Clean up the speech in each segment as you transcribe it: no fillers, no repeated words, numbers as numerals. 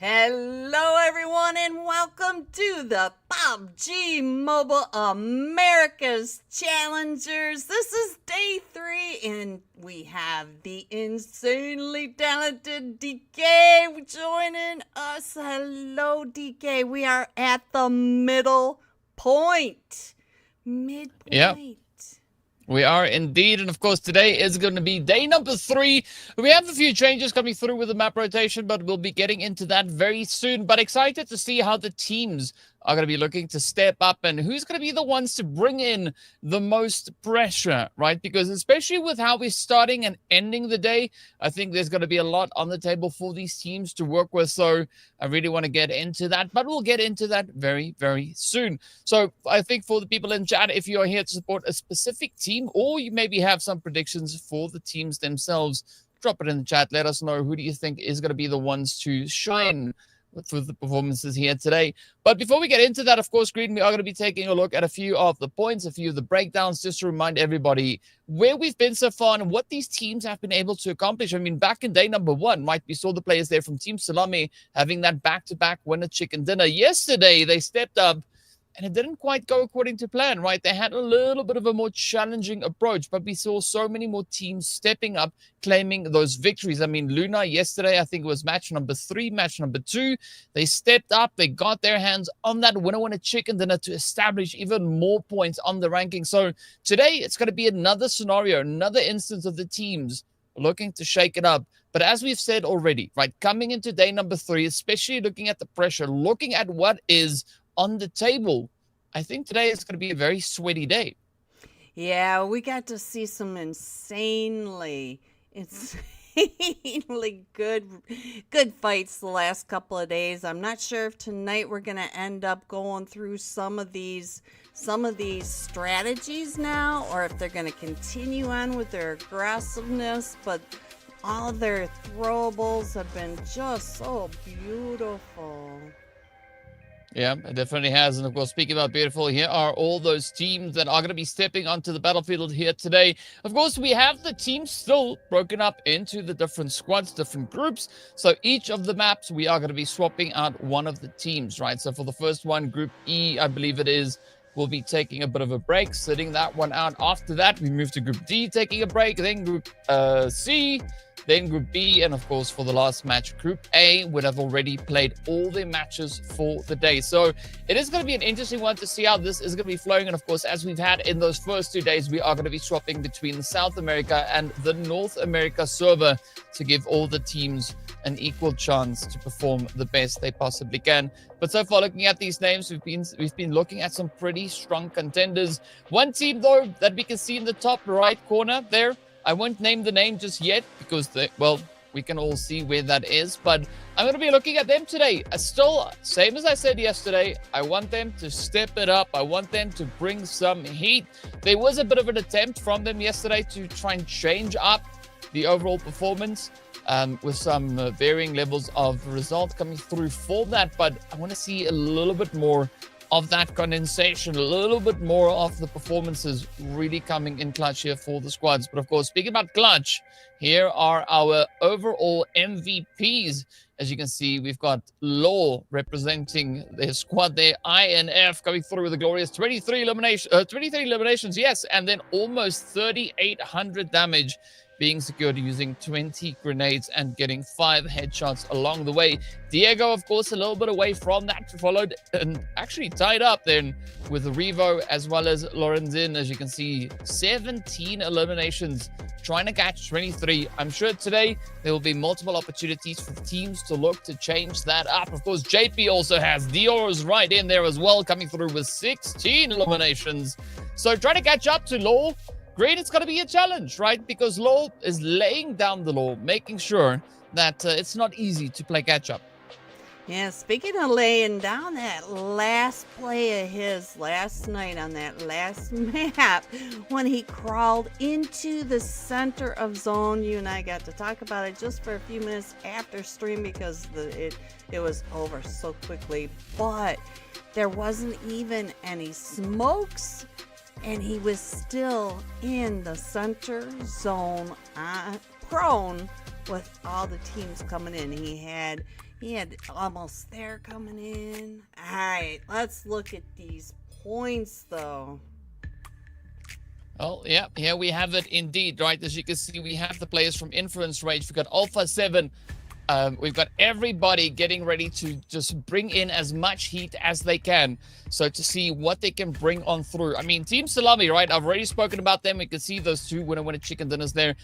Hello everyone and welcome to the PUBG Mobile America's Challengers. This is day 3 and we have the insanely talented DK joining us. Hello DK, we are at the middle point. Midpoint. Yep. We are indeed, and of course today is going to be day number 3. We have a few changes coming through with the map rotation, but we'll be getting into that very soon. But excited to see how the teams are going to be looking to step up and who's going to be the ones to bring in the most pressure, right? Because especially with how we're starting and ending the day, I think there's going to be a lot on the table for these teams to work with. So I really want to get into that, but we'll get into that very, very soon. So I think for the people in chat, if you are here to support a specific team or you maybe have some predictions for the teams themselves, drop it in the chat. Let us know who do you think is going to be the ones to shine for the performances here today. But before we get into that, of course, Green, we are going to be taking a look at a few of the points, a few of the breakdowns, just to remind everybody where we've been so far and what these teams have been able to accomplish. I mean, back in day number 1, right, we saw the players there from Team Salame having that back-to-back winner chicken dinner. Yesterday, they stepped up, and it didn't quite go according to plan, right? They had a little bit of a more challenging approach, but we saw so many more teams stepping up, claiming those victories. I mean, Luna yesterday, I think it was match number 3, match number 2. They stepped up. They got their hands on that winner chicken dinner to establish even more points on the ranking. So today, it's going to be another scenario, another instance of the teams looking to shake it up. But as we've said already, right, coming into day number 3, especially looking at the pressure, looking at what is on the table, I think today is going to be a very sweaty day. Yeah, we got to see some insanely good fights the last couple of days. I'm not sure if tonight we're going to end up going through some of these strategies now, or if they're going to continue on with their aggressiveness, but all their throwables have been just so beautiful. Yeah, it definitely has. And of course, speaking about beautiful, here are all those teams that are going to be stepping onto the battlefield here today. Of course, we have the teams still broken up into the different squads, different groups. So each of the maps, we are going to be swapping out one of the teams, right? So for the first one, Group E, I believe it is, we'll be taking a bit of a break, sitting that one out. After that, we move to Group D, taking a break. Then Group C, then Group B, and of course, for the last match, Group A would have already played all their matches for the day. So it is going to be an interesting one to see how this is going to be flowing. And of course, as we've had in those first 2 days, we are going to be swapping between South America and the North America server to give all the teams an equal chance to perform the best they possibly can. But so far, looking at these names, we've been looking at some pretty strong contenders. One team, though, that we can see in the top right corner there, I won't name the name just yet because, we can all see where that is. But I'm going to be looking at them today. Still, same as I said yesterday, I want them to step it up. I want them to bring some heat. There was a bit of an attempt from them yesterday to try and change up the overall performance with some varying levels of result coming through for that. But I want to see a little bit more of that condensation, a little bit more of the performances really coming in clutch here for the squads. But of course, speaking about clutch, here are our overall MVPs. As you can see, we've got Law representing their squad there, INF coming through with a glorious 23 eliminations, yes, and then almost 3,800 damage being secured using 20 grenades and getting 5 headshots along the way. Diego, of course, a little bit away from that, followed and actually tied up then with Revo as well as Lorenzin. As you can see, 17 eliminations, trying to catch 23. I'm sure today there will be multiple opportunities for teams to look to change that up. Of course, JP also has Dior's right in there as well, coming through with 16 eliminations. So trying to catch up to Law. Great, it's going to be a challenge, right? Because Law is laying down the law, making sure that it's not easy to play catch-up. Yeah, speaking of laying down, that last play of his last night on that last map, when he crawled into the center of zone, you and I got to talk about it just for a few minutes after stream because it was over so quickly. But there wasn't even any smokes, and he was still in the center zone, prone with all the teams coming in. He had almost there coming in. All right, let's look at these points, though. Oh, yeah, here we have it indeed, right? As you can see, we have the players from Influence Rage. We've got Alpha 7, We've got everybody getting ready to just bring in as much heat as they can. So to see what they can bring on through. I mean, Team Salami, right? I've already spoken about them. We can see those two winner chicken dinners there.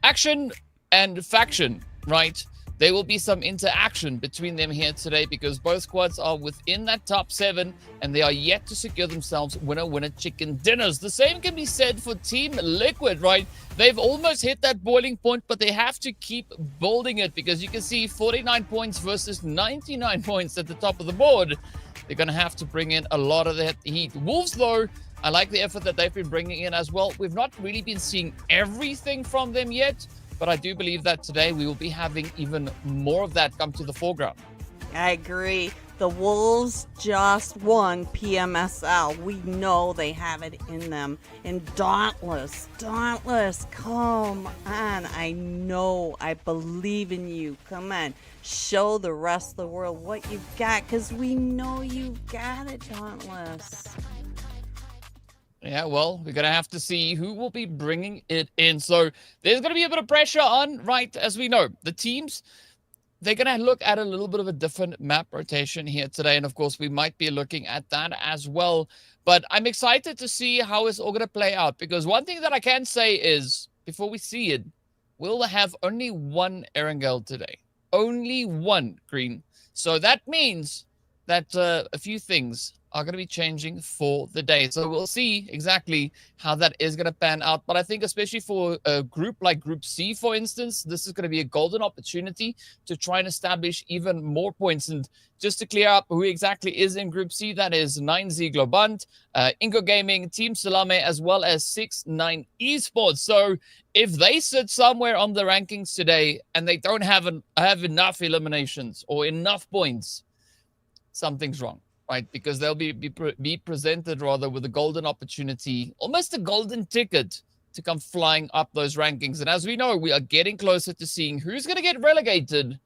Action and Faction, right? There will be some interaction between them here today because both squads are within that top 7 and they are yet to secure themselves winner chicken dinners. The same can be said for Team Liquid, right? They've almost hit that boiling point, but they have to keep building it because you can see 49 points versus 99 points at the top of the board. They're going to have to bring in a lot of the heat. Wolves, though, I like the effort that they've been bringing in as well. We've not really been seeing everything from them yet, but I do believe that today we will be having even more of that come to the foreground. I agree. The Wolves just won PMSL. We know they have it in them. And Dauntless, come on. I know, I believe in you. Come on, show the rest of the world what you've got, because we know you've got it, Dauntless. Yeah, well, we're going to have to see who will be bringing it in. So there's going to be a bit of pressure on, right, as we know. The teams, they're going to look at a little bit of a different map rotation here today. And, of course, we might be looking at that as well. But I'm excited to see how it's all going to play out. Because one thing that I can say is, before we see it, we'll have only one Erangel today. Only one, Green. So that means that a few things are going to be changing for the day. So we'll see exactly how that is going to pan out. But I think especially for a group like Group C, for instance, this is going to be a golden opportunity to try and establish even more points. And just to clear up who exactly is in Group C, that is 9Z GLOBANT, iNCO Gaming, Team Salame, as well as 6-9 Esports. So if they sit somewhere on the rankings today and they don't have enough eliminations or enough points, something's wrong. Right, because they'll be presented rather with a golden opportunity, almost a golden ticket to come flying up those rankings. And as we know, we are getting closer to seeing who's going to get relegated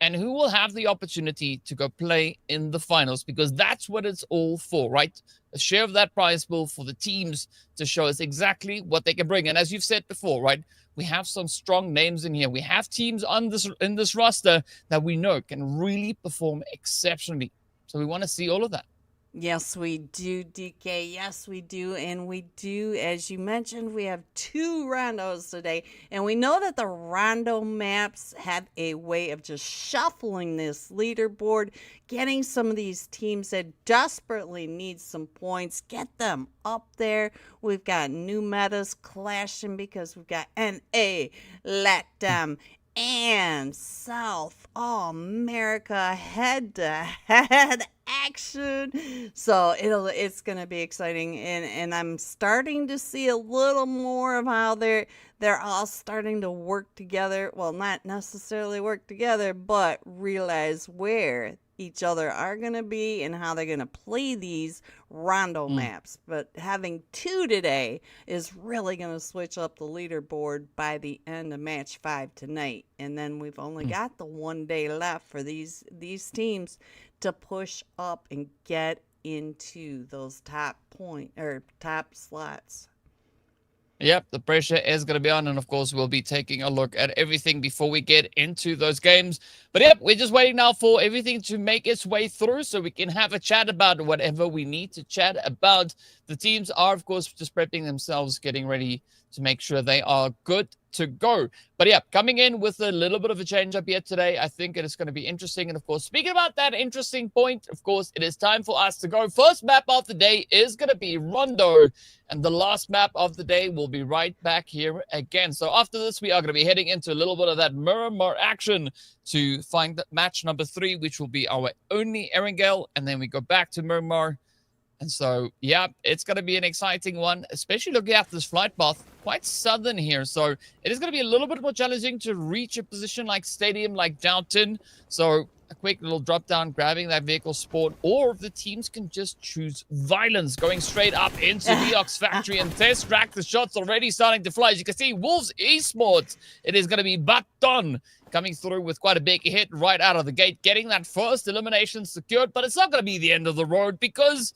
and who will have the opportunity to go play in the finals, because that's what it's all for, right? A share of that prize pool for the teams to show us exactly what they can bring. And as you've said before, right, we have some strong names in here. We have teams in this roster that we know can really perform exceptionally. So we want to see all of that. Yes, we do, DK. Yes, we do. And we do, as you mentioned, we have 2 randos today. And we know that the Rondo maps have a way of just shuffling this leaderboard, getting some of these teams that desperately need some points, get them up there. We've got new metas clashing because we've got NA, LATAM, and South America head-to-head action. So it's gonna be exciting, and I'm starting to see a little more of how they're all starting to work together. Well, not necessarily work together, but realize where each other are going to be and how they're going to play these Rondo maps. But having 2 today is really going to switch up the leaderboard by the end of match 5 tonight. And then we've only got the 1 day left for these teams to push up and get into those top slots. Yep, the pressure is going to be on, and of course, we'll be taking a look at everything before we get into those games. But yep, we're just waiting now for everything to make its way through so we can have a chat about whatever we need to chat about. The teams are, of course, just prepping themselves, getting ready to make sure they are good to go. But yeah, coming in with a little bit of a change up here today, I think it is going to be interesting. And of course, speaking about that interesting point, of course, it is time for us to go. First map of the day is going to be Rondo, and the last map of the day will be right back here again. So after this, we are going to be heading into a little bit of that Miramar action to find that match number 3, which will be our only Erangel, and then we go back to Miramar. And so, yeah, it's going to be an exciting one, especially looking at this flight path, quite southern here. So it is going to be a little bit more challenging to reach a position like Stadium, like Downton. So a quick little drop down, grabbing that vehicle sport, or the teams can just choose violence, going straight up into the Ox factory and test track. The shots already starting to fly. As you can see, Wolves Esports, it is going to be Baton coming through with quite a big hit right out of the gate, getting that first elimination secured. But it's not going to be the end of the road, because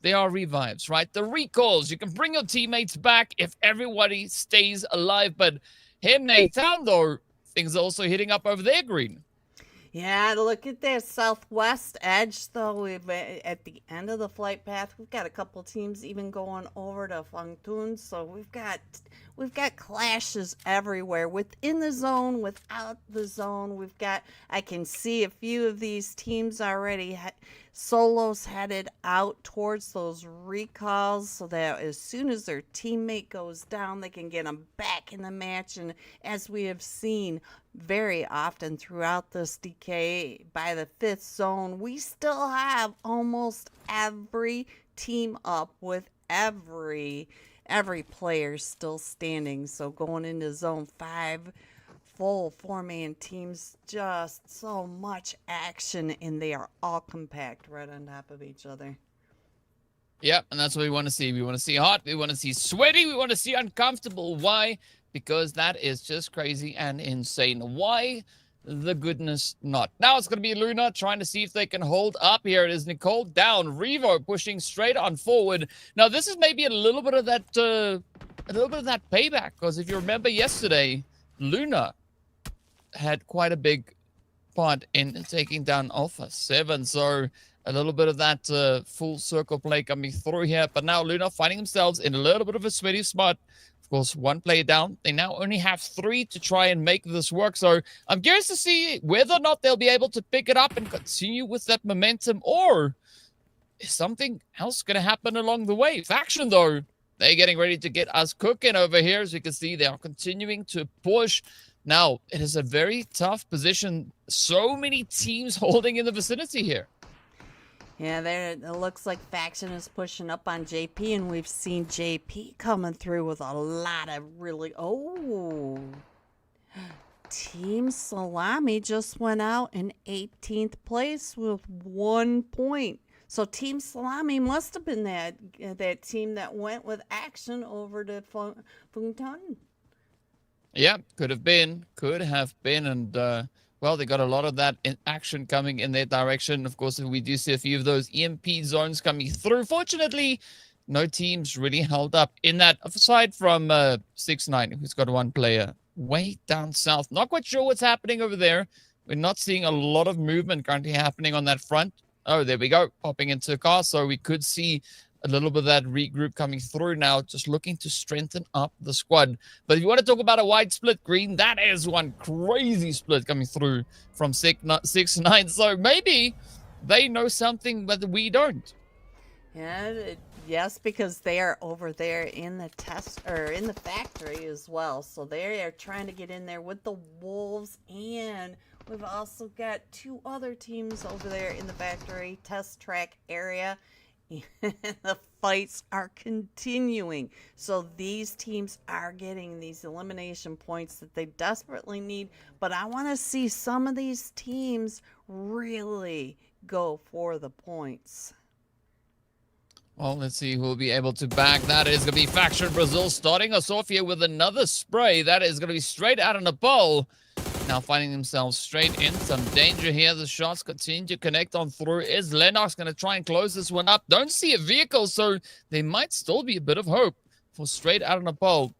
there are revives, right? The recalls. You can bring your teammates back if everybody stays alive. But him, Nathan, though, things are also hitting up over there, Green. Yeah, look at that southwest edge, though. We've at the end of the flight path, we've got a couple teams even going over to Fangtun. So we've got clashes everywhere, within the zone, without the zone. I can see a few of these teams already. Solos headed out towards those recalls so that as soon as their teammate goes down, they can get them back in the match. And as we have seen very often throughout this DK, by the fifth zone, we still have almost every team up with every player still standing. So going into zone 5, full four-man teams, just so much action, and they are all compact right on top of each other. Yep, and that's what we want to see. We want to see hot, we want to see sweaty, we want to see uncomfortable. Why? Because that is just crazy and insane. Why the goodness not? Now it's going to be Luna trying to see if they can hold up. Here it is, Nicole down, Revo pushing straight on forward. Now this is maybe a little bit of that payback, because if you remember yesterday, Luna had quite a big part in taking down Alpha 7. So a little bit of that full circle play coming through here. But now Luna finding themselves in a little bit of a sweaty spot. Of course, one player down. They now only have 3 to try and make this work. So I'm curious to see whether or not they'll be able to pick it up and continue with that momentum, or is something else going to happen along the way? Faction, though, they're getting ready to get us cooking over here. As you can see, they are continuing to push. Now, it is a very tough position. So many teams holding in the vicinity here. Yeah, there it looks like Faction is pushing up on JP, and we've seen JP coming through with a lot of really... Oh, Team Salami just went out in 18th place with 1 point. So Team Salami must have been that team that went with Action over to Fungtan. Yeah, could have been. And, well, they got a lot of that action coming in their direction. Of course, we do see a few of those EMP zones coming through. Fortunately, no teams really held up in that, aside from 6ix9ine, who's got 1 player way down south. Not quite sure what's happening over there. We're not seeing a lot of movement currently happening on that front. Oh, there we go, popping into a car. So we could see a little bit of that regroup coming through now, just looking to strengthen up the squad. But if you want to talk about a wide split, Green, that is one crazy split coming through from 6ix9ine. So maybe they know something that we don't. Yeah, yes, because they are over there in the in the factory as well. So they are trying to get in there with the Wolves, and we've also got 2 other teams over there in the factory test track area. The fights are continuing. So these teams are getting these elimination points that they desperately need. But I want to see some of these teams really go for the points. Well, let's see who will be able to back that. It is going to be Faction Brazil starting us off here with another spray. That is going to be straight out of Nepal. Now finding themselves straight in some danger here. The shots continue to connect on through. Is Lennox going to try and close this one up? Don't see a vehicle, so there might still be a bit of hope for straight out of Nepal.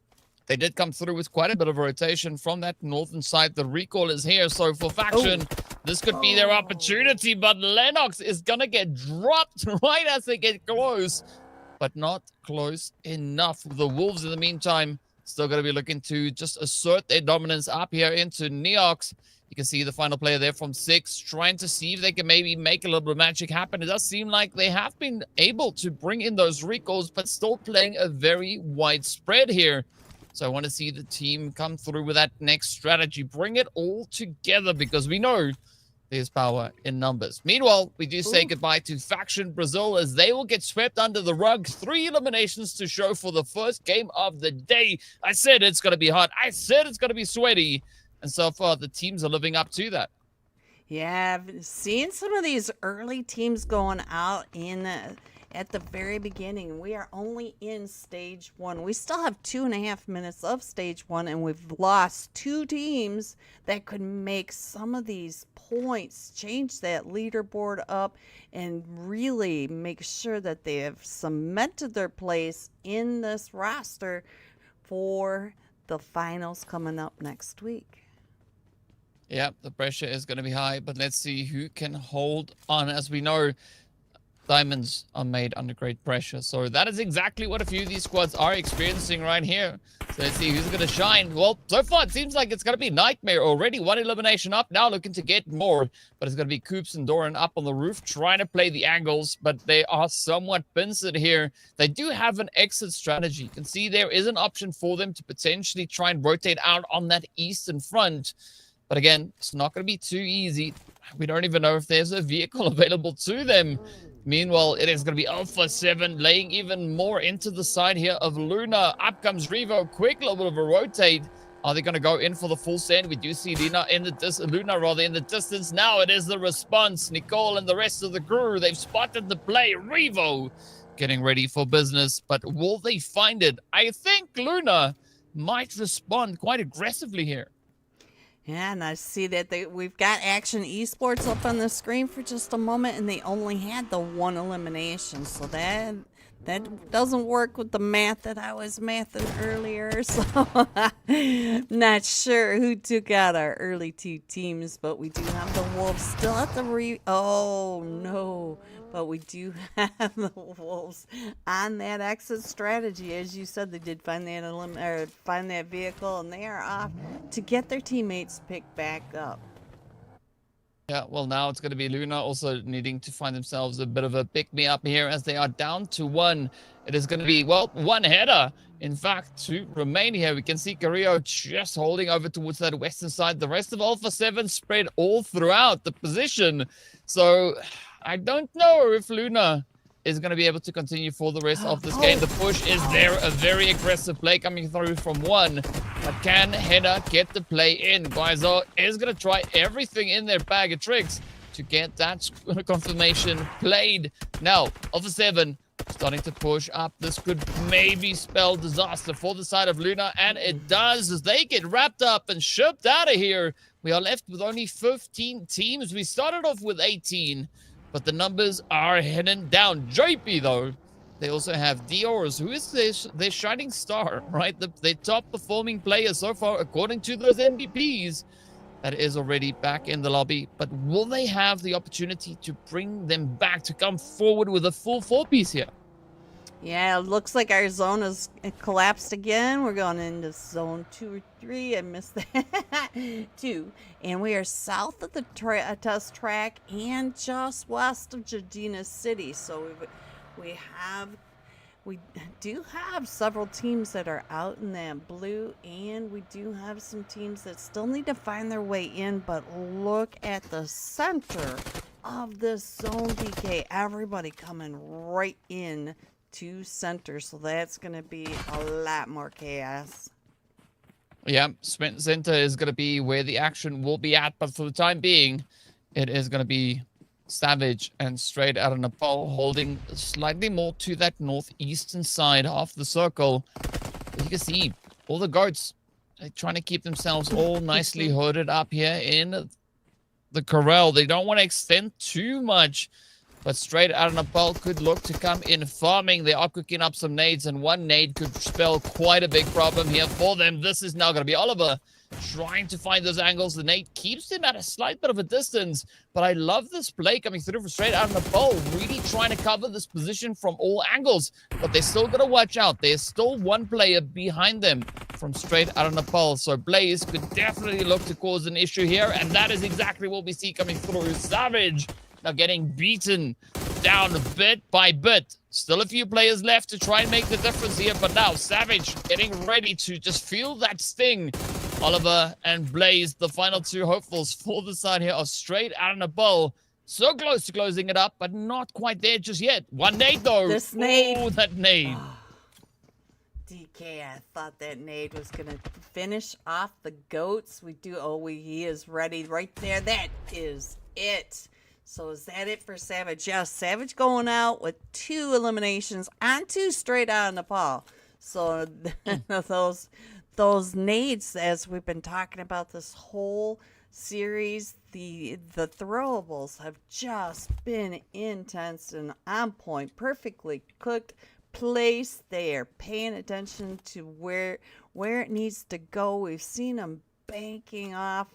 They did come through with quite a bit of rotation from that northern side. The recall is here, so for Faction, this could be their opportunity, but Lennox is going to get dropped right as they get close, but not close enough. The Wolves, in the meantime, still going to be looking to just assert their dominance up here into Neox. You can see the final player there from 6, trying to see if they can maybe make a little bit of magic happen. It does seem like they have been able to bring in those recalls, but still playing a very wide spread here. So I want to see the team come through with that next strategy. Bring it all together, because we know there's power in numbers. Meanwhile, we do say goodbye to Faction Brazil, as they will get swept under the rug. 3 eliminations to show for the first game of the day. I said it's going to be hot. I said it's going to be sweaty. And so far, the teams are living up to that. Yeah, I've seen some of these early teams going out at the very beginning. We are only in stage 1. We still have 2.5 minutes of stage 1, and we've lost 2 teams that could make some of these points, change that leaderboard up, and really make sure that they have cemented their place in this roster for the finals coming up next week. Yeah, the pressure is going to be high, but let's see who can hold on. As we know, diamonds are made under great pressure. So that is exactly what a few of these squads are experiencing right here. So let's see who's going to shine. Well, so far it seems like it's going to be Nightmare already. One elimination up, now looking to get more. But it's going to be Coops and Doran up on the roof trying to play the angles, but they are somewhat pincered here. They do have an exit strategy. You can see there is an option for them to potentially try and rotate out on that eastern front. But again, it's not going to be too easy. We don't even know if there's a vehicle available to them. Meanwhile, it is going to be Alpha 7 laying even more into the side here of Luna. Up comes Revo. Quick little bit of a rotate. Are they going to go in for the full send? We do see Luna in the distance. Now it is the response. Nicole and the rest of the crew, they've spotted the play. Revo getting ready for business. But will they find it? I think Luna might respond quite aggressively here. Yeah, and I see that we've got Action Esports up on the screen for just a moment, and they only had the one elimination, so that doesn't work with the math that I was mathing earlier. So not sure who took out our early two teams, but we do have the Wolves still at the oh no. But we do have the Wolves on that exit strategy. As you said, they did find that find that vehicle, and they are off to get their teammates picked back up. Yeah, well, now it's going to be Luna also needing to find themselves a bit of a pick-me-up here as they are down to one. It is going to be, well, one header, in fact, to remain here. We can see Carrillo just holding over towards that western side. The rest of Alpha 7 spread all throughout the position. So I don't know if Luna is going to be able to continue for the rest of this game. The push is there, a very aggressive play coming through from one. But can Header get the play in? Guizo is going to try everything in their bag of tricks to get that confirmation played. Now, Alpha 7 starting to push up. This could maybe spell disaster for the side of Luna, and it does as they get wrapped up and shipped out of here. We are left with only 15 teams. We started off with 18. But the numbers are heading down. JP, though, they also have Dior's, who is their shining star, right? The top performing player so far, according to those MVPs, that is already back in the lobby. But will they have the opportunity to bring them back, to come forward with a full four-piece here? Yeah, it looks like our zone has collapsed again. We're going into zone 2 or 3. I missed that. 2. And we are south of the test track and just west of Jardina City. So we do have several teams that are out in that blue, and we do have some teams that still need to find their way in. But look at the center of this zone, DK. Everybody coming right in to center, so that's going to be a lot more chaos. Yeah, center is going to be where the action will be at, but for the time being, it is going to be Savage and Straight out of Nepal, holding slightly more to that northeastern side of the circle. You can see all the goats trying to keep themselves all nicely hooded up here in the corral. They don't want to extend too much. But Straight out of Nepal could look to come in farming. They are cooking up some nades, and one nade could spell quite a big problem here for them. This is now going to be Oliver trying to find those angles. The nade keeps him at a slight bit of a distance, but I love this play coming through from Straight out of Nepal, really trying to cover this position from all angles. But they're still going to watch out. There's still one player behind them from Straight out of Nepal. So Blaze could definitely look to cause an issue here, and that is exactly what we see coming through. Savage now getting beaten down bit by bit. Still a few players left to try and make the difference here, but now Savage getting ready to just feel that sting. Oliver and Blaze, the final two hopefuls for the side here, are Straight out of Nepal. So close to closing it up, but not quite there just yet. One nade, though. This nade. Oh, that nade. DK, I thought that nade was going to finish off the goats. He is ready right there. That is it. So is that it for Savage? Yes, Savage going out with 2 eliminations on 2 Straight out of Nepal. So those nades, as we've been talking about this whole series, the throwables have just been intense and on point, perfectly cooked, placed. They are paying attention to where it needs to go. We've seen them banking off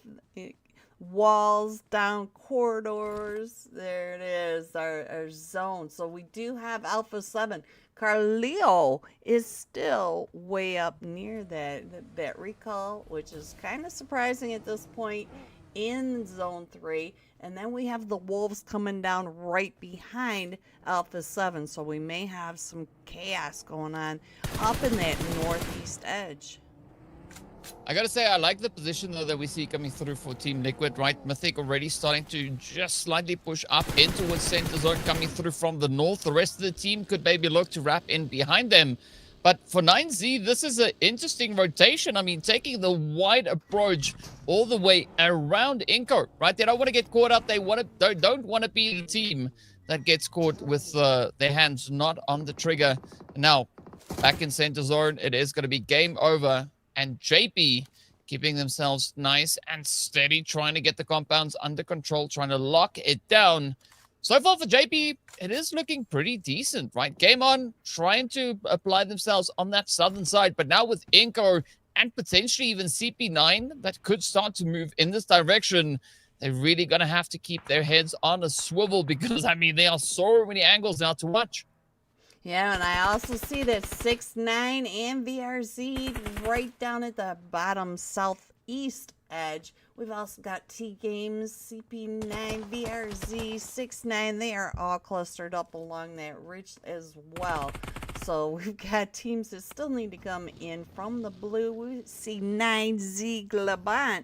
walls, down corridors. There it is, our zone. So we do have Alpha 7. Carleo is still way up near that recall, which is kind of surprising at this point in Zone 3. And then we have the Wolves coming down right behind Alpha 7. So we may have some chaos going on up in that northeast edge. I gotta say, I like the position though that we see coming through for Team Liquid, right? Mythic already starting to just slightly push up into the center zone coming through from the north. The rest of the team could maybe look to wrap in behind them. But for 9Z, this is an interesting rotation. I mean, taking the wide approach all the way around iNCO, right? They don't want to get caught up. They don't want to be the team that gets caught with their hands not on the trigger. Now, back in center zone, it is going to be game over. And JP keeping themselves nice and steady, trying to get the compounds under control, trying to lock it down. So far for JP, it is looking pretty decent, right? Game on, trying to apply themselves on that southern side. But now with iNCO and potentially even CP9 that could start to move in this direction, they're really going to have to keep their heads on a swivel because, I mean, there are so many angles now to watch. Yeah, and I also see that 6-9 and VRZ right down at the bottom southeast edge. We've also got TGAMES, CP9, VRZ, 6-9. They are all clustered up along that ridge as well. So we've got teams that still need to come in from the blue. We see 9Z GLOBANT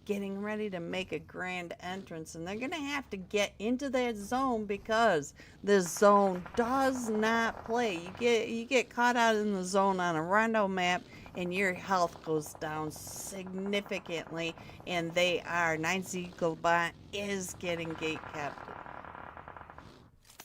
getting ready to make a grand entrance, and they're gonna have to get into that zone because the zone does not play. You get caught out in the zone on a Rondo map and your health goes down significantly, and they are 9Z GLOBANT is getting gate capped.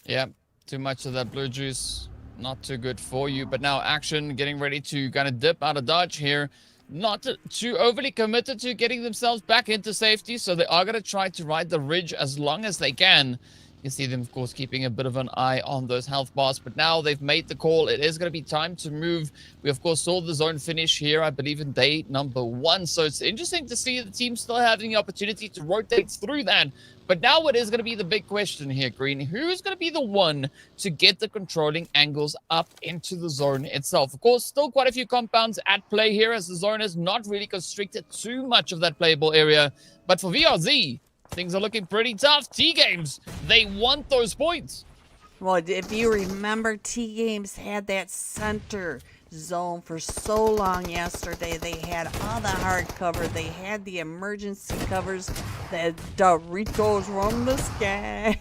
Yeah, too much of that blue juice, not too good for you. But now Action getting ready to kind of dip out of dodge here. Not too overly committed to getting themselves back into safety, so they are going to try to ride the ridge as long as they can. You see them, of course, keeping a bit of an eye on those health bars, but now they've made the call. It is going to be time to move. We, of course, saw the zone finish here, I believe, in day number 1, so it's interesting to see the team still having the opportunity to rotate through that. But now it is going to be the big question here, Green. Who's going to be the one to get the controlling angles up into the zone itself? Of course, still quite a few compounds at play here as the zone has not really constricted too much of that playable area. But for VRZ, things are looking pretty tough. TGAMES, they want those points. Well, if you remember, TGAMES had that center zone for so long yesterday. They had all the hard cover. They had the emergency covers, the Doritos from the sky.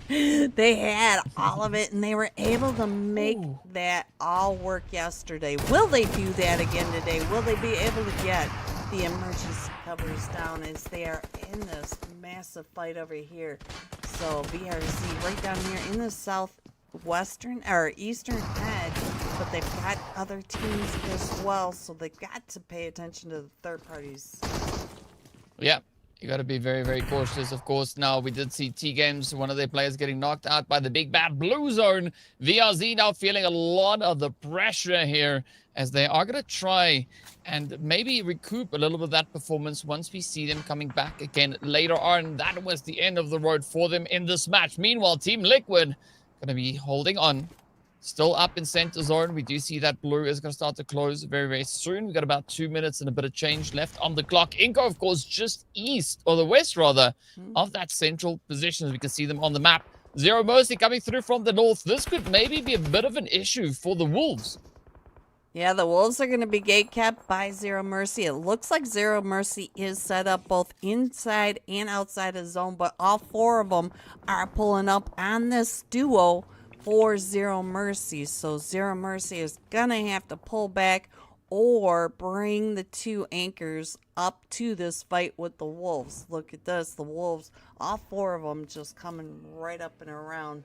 They had all of it, and they were able to make that all work yesterday. Will they do that again today? Will they be able to get the emergency covers down as they are in this massive fight over here? So VRZ right down here in the southwestern or eastern edge, but they've got other teams as well, so they've got to pay attention to the third parties. Yeah, you got to be very, very cautious. Of course, now we did see TGAMES, one of their players, getting knocked out by the big bad blue zone. VRZ now feeling a lot of the pressure here as they are going to try and maybe recoup a little bit of that performance once we see them coming back again later on. That was the end of the road for them in this match. Meanwhile, Team Liquid going to be holding on. Still up in center zone. We do see that blue is going to start to close very, very soon. We've got about 2 minutes and a bit of change left on the clock. iNCO, of course, just east, or the west rather, of that central position, as we can see them on the map. Zero Mercy coming through from the north. This could maybe be a bit of an issue for the Wolves. Yeah, the Wolves are going to be gate capped by Zero Mercy. It looks like Zero Mercy is set up both inside and outside of zone, but all 4 of them are pulling up on this duo for Zero Mercy. So Zero Mercy is going to have to pull back or bring the 2 anchors up to this fight with the Wolves. Look at this. The Wolves, all 4 of them just coming right up and around.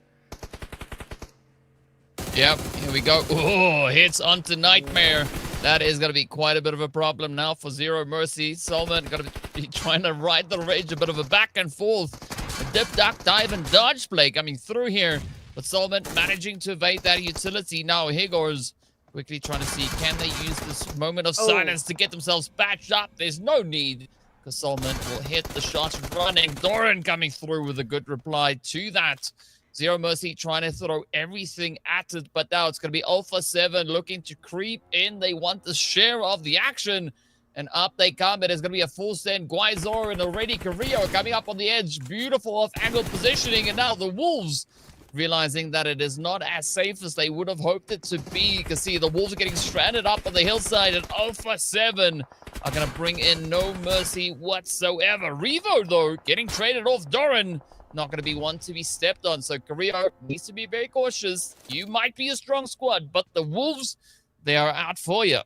Yep, here we go. Oh, hits onto Nightmare. That is going to be quite a bit of a problem now for Zero Mercy. SALAME going to be trying to ride the rage, a bit of a back and forth. A dip, duck, dive, and dodge play coming through here. But SALAME managing to evade that utility. Now here goes, quickly trying to see, can they use this moment of silence to get themselves patched up? There's no need. because Solomon will hit the shots running. Doran coming through with a good reply to that. Zero Mercy trying to throw everything at it, but now it's going to be Alpha 7 looking to creep in. They want the share of the action, and up they come. It is going to be a full send. Guizor and already Carrillo coming up on the edge. Beautiful off-angle positioning, and now the Wolves realizing that it is not as safe as they would have hoped it to be. You can see the Wolves are getting stranded up on the hillside, and Alpha 7 are going to bring in no mercy whatsoever. Revo, though, getting traded off. Doran, not going to be one to be stepped on. So Carrillo needs to be very cautious. You might be a strong squad, but the Wolves, they are out for you.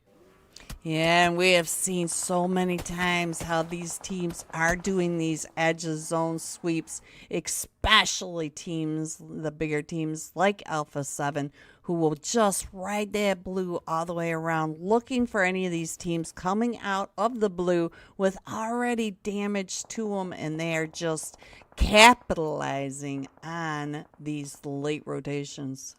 Yeah, and we have seen so many times how these teams are doing these edge of zone sweeps, especially teams, the bigger teams like Alpha 7, who will just ride that blue all the way around, looking for any of these teams coming out of the blue with already damage to them, and they are just capitalizing on these late rotations.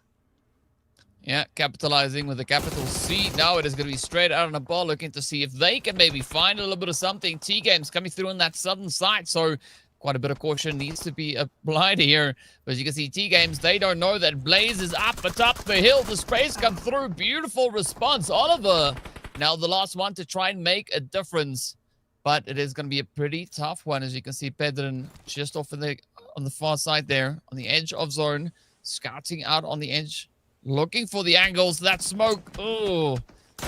Yeah, capitalizing with a capital C. Now it is going to be straight out on the ball, looking to see if they can maybe find a little bit of something. TGAMES coming through on that southern side, so quite a bit of caution needs to be applied here. But as you can see, TGAMES, they don't know that Blaze is up atop the hill. The sprays come through. Beautiful response. Oliver, now the last one to try and make a difference. But it is going to be a pretty tough one. As you can see, Pedrin just off on the far side there, on the edge of zone, scouting out on the edge, looking for the angles. That smoke, oh,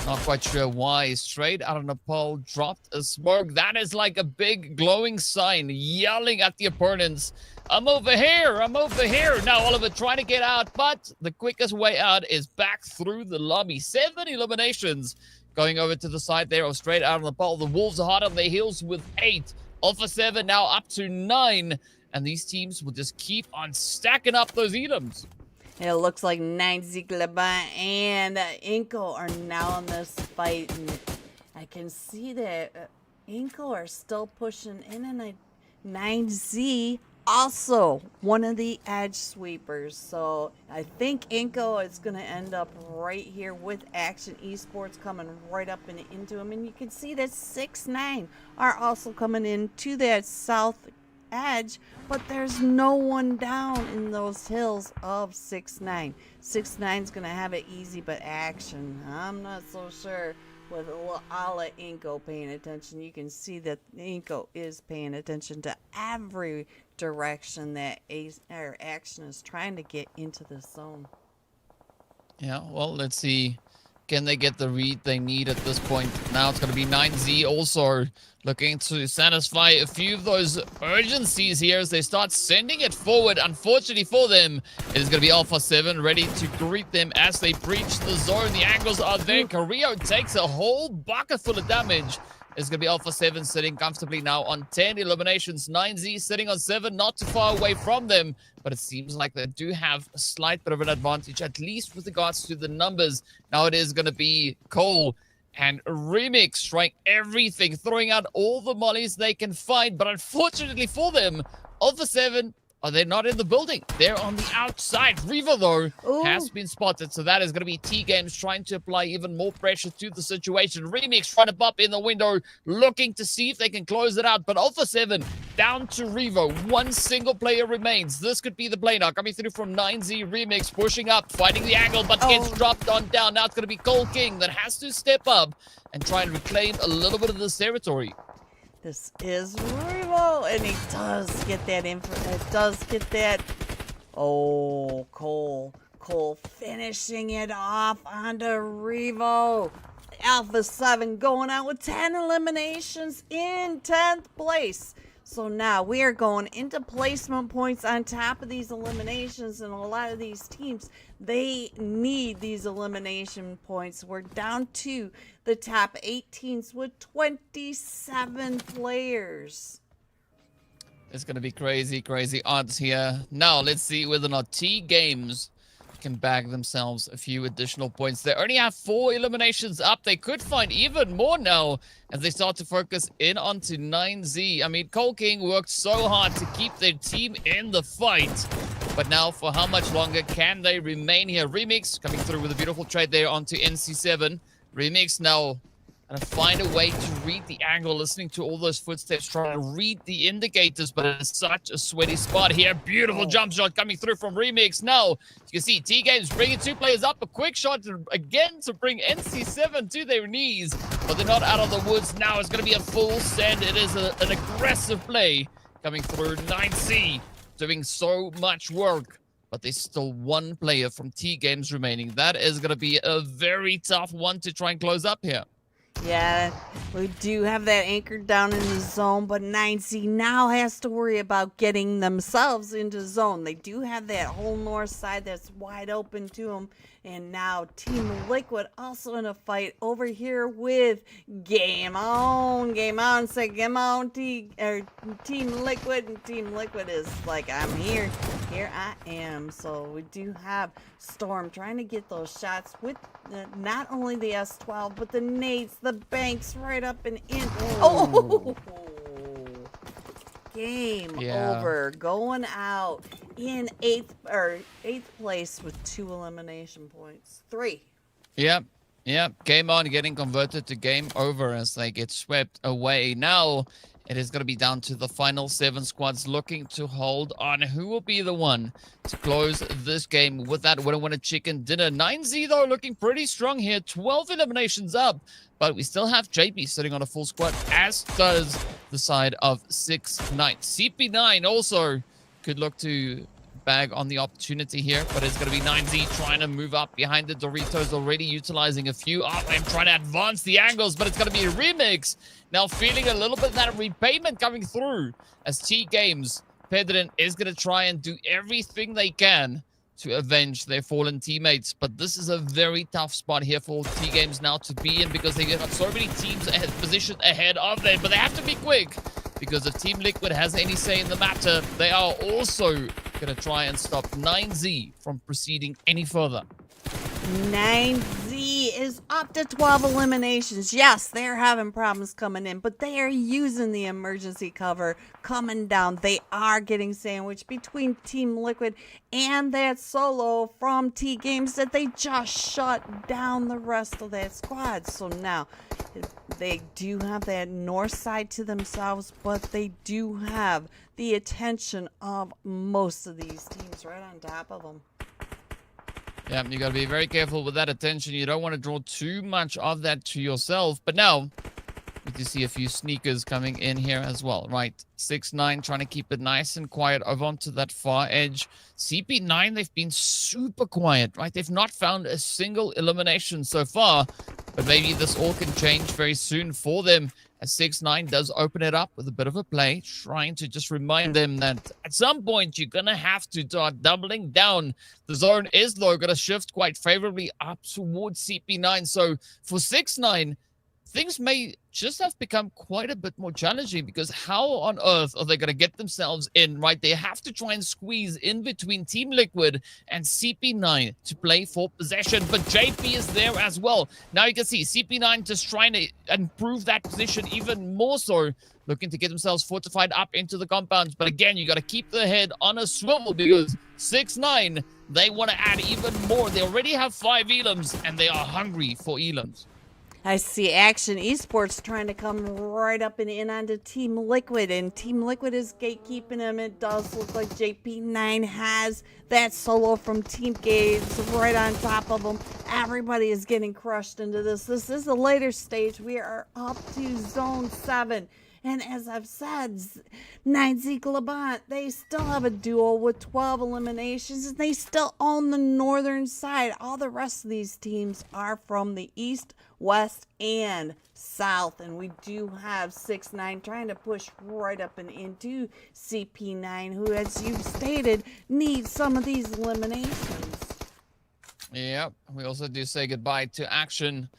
not quite sure why. Straight out of Nepal, dropped a smoke. That is like a big glowing sign, yelling at the opponents. I'm over here, I'm over here. Now Oliver trying to get out, but the quickest way out is back through the lobby. 7 eliminations going over to the side there, or straight out of Nepal. The Wolves are hot on their heels with 8. Alpha 7 now up to 9. And these teams will just keep on stacking up those items. It looks like 9Z, GLOBANT, and iNCO are now in this fight. And I can see that iNCO are still pushing in, and 9Z also one of the edge sweepers. So I think iNCO is going to end up right here with Action Esports coming right up and into him. And you can see that 6-9 are also coming into that south edge, but there's no one down in those hills of 6-9. 6-9's gonna have it easy, but Action, I'm not so sure with all of iNCO paying attention. You can see that iNCO is paying attention to every direction that Action is trying to get into the zone. Yeah, well, let's see. Can they get the read they need at this point? Now it's going to be 9Z also looking to satisfy a few of those urgencies here as they start sending it forward. Unfortunately for them, it is going to be Alpha 7 ready to greet them as they breach the zone. The angles are there. Carrillo takes a whole bucket full of damage. It's going to be Alpha 7 sitting comfortably now on 10 eliminations. 9Z sitting on 7, not too far away from them. But it seems like they do have a slight bit of an advantage, at least with regards to the numbers. Now it is going to be Cole and Remix trying everything, throwing out all the mollies they can find. But unfortunately for them, Alpha 7, they're not in the building. They're on the outside. Riva, though, has been spotted. So that is going to be TGAMES trying to apply even more pressure to the situation. Remix trying to pop in the window, looking to see if they can close it out. But Alpha 7 down to Revo. One single player remains. This could be the play now. Coming through from 9Z. Remix pushing up, fighting the angle, but gets dropped on down. Now it's going to be Cole King that has to step up and try and reclaim a little bit of this territory. This is Revo, and he does get that info. It does get that. Oh, Cole finishing it off onto Revo. Alpha 7 going out with 10 eliminations in 10th place. So now we are going into placement points on top of these eliminations, and a lot of these teams, they need these elimination points. We're down to the top 18s with 27 players. It's going to be crazy, crazy odds here. Now, let's see whether or not TGAMES can bag themselves a few additional points. They only have 4 eliminations up. They could find even more now as they start to focus in onto 9Z. I mean, Cole King worked so hard to keep their team in the fight. But now, for how much longer can they remain here? Remix coming through with a beautiful trade there onto NC7. Remix now and find a way to read the angle, listening to all those footsteps, trying to read the indicators, but it's such a sweaty spot here. Beautiful jump shot coming through from Remix. Now, you can see T-Games bringing 2 players up, a quick shot again to bring NC7 to their knees, but they're not out of the woods now. It's going to be a full send. It is an aggressive play coming through. 9C doing so much work, but there's still 1 player from T-Games remaining. That is going to be a very tough one to try and close up here. Yeah, we do have that anchored down in the zone, but 9C now has to worry about getting themselves into zone. They do have that whole north side that's wide open to them. And now Team Liquid also in a fight over here with Game On. Game On, say Game On, Team Liquid. And Team Liquid is like, I'm here. Here I am. So we do have Storm trying to get those shots with not only the S12, but the nades, the banks right up and in. Oh! Game over. Going out in eighth place with 2 elimination points. 3. Yep. Game On getting converted to game over as they get swept away. Now it is going to be down to the final 7 squads looking to hold on. Who will be the one to close this game with that winner chicken dinner? 9Z though looking pretty strong here. 12 eliminations up. But we still have JP sitting on a full squad, as does the side of 6-9. CP9 also could look to bag on the opportunity here, but it's going to be 9Z trying to move up behind the Doritos, already utilizing a few of them, trying to advance the angles, but it's going to be a Remix. Now feeling a little bit of that repayment coming through as T-Games, Pedrin is going to try and do everything they can to avenge their fallen teammates, but this is a very tough spot here for T-Games now to be in, because they got so many teams positioned ahead of them, but they have to be quick, because if Team Liquid has any say in the matter, they are also going to try and stop 9Z from proceeding any further. 9Z is up to 12 eliminations. Yes, they're having problems coming in, but they are using the emergency cover coming down. They are getting sandwiched between Team Liquid and that solo from T-Games that they just shut down the rest of that squad. So now they do have that north side to themselves, but they do have the attention of most of these teams right on top of them. Yeah, you got to be very careful with that attention. You don't want to draw too much of that to yourself. But now, we do see a few sneakers coming in here as well, right? 6-9 trying to keep it nice and quiet over onto that far edge. CP9, they've been super quiet, right? They've not found a single elimination so far. But maybe this all can change very soon for them, as 6-9 does open it up with a bit of a play, trying to just remind them that at some point you're going to have to start doubling down. The zone is, though, going to shift quite favorably up towards CP9. So for 6-9, things may just have become quite a bit more challenging, because how on earth are they going to get themselves in, right? They have to try and squeeze in between Team Liquid and CP9 to play for possession, but JP is there as well. Now you can see CP9 just trying to improve that position even more so, looking to get themselves fortified up into the compounds. But again, you got to keep the head on a swivel, because 6-9, they want to add even more. They already have 5 elims, and they are hungry for elims. I see Action Esports trying to come right up and in onto Team Liquid, and Team Liquid is gatekeeping them. It does look like JP9 has that solo from Team Games right on top of them. Everybody is getting crushed into this. This is a later stage. We are up to Zone 7. And as I've said, 9Z GLOBANT, they still have a duo with 12 eliminations, and they still own the northern side. All the rest of these teams are from the east, west, and south. And we do have 6-9 trying to push right up and into CP9, who, as you've stated, needs some of these eliminations. Yep, we also do say goodbye to Action.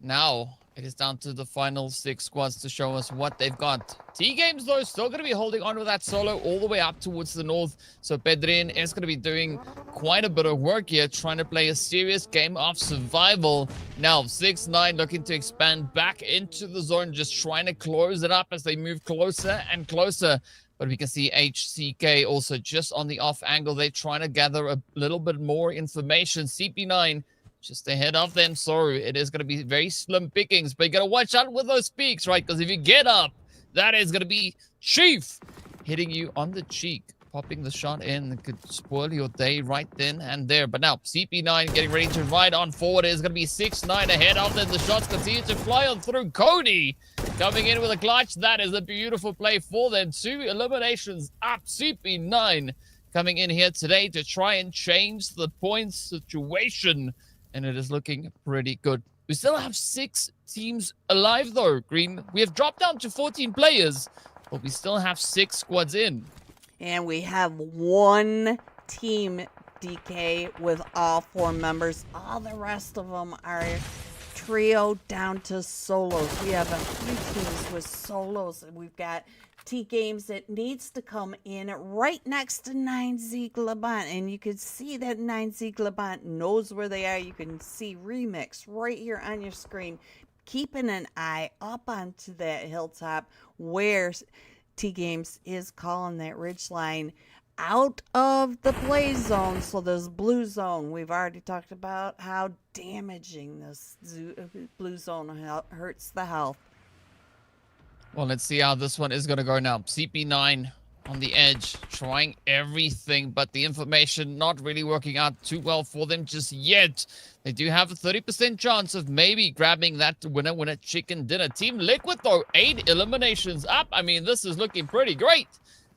Now it is down to the final 6 squads to show us what they've got. T-Games, though, still going to be holding on with that solo all the way up towards the north. So Pedrin is going to be doing quite a bit of work here, trying to play a serious game of survival. Now 6-9 looking to expand back into the zone, just trying to close it up as they move closer and closer. But we can see HCK also just on the off angle. They're trying to gather a little bit more information. CP9 just ahead of them. So it is going to be very slim pickings, but you got to watch out with those peaks, right? Because if you get up, that is going to be Chief hitting you on the cheek. Popping the shot in could spoil your day right then and there. But now CP9 getting ready to ride on forward. It is going to be 6-9 ahead of them. The shots continue to fly on through. Cody coming in with a clutch. That is a beautiful play for them. 2 eliminations up. CP9 coming in here today to try and change the points situation. And it is looking pretty good. We still have 6 teams alive though, Green. We have dropped down to 14 players, but we still have 6 squads in. And we have 1 team, DK, with all 4 members. All the rest of them are trio down to solos. We have a few teams with solos. We've got TGAMES that needs to come in right next to 9Z GLOBANT. And you can see that 9Z GLOBANT knows where they are. You can see Remix right here on your screen. Keeping an eye up onto that hilltop where TGAMES is calling that ridge line out of the play zone. So this blue zone, we've already talked about how damaging this blue zone hurts the health. Well, let's see how this one is going to go now. CP9 on the edge, trying everything, but the information not really working out too well for them just yet. They do have a 30% chance of maybe grabbing that winner chicken dinner. Team Liquid, though, 8 eliminations up. I mean, this is looking pretty great.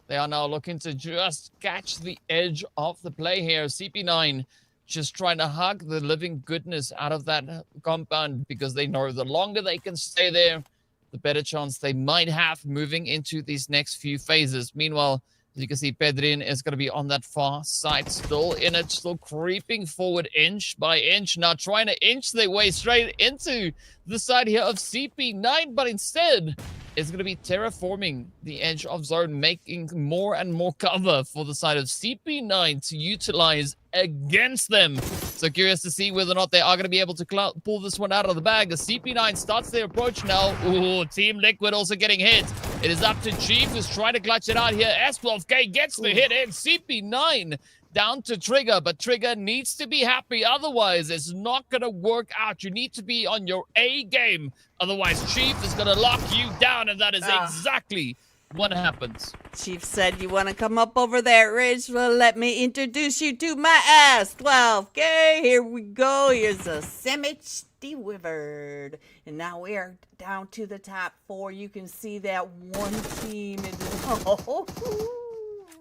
They are now looking to just catch the edge of the play here. CP9 just trying to hug the living goodness out of that compound because they know the longer they can stay there, the better chance they might have moving into these next few phases. Meanwhile, as you can see, Pedrin is going to be on that far side, still in it, still creeping forward inch by inch. Now trying to inch their way straight into the side here of CP9, but instead is going to be terraforming the edge of zone, making more and more cover for the side of CP9 to utilize against them. So curious to see whether or not they are going to be able to pull this one out of the bag. As CP9 starts their approach now. Ooh, Team Liquid also getting hit. It is up to Chief, who's trying to clutch it out here. S12K gets the hit in. CP9 down to Trigger, but Trigger needs to be happy. Otherwise, it's not going to work out. You need to be on your A game. Otherwise, Chief is going to lock you down, and that is exactly what happens. Chief said, you want to come up over that ridge? Well, let me introduce you to my ass. 12K, here we go. Here's a sandwich delivered. And now we are down to the top 4. You can see that one team.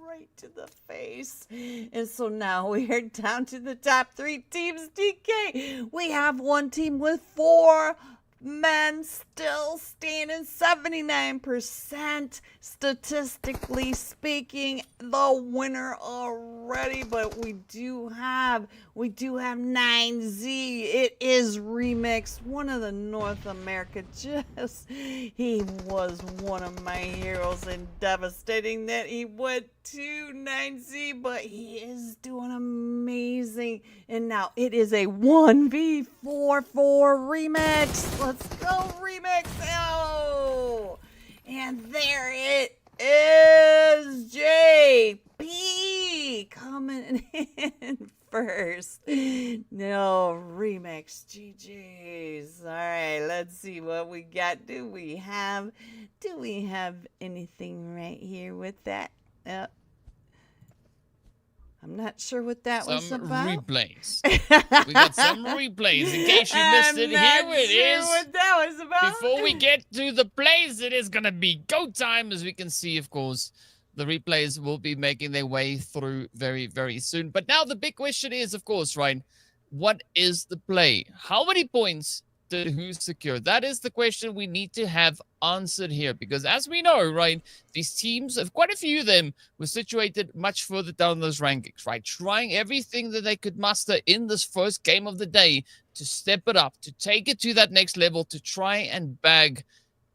Right to the face. And so now we are down to the top 3 teams, DK. We have one team with 4 men still standing, 79% statistically speaking, the winner already. But we do have 9Z. It is Remix, one of the North America. He was one of my heroes, and devastating that he went to 9Z, but he is doing amazing. And now it is a 1v4 for Remix. Let's go, Remix. Oh, and there it is, JP coming in first. No, Remix, GG's. All right, let's see what we got. Do we have anything right here with that? I'm not sure what that was about. Replays. We got some replays. In case you missed it, here it is. What that was about. Before we get to the plays, it is going to be go time. As we can see, of course, the replays will be making their way through very, very soon. But now the big question is, of course, right, what is the play? How many points did who secure? That is the question we need to have answered here, because as we know, right, these teams, quite a few of them, were situated much further down those rankings, right, trying everything that they could muster in this first game of the day to step it up, to take it to that next level, to try and bag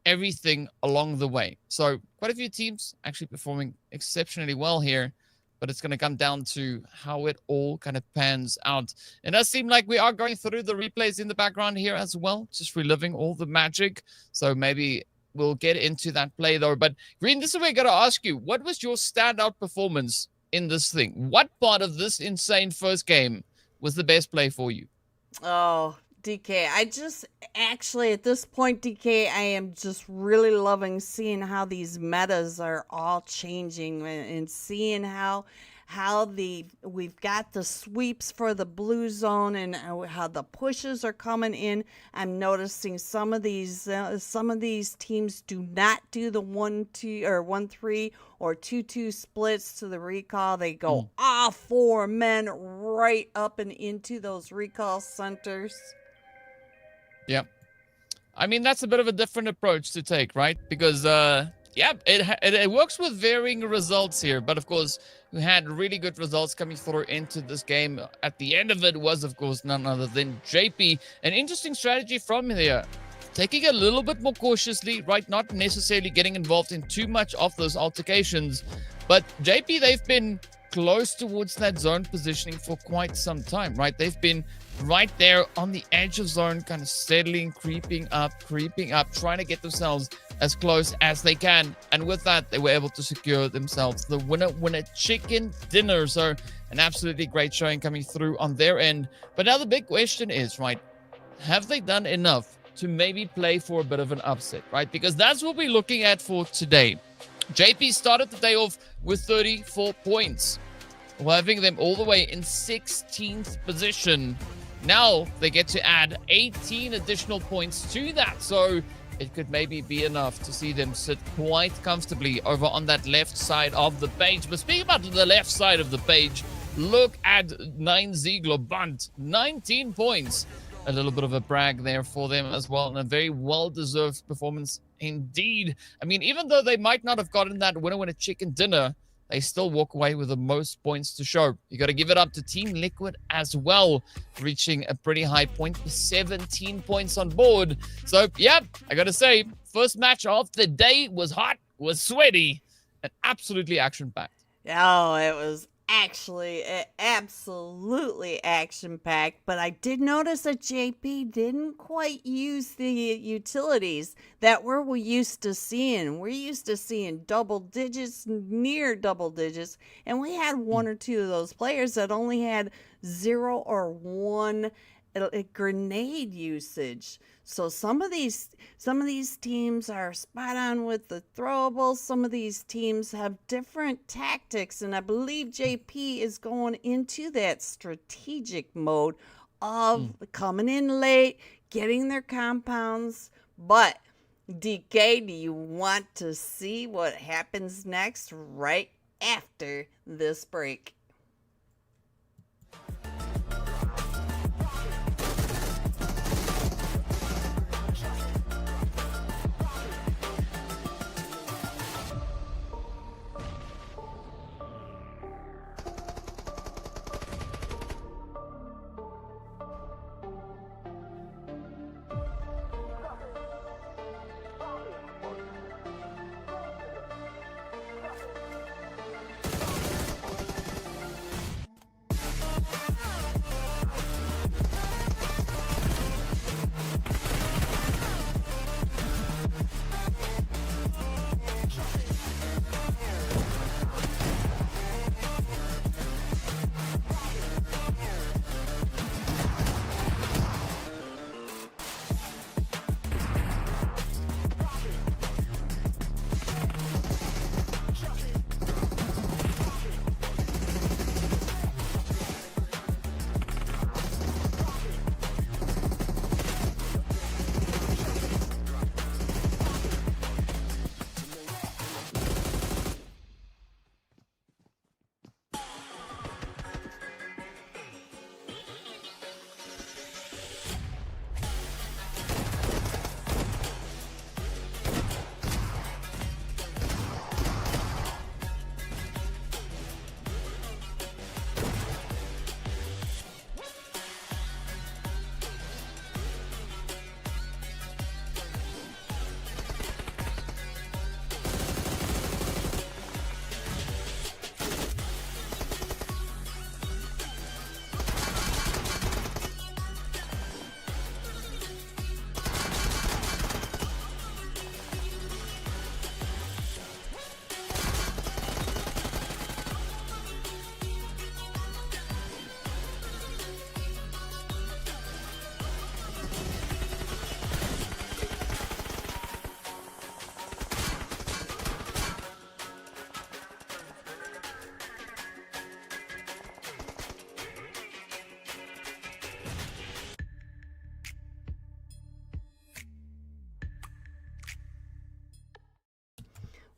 everything along the way. So quite a few teams actually performing exceptionally well here, but it's going to come down to how it all kind of pans out. It does seem like we are going through the replays in the background here as well, just reliving all the magic. So maybe we'll get into that play though. But Green, this is where I got to ask you, what was your standout performance in this thing? What part of this insane first game was the best play for you? Oh, DK, I just actually at this point, DK, I am just really loving seeing how these metas are all changing and seeing how the we've got the sweeps for the blue zone and how the pushes are coming in. I'm noticing some of these teams do not do the 1-2 or 1-3 or 2-2 splits to the recall. They go all four men right up and into those recall centers. Yep. I mean, that's a bit of a different approach to take, right? Because, yeah, it works with varying results here. But, of course, we had really good results coming through into this game. At the end of it was, of course, none other than JP. An interesting strategy from here. Taking a little bit more cautiously, right? Not necessarily getting involved in too much of those altercations. But JP, they've been close towards that zone positioning for quite some time, right? They've been right there on the edge of zone, kind of settling, creeping up, trying to get themselves as close as they can. And with that, they were able to secure themselves the winner chicken dinner. So an absolutely great showing coming through on their end. But now the big question is, right, have they done enough to maybe play for a bit of an upset, right? Because that's what we're looking at for today. JP started the day off with 34 points, having them all the way in 16th position. Now they get to add 18 additional points to that, so it could maybe be enough to see them sit quite comfortably over on that left side of the page. But speaking about the left side of the page, look at 9Z GLOBANT, 19 points. A little bit of a brag there for them as well, and a very well-deserved performance indeed. I mean, even though they might not have gotten that winner chicken dinner, they still walk away with the most points to show. You got to give it up to Team Liquid as well, reaching a pretty high point, 17 points on board. So, yeah, I got to say, first match of the day was hot, was sweaty, and absolutely action-packed. Oh, it was actually absolutely action-packed, but I did notice that JP didn't quite use the utilities that we're used to seeing. We're used to seeing double digits, near double digits, and we had one or two of those players that only had 0 or 1 grenade usage. So some of these teams are spot on with the throwables. Some of these teams have different tactics, and I believe JP is going into that strategic mode of coming in late, getting their compounds. But DK, do you want to see what happens next right after this break?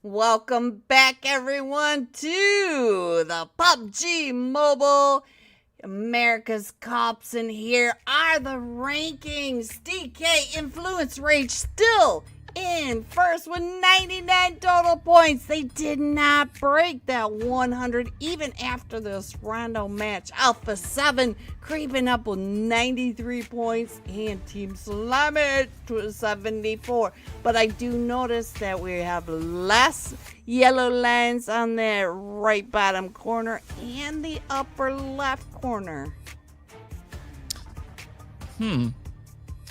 Welcome back, everyone, to the PUBG Mobile America's Cups, and here are the rankings. DK Influence Rage still in first with 99 total points. They did not break that 100 even after this Rondo match. Alpha 7 creeping up with 93 points, and Team SALAME to 74. But I do notice that we have less yellow lines on the right bottom corner and the upper left corner.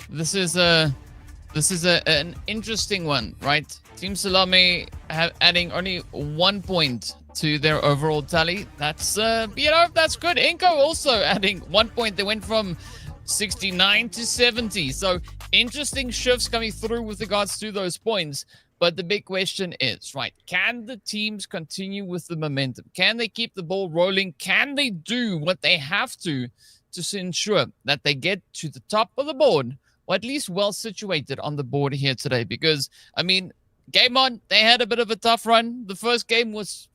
This is an interesting one, right? Team SALAME adding only 1 point to their overall tally. That's that's good. iNCO also adding 1 point. They went from 69 to 70. So interesting shifts coming through with regards to those points. But the big question is, right, can the teams continue with the momentum? Can they keep the ball rolling? Can they do what they have to ensure that they get to the top of the board, or at least well situated on the board here today? Because, I mean, game on, they had a bit of a tough run. The first game was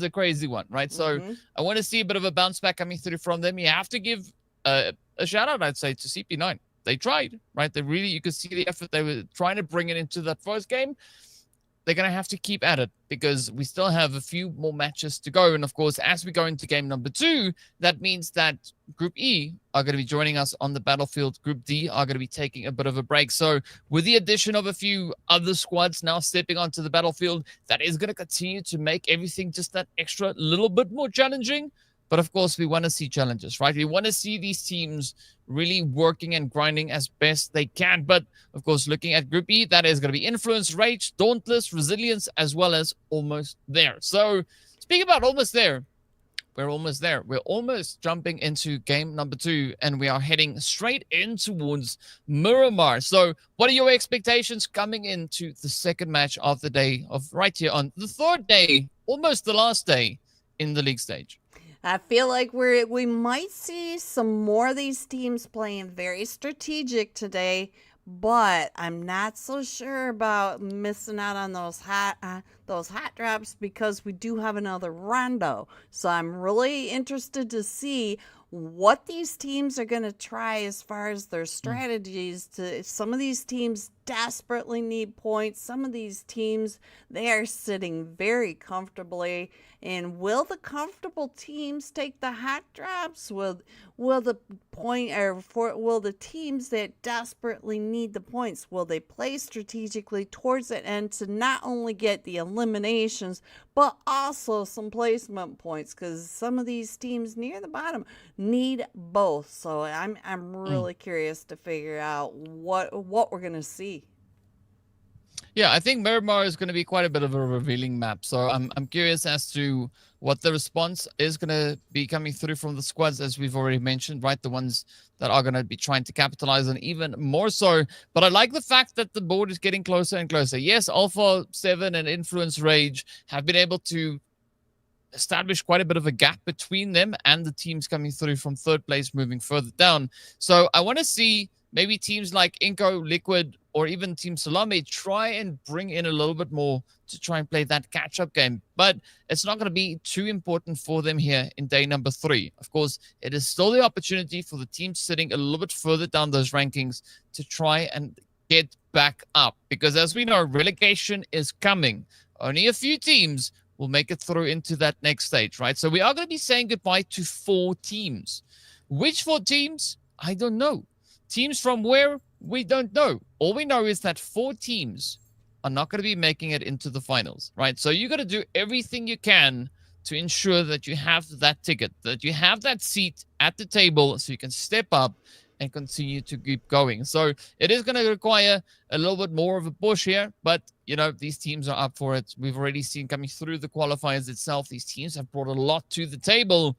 a crazy one, right? So I want to see a bit of a bounce back coming through from them. You have to give a shout out, I'd say, to CP9. They tried, right? They really, you could see the effort. They were trying to bring it into that first game. They're going to have to keep at it because we still have a few more matches to go. And of course, as we go into game number 2, that means that Group E are going to be joining us on the battlefield. Group D are going to be taking a bit of a break. So with the addition of a few other squads now stepping onto the battlefield, that is going to continue to make everything just that extra little bit more challenging. But of course, we want to see challenges, right? We want to see these teams really working and grinding as best they can. But of course, looking at Group E, that is going to be Influence, Rage, Dauntless, Resilience, as well as Almost There. So speaking about Almost There, we're almost there. We're almost jumping into game number 2, and we are heading straight in towards Miramar. So what are your expectations coming into the second match of the day, of right here on the third day, almost the last day in the league stage? I feel like we might see some more of these teams playing very strategic today, but I'm not so sure about missing out on those hot drops because we do have another Rondo. So I'm really interested to see what these teams are going to try as far as their strategies. Some of these teams desperately need points. Some of these teams, they are sitting very comfortably. And will the comfortable teams take the hot drops? Will the teams that desperately need the points, will they play strategically towards the end to not only get the eliminations but also some placement points? Because some of these teams near the bottom need both. So I'm really curious to figure out what we're gonna see. Yeah, I think Miramar is going to be quite a bit of a revealing map. So I'm curious as to what the response is going to be coming through from the squads, as we've already mentioned, right? The ones that are going to be trying to capitalize on even more so. But I like the fact that the board is getting closer and closer. Yes, Alpha 7 and Influence Rage have been able to establish quite a bit of a gap between them and the teams coming through from third place moving further down. So I want to see maybe teams like iNCO, Liquid, or even Team SALAME try and bring in a little bit more to try and play that catch-up game. But it's not going to be too important for them here in day number 3. Of course, it is still the opportunity for the teams sitting a little bit further down those rankings to try and get back up. Because as we know, relegation is coming. Only a few teams will make it through into that next stage, right? So we are going to be saying goodbye to 4 teams. Which 4 teams? I don't know. Teams from where? We don't know. All we know is that 4 teams are not going to be making it into the finals, right? So you got to do everything you can to ensure that you have that ticket, that you have that seat at the table so you can step up and continue to keep going. So it is going to require a little bit more of a push here, but, you know, these teams are up for it. We've already seen coming through the qualifiers itself, these teams have brought a lot to the table.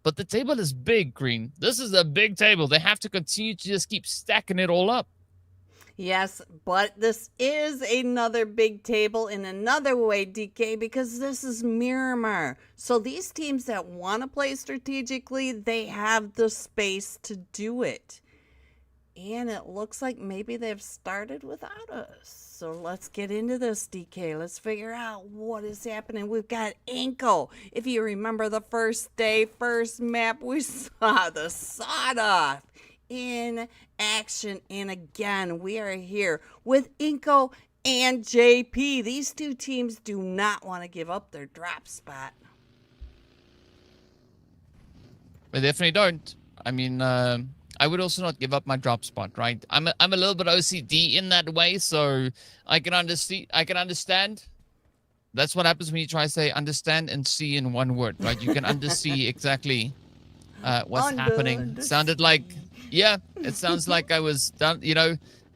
But the table is big, Green. This is a big table. They have to continue to just keep stacking it all up. Yes, but this is another big table in another way, DK, because this is Miramar. So these teams that want to play strategically, they have the space to do it. And it looks like maybe they've started without us. So let's get into this, DK. Let's figure out what is happening. We've got iNCO. If you remember the first day, first map, we saw the sawed-off in action. And again, we are here with iNCO and JP. These two teams do not want to give up their drop spot. They definitely don't. I mean, I would also not give up my drop spot, right? I'm a little bit OCD in that way, so I can understand. That's what happens when you try to say understand and see in one word, right? You can undersee exactly what's happening. Sounded like, yeah, it sounds like I was down,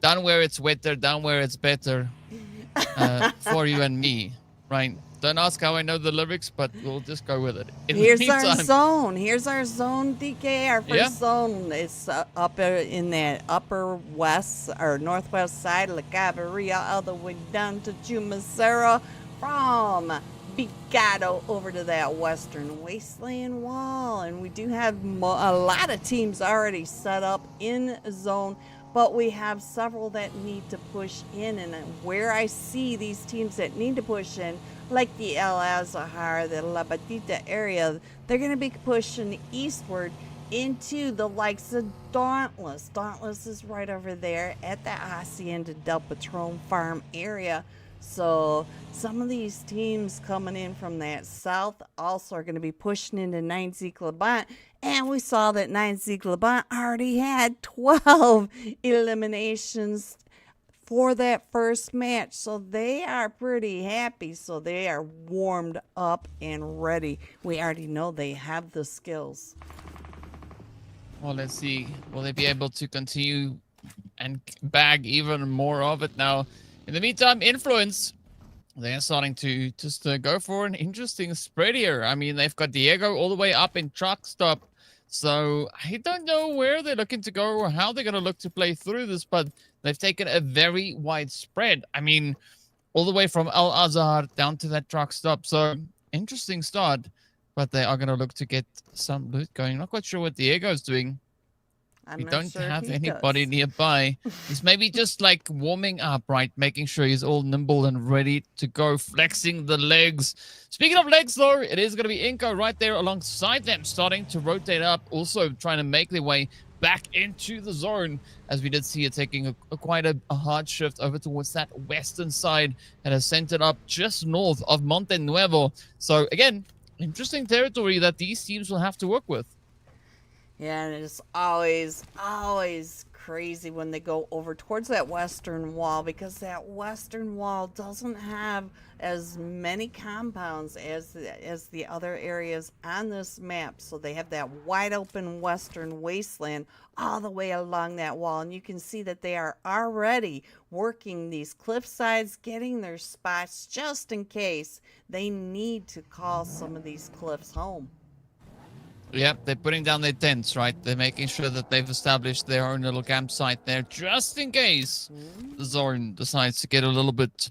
down where it's wetter, down where it's better, for you and me, right? Don't ask how I know the lyrics, but we'll just go with it. Here's our zone. Here's our zone, DK. Our first zone is up in that upper west or northwest side of La Cabarilla, all the way down to Chumacero, from Bigado over to that western wasteland wall. And we do have a lot of teams already set up in zone, but we have several that need to push in. And where I see these teams that need to push in, like the El Azahar, the La Batita area, they're going to be pushing eastward into the likes of Dauntless. Dauntless is right over there at the Hacienda del Patron farm area. So some of these teams coming in from that south also are going to be pushing into 9Z GLOBANT. And we saw that 9Z GLOBANT already had 12 eliminations for that first match. So they are pretty happy. So they are warmed up and ready. We already know they have the skills. Well, let's see. Will they be able to continue and bag even more of it now? In the meantime, Influence, they're starting to just go for an interesting spread here. I mean, they've got Diego all the way up in truck stop. So I don't know where they're looking to go or how they're going to look to play through this, but they've taken a very wide spread. I mean, all the way from El Azhar down to that truck stop. So interesting start, but they are going to look to get some loot going. Not quite sure what Diego's doing. We don't have anybody nearby. He's maybe just like warming up, right? Making sure he's all nimble and ready to go, flexing the legs. Speaking of legs, though, it is going to be iNCO right there alongside them, starting to rotate up, also trying to make their way back into the zone, as we did see it taking quite a hard shift over towards that western side and has centered up just north of Monte Nuevo. So, again, interesting territory that these teams will have to work with. Yeah, and it's always crazy when they go over towards that western wall, because that western wall doesn't have as many compounds as the other areas on this map. So they have that wide open western wasteland all the way along that wall, and you can see that they are already working these cliff sides, getting their spots just in case they need to call some of these cliffs home. Yep, they're putting down their tents, right? They're making sure that they've established their own little campsite there, just in case the zone decides to get a little bit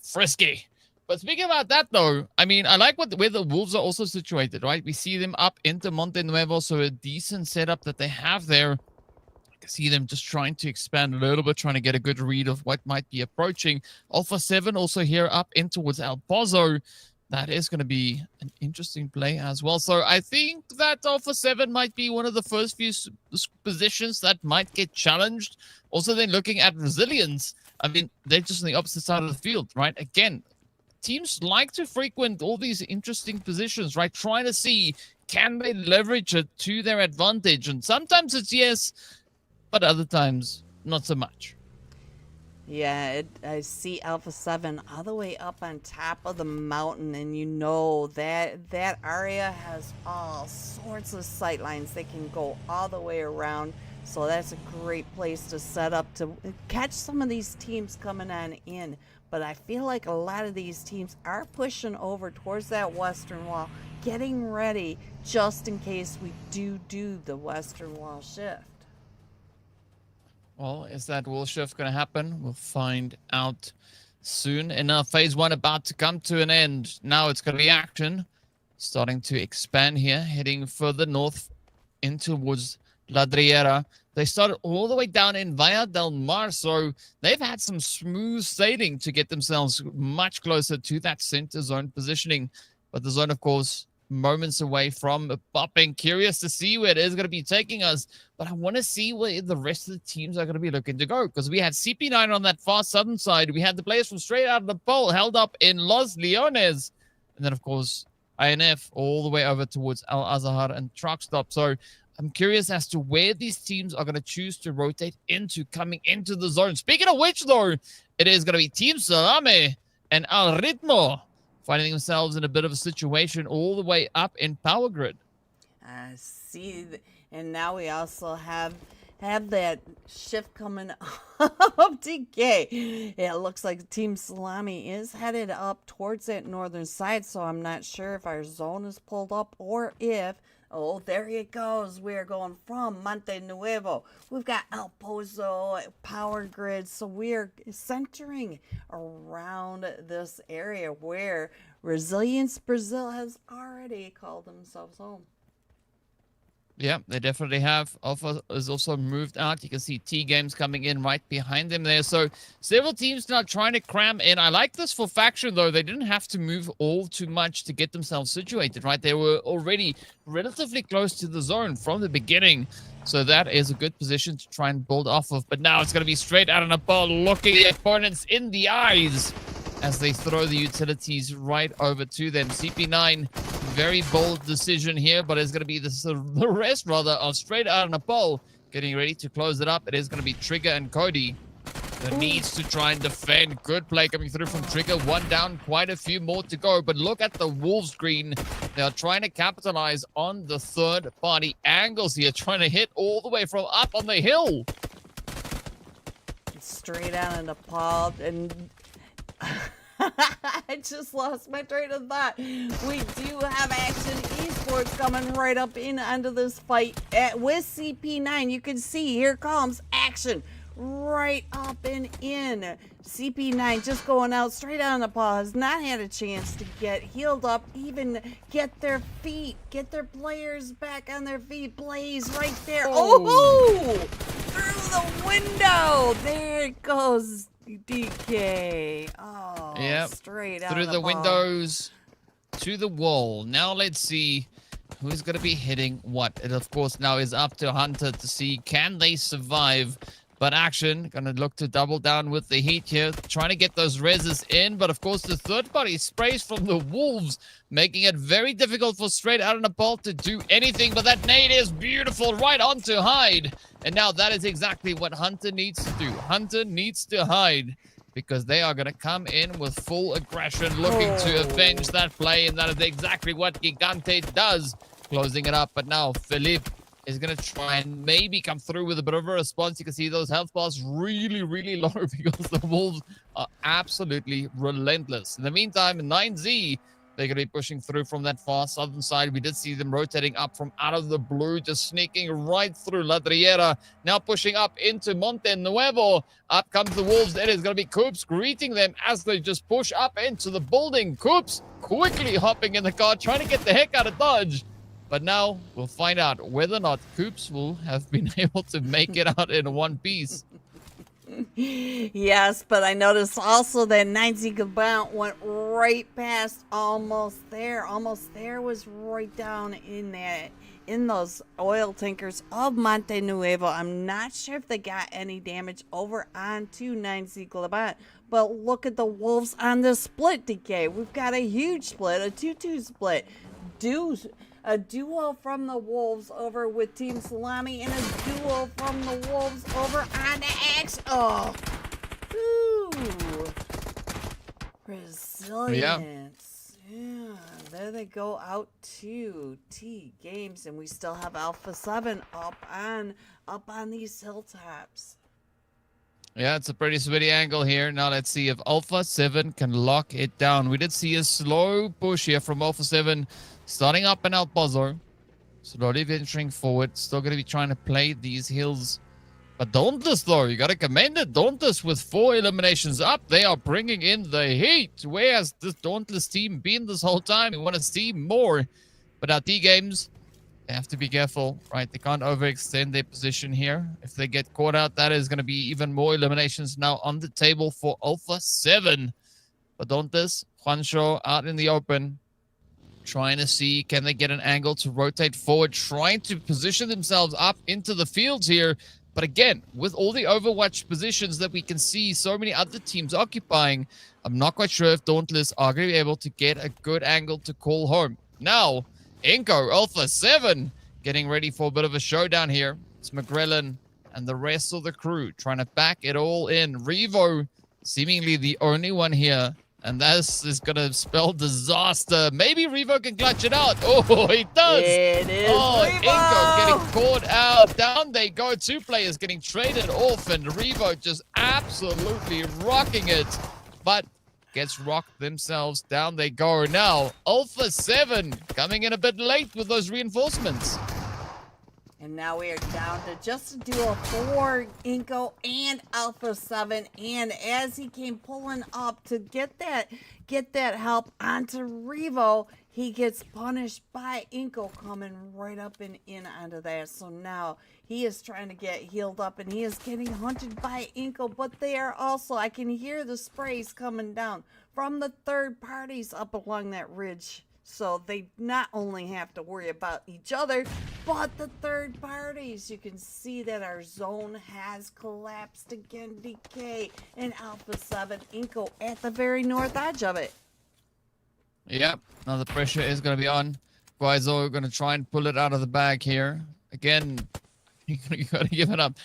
frisky. But speaking about that, though, I mean, I like where the wolves are also situated, right? We see them up into Monte Nuevo, so a decent setup that they have there. I can see them just trying to expand a little bit, trying to get a good read of what might be approaching. Alpha 7 also here up in towards El Pozo. That is going to be an interesting play as well. So I think that Alpha 7 might be one of the first few positions that might get challenged. Also, then looking at Resilience, I mean, they're just on the opposite side of the field, right? Again, teams like to frequent all these interesting positions, right? Trying to see, can they leverage it to their advantage? And sometimes it's yes, but other times, not so much. Yeah, I see Alpha 7 all the way up on top of the mountain, and you know that that area has all sorts of sight lines. They can go all the way around, so that's a great place to set up to catch some of these teams coming on in. But I feel like a lot of these teams are pushing over towards that western wall, getting ready just in case we do the western wall shift. Well, is that wall shift going to happen? We'll find out soon enough. Phase 1 about to come to an end. Now it's going to be action. Starting to expand here, heading further north in towards Ladriera. They started all the way down in Via del Mar, so they've had some smooth sailing to get themselves much closer to that center zone positioning. But the zone, of course, moments away from popping. Curious to see where it is going to be taking us, but I want to see where the rest of the teams are going to be looking to go, because we had CP9 on that far southern side. We had the players from straight out of the pole held up in Los Leones, and then, of course, INF all the way over towards Al Azhar and Truck Stop. So I'm curious as to where these teams are going to choose to rotate into coming into the zone. Speaking of which, though, it is going to be Team Salame and Al Ritmo finding themselves in a bit of a situation all the way up in Power Grid. I see. And now we also have that shift coming up, DK. It looks like Team Salame is headed up towards that northern side, so I'm not sure if our zone is pulled up or if... Oh, there it goes. We're going from Monte Nuevo. We've got El Pozo, Power Grid. So we're centering around this area where Resilience Brazil has already called themselves home. Yeah, they definitely have. Alpha is also moved out. You can see TGAMES coming in right behind them there. So several teams now trying to cram in. I like this for Faction, though. They didn't have to move all too much to get themselves situated, right? They were already relatively close to the zone from the beginning. So that is a good position to try and build off of. But now it's going to be straight out on a ball, looking the opponents in the eyes as they throw the utilities right over to them. CP9, very bold decision here, but it's going to be the rest, rather, of straight out on a pole. Getting ready to close it up. It is going to be Trigger and Cody that needs to try and defend. Good play coming through from Trigger. One down, quite a few more to go. But look at the Wolves green. They are trying to capitalize on the third-party angles here, trying to hit all the way from up on the hill. Straight out on the pole, and... I just lost my train of thought. We do have Action Esports coming right up in under this fight with CP9. You can see here comes Action right up and in. CP9 just going out straight out on the paw. Has not had a chance to get healed up, even get their feet, get their players back on their feet. Blaze right there. Oh! Through the window. There it goes. DK. Oh, yep. Straight out through the windows to the wall. Now let's see who's going to be hitting what. It, of course, now is up to Hunter to see can they survive. But Action going to look to double down with the heat here, trying to get those reses in. But, of course, the third-party sprays from the Wolves, making it very difficult for straight out on a ball to do anything. But that nade is beautiful right onto Hyde. And now that is exactly what Hunter needs to do. Hunter needs to hide because they are going to come in with full aggression, looking to avenge that play. And that is exactly what Gigante does, closing it up. But now Philippe is going to try and maybe come through with a bit of a response. You can see those health bars really, really low because the Wolves are absolutely relentless. In the meantime, 9Z, they're going to be pushing through from that far southern side. We did see them rotating up from out of the blue, just sneaking right through La Triera. Now pushing up into Monte Nuevo. Up comes the Wolves. It is going to be Coops greeting them as they just push up into the building. Coops quickly hopping in the car, trying to get the heck out of Dodge. But now we'll find out whether or not Coops will have been able to make it out in one piece. Yes, but I noticed also that 9Z GLOBANT went right past almost there. Almost there was right down in those oil tankers of Monte Nuevo. I'm not sure if they got any damage over onto 9Z GLOBANT. But look at the Wolves on the split, DK. We've got a huge split, a 2-2 split. A duo from the Wolves over with Team Salame and a duo from the Wolves over on the Action. Oh, ooh, resilience. Yeah, there they go out to TGAMES, and we still have Alpha 7 up on these hilltops. Yeah, it's a pretty sweaty angle here. Now let's see if Alpha 7 can lock it down. We did see a slow push here from Alpha 7. Starting up in El Pozo, slowly venturing forward, still going to be trying to play these hills. But Dauntless, though, you got to commend it. Dauntless with 4 eliminations up. They are bringing in the heat. Where has this Dauntless team been this whole time? We want to see more. But our TGAMES They have to be careful, right? They can't overextend their position here. If they get caught out, that is going to be even more eliminations now on the table for Alpha 7. But Dauntless, Juancho out in the open, trying to see, can they get an angle to rotate forward, trying to position themselves up into the fields here. But again, with all the Overwatch positions that we can see so many other teams occupying, I'm not quite sure if Dauntless are going to be able to get a good angle to call home. Now, iNCO, Alpha 7, getting ready for a bit of a showdown here. It's McGrellan and the rest of the crew trying to back it all in. Revo, seemingly the only one here. And this is going to spell disaster. Maybe Revo can clutch it out. Oh, he does. It is Revo. iNCO getting caught out. Down they go. 2 players getting traded off. And Revo just absolutely rocking it. But gets rocked themselves. Down they go. Now, Alpha 7 coming in a bit late with those reinforcements. And now we are down to just a duo for iNCO and Alpha 7. And as he came pulling up to get that help onto Revo, he gets punished by iNCO coming right up and in onto that. So now he is trying to get healed up and he is getting hunted by iNCO. But they are also, I can hear the sprays coming down from the third parties up along that ridge. So they not only have to worry about each other, but the third parties. You can see that our zone has collapsed again, DK and Alpha 7, iNCO at the very north edge of it. Yep, now the pressure is going to be on. Guaizo going to try and pull it out of the bag here. Again, you got to give it up.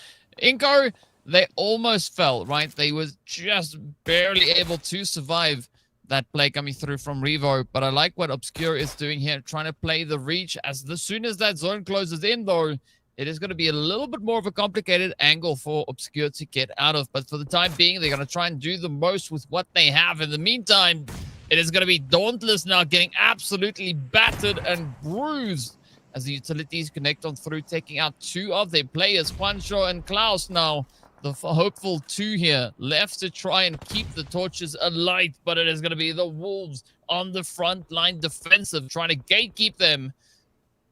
iNCO, they almost fell, right? They was just barely able to survive that play coming through from Revo, but I like what Obscure is doing here, trying to play the reach. As soon as that zone closes in, though, it is going to be a little bit more of a complicated angle for Obscure to get out of. But for the time being, they're going to try and do the most with what they have. In the meantime, it is going to be Dauntless now getting absolutely battered and bruised as the utilities connect on through, taking out 2 of their players, Juancho and Klaus now. The hopeful 2 here left to try and keep the torches alight, but it is going to be the Wolves on the front line defensive, trying to gatekeep them,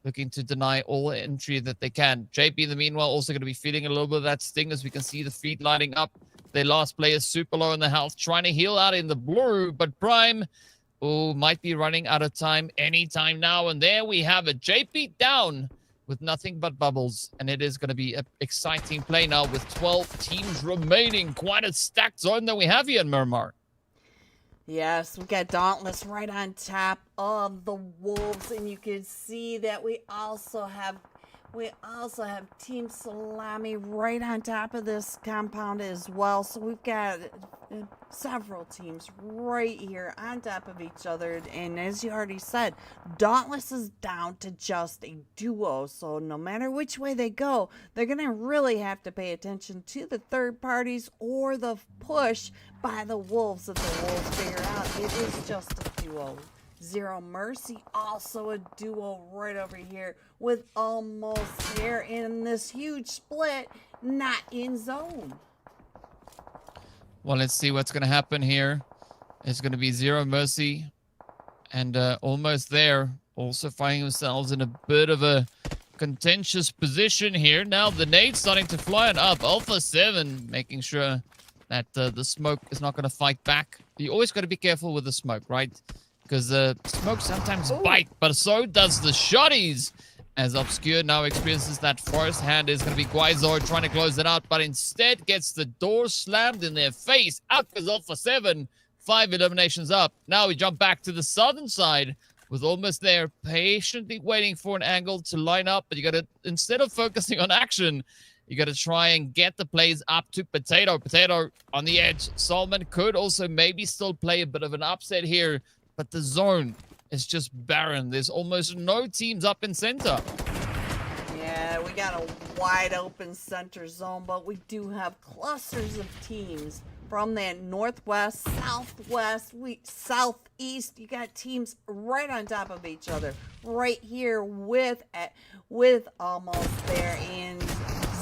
looking to deny all entry that they can. JP, in the meanwhile, also going to be feeling a little bit of that sting as we can see the feet lighting up. Their last player super low in the health, trying to heal out in the blue, but Prime, might be running out of time anytime now. And there we have it. JP down with nothing but bubbles, and it is going to be an exciting play now with 12 teams remaining. Quite a stacked zone that we have here in Miramar. Yes, we got Dauntless right on top of the Wolves, and you can see that we also have Team Salami right on top of this compound as well. So we've got several teams right here on top of each other. And as you already said, Dauntless is down to just a duo. So no matter which way they go, they're going to really have to pay attention to the third parties or the push by the Wolves if the Wolves figure out it is just a duo. Zero Mercy, also a duo right over here with almost there in this huge split, not in zone. Well, let's see what's going to happen here. It's going to be Zero Mercy and almost there. Also finding themselves in a bit of a contentious position here. Now the nade's starting to fly on up. Alpha 7 making sure that the smoke is not going to fight back. You always got to be careful with the smoke, right? Because the smoke sometimes bite, but so does the shotties. As Obscure now experiences that first hand, is going to be Guizor trying to close it out, but instead gets the door slammed in their face. Out goes Alpha 7, 5 eliminations up. Now we jump back to the southern side with almost there, patiently waiting for an angle to line up. But you got to, instead of focusing on action, you got to try and get the plays up to Potato. Potato on the edge. Solomon could also maybe still play a bit of an upset here, but the zone is just barren. There's almost no teams up in center. Yeah, we got a wide open center zone, but we do have clusters of teams from that northwest, southwest, southeast. You got teams right on top of each other, right here with almost there in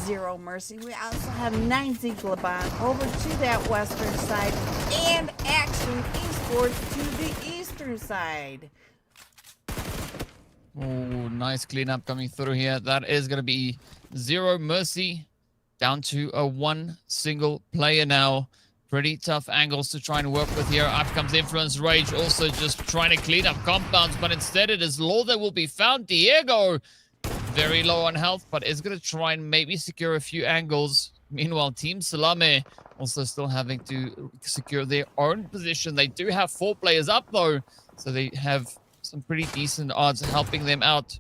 Zero Mercy. We also have 9Z GLOBANT over to that western side and Action Esports to the eastern side. Oh, nice cleanup coming through here. That is going to be Zero Mercy down to a one single player now. Pretty tough angles to try and work with here. Up comes Influence Rage, also just trying to clean up compounds, but instead it is Law that will be found. Diego, very low on health, but is going to try and maybe secure a few angles. Meanwhile, Team Salame also still having to secure their own position. They do have 4 players up though, so they have some pretty decent odds helping them out.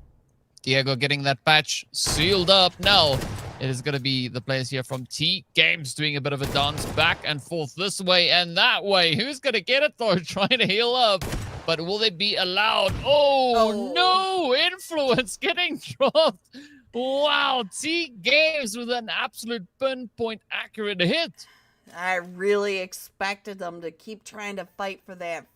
Diego getting that patch sealed up. Now it is going to be the players here from TGAMES doing a bit of a dance back and forth this way and that way. Who's going to get it though? Trying to heal up. But will they be allowed? Oh, no! Influence getting dropped. Wow, TGAMES with an absolute pinpoint accurate hit. I really expected them to keep trying to fight for that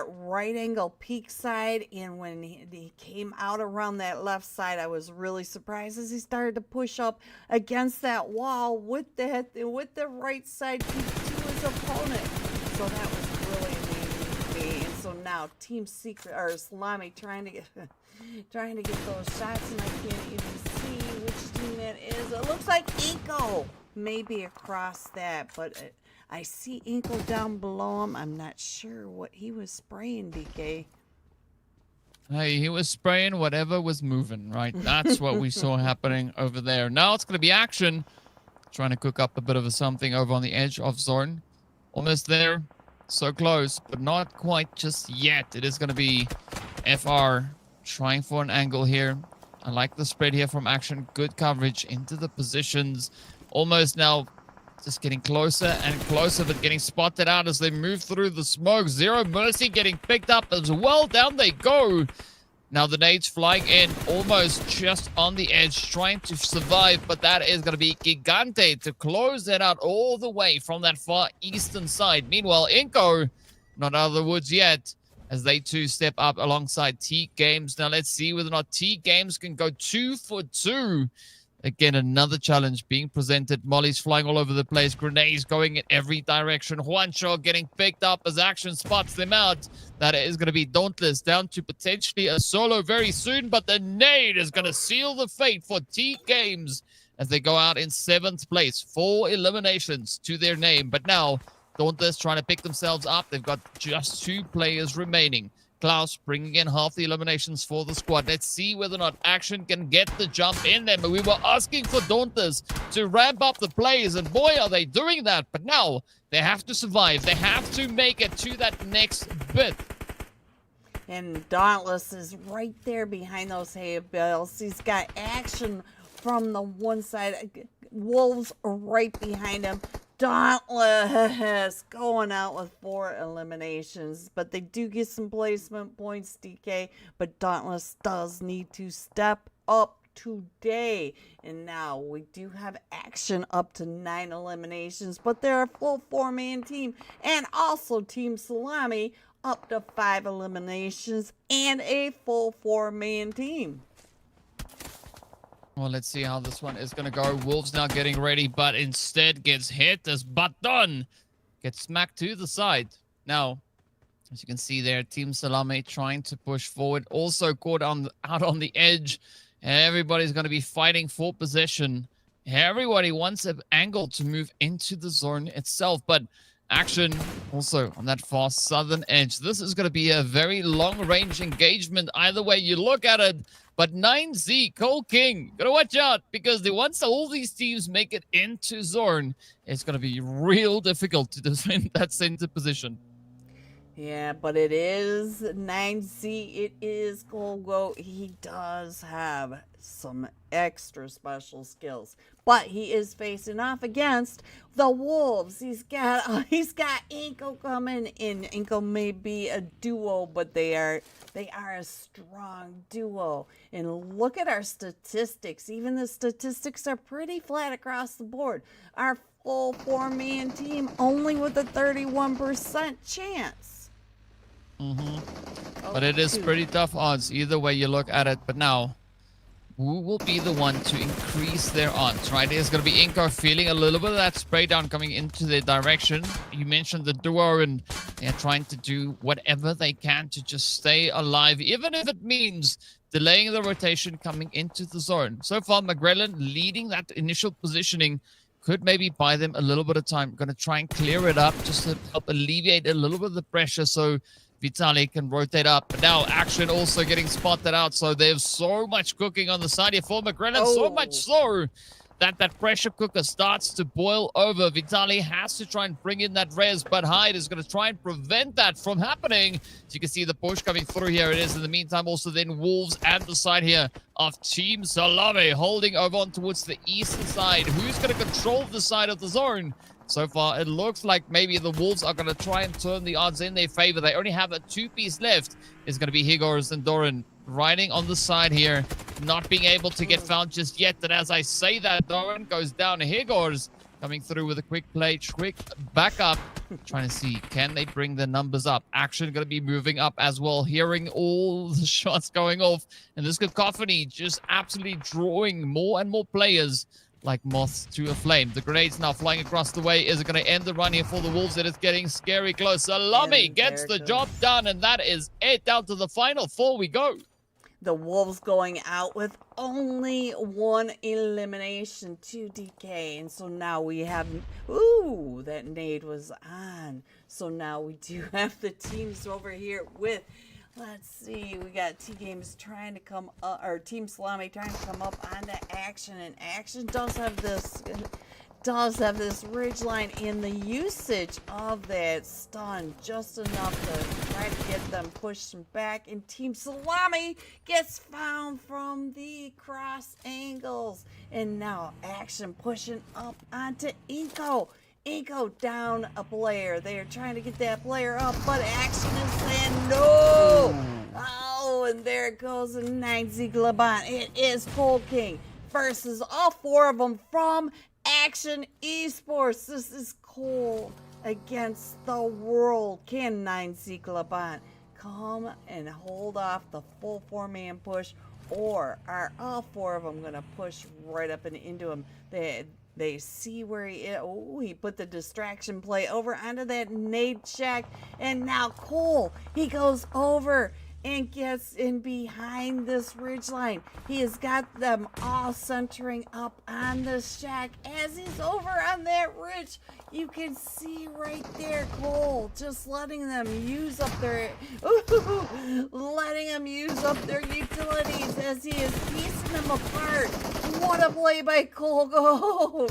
right angle peak side, and when he came out around that left side, I was really surprised as he started to push up against that wall with the right side peak to his opponent. So that was really amazing to me. And so now Team Secret or Salame trying to get those shots, and I can't even see which team that is. It looks like iNCO maybe across that, but I see iNCO down below him. I'm not sure what he was spraying, DK. Hey, he was spraying whatever was moving, right? That's what we saw happening over there. Now it's going to be Action. Trying to cook up a bit of a something over on the edge of zone. Almost there. So close, but not quite just yet. It is going to be FR trying for an angle here. I like the spread here from Action. Good coverage into the positions. Almost now just getting closer and closer, but getting spotted out as they move through the smoke. Zero Mercy getting picked up as well. Down they go. Now the nades flying in almost just on the edge, trying to survive, but that is going to be Gigante to close that out all the way from that far eastern side. Meanwhile, iNCO not out of the woods yet as they too step up alongside TGAMES. Now let's see whether or not TGAMES can go 2 for 2. Again, another challenge being presented. Molly's flying all over the place. Grenades going in every direction. Juancho getting picked up as Action spots them out. That is going to be Dauntless down to potentially a solo very soon. But the nade is going to seal the fate for TGAMES as they go out in 7th place. 4 eliminations to their name. But now, Dauntless trying to pick themselves up. They've got just 2 players remaining. Klaus bringing in half the eliminations for the squad. Let's see whether or not Action can get the jump in them. We were asking for Dauntless to ramp up the plays, and boy, are they doing that. But now they have to survive. They have to make it to that next bit. And Dauntless is right there behind those hay bales. He's got Action from the one side. Wolves are right behind him. Dauntless going out with 4 eliminations, but they do get some placement points, DK, but Dauntless does need to step up today. And now we do have Action up to 9 eliminations, but they're a full 4-man team, and also Team Salame up to 5 eliminations and a full 4-man team. Well, let's see how this one is going to go. Wolves now getting ready, but instead gets hit as Baton gets smacked to the side. Now, as you can see there, Team Salame trying to push forward. Also caught out on the edge. Everybody's going to be fighting for possession. Everybody wants an angle to move into the zone itself, but Action also on that far southern edge. This is going to be a very long-range engagement either way you look at it. But 9Z, Cole King, gotta watch out, because once all these teams make it into zone, it's gonna be real difficult to defend that center position. Yeah, but it is 9Z, it is Golgo. He does have some extra special skills, but he is facing off against the Wolves. He's got iNCO coming in. iNCO may be a duo, but they are a strong duo. And look at our statistics. Even the statistics are pretty flat across the board. Our full 4-man team only with a 31% chance. But it is pretty tough odds either way you look at it. But now who will be the one to increase their odds, right? It's going to be iNCO feeling a little bit of that spray down coming into their direction. You mentioned the duo, and they're trying to do whatever they can to just stay alive, even if it means delaying the rotation coming into the zone. So far, McGrellan leading that initial positioning could maybe buy them a little bit of time. Going to try and clear it up just to help alleviate a little bit of the pressure so Vitaly can rotate up. But now Action also getting spotted out. So there's so much cooking on the side here for McGrellan. So much so that that pressure cooker starts to boil over. Vitaly has to try and bring in that res, but Hyde is going to try and prevent that from happening. So you can see the push coming through here. It is in the meantime also then Wolves and the side here of Team Salame holding over on towards the eastern side. Who's going to control the side of the zone? So far, it looks like maybe the Wolves are going to try and turn the odds in their favor. They only have a two-piece left. It's going to be Higors and Doran riding on the side here, not being able to get found just yet. And as I say that, Doran goes down. Higors coming through with a quick play, quick backup, trying to see, can they bring the numbers up? Action going to be moving up as well, hearing all the shots going off. And this cacophony just absolutely drawing more and more players like moths to a flame. The grenades now flying across the way. Is it going to end the run here for the Wolves? It is getting scary close. Salame gets the job done, and that is it. Down to the final four we go. The Wolves going out with only one elimination to DK. And so now we have... Ooh, that nade was on. So now we do have the teams over here with... Let's see, we got TGAMES trying to come up, or Team Salame trying to come up onto Action, and Action does have this ridgeline in the usage of that stun, just enough to try to get them pushed back, and Team Salame gets found from the cross angles, and now Action pushing up onto iNCO. iNCO down a player. They are trying to get that player up, but Action is saying no. Oh, and there it goes a 9Z GLOBANT. It is Cole King versus all four of them from Action Esports. This is Cole against the world. Can 9Z GLOBANT come and hold off the full four-man push, or are all four of them going to push right up and into him? They see where he is. Oh, he put the distraction play over onto that nade shack. And now Cole, he goes over and gets in behind this ridgeline. He has got them all centering up on the shack as he's over on that ridge. You can see right there, Cole, just letting them use up their, letting them use up their utilities as he is piecing them apart. What a play by Colgo.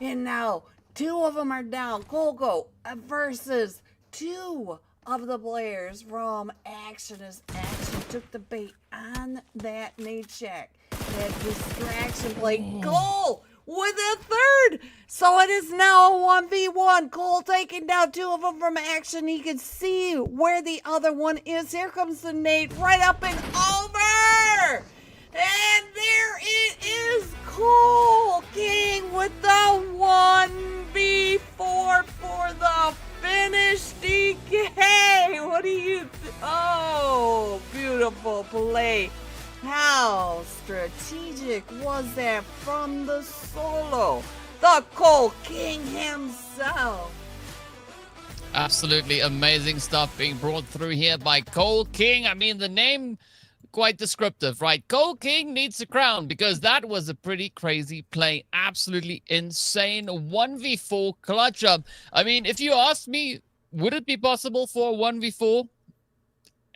And now, two of them are down. Colgo versus two of the players from Action as Action took the bait on that nade shack. That distraction play. Cole with a third. So it is now a 1v1. Cole taking down two of them from Action. He can see where the other one is. Here comes the nade right up and over. And there it is, Cole King with the 1v4 for the finish, DK. What do you oh, beautiful play. How strategic was that from the solo, the Cole King himself. Absolutely amazing stuff being brought through here by Cole King. I mean, the name quite descriptive, right? Cole King needs a crown because that was a pretty crazy play. Absolutely insane 1v4 clutch up. I mean, if you asked me, would it be possible for a 1v4?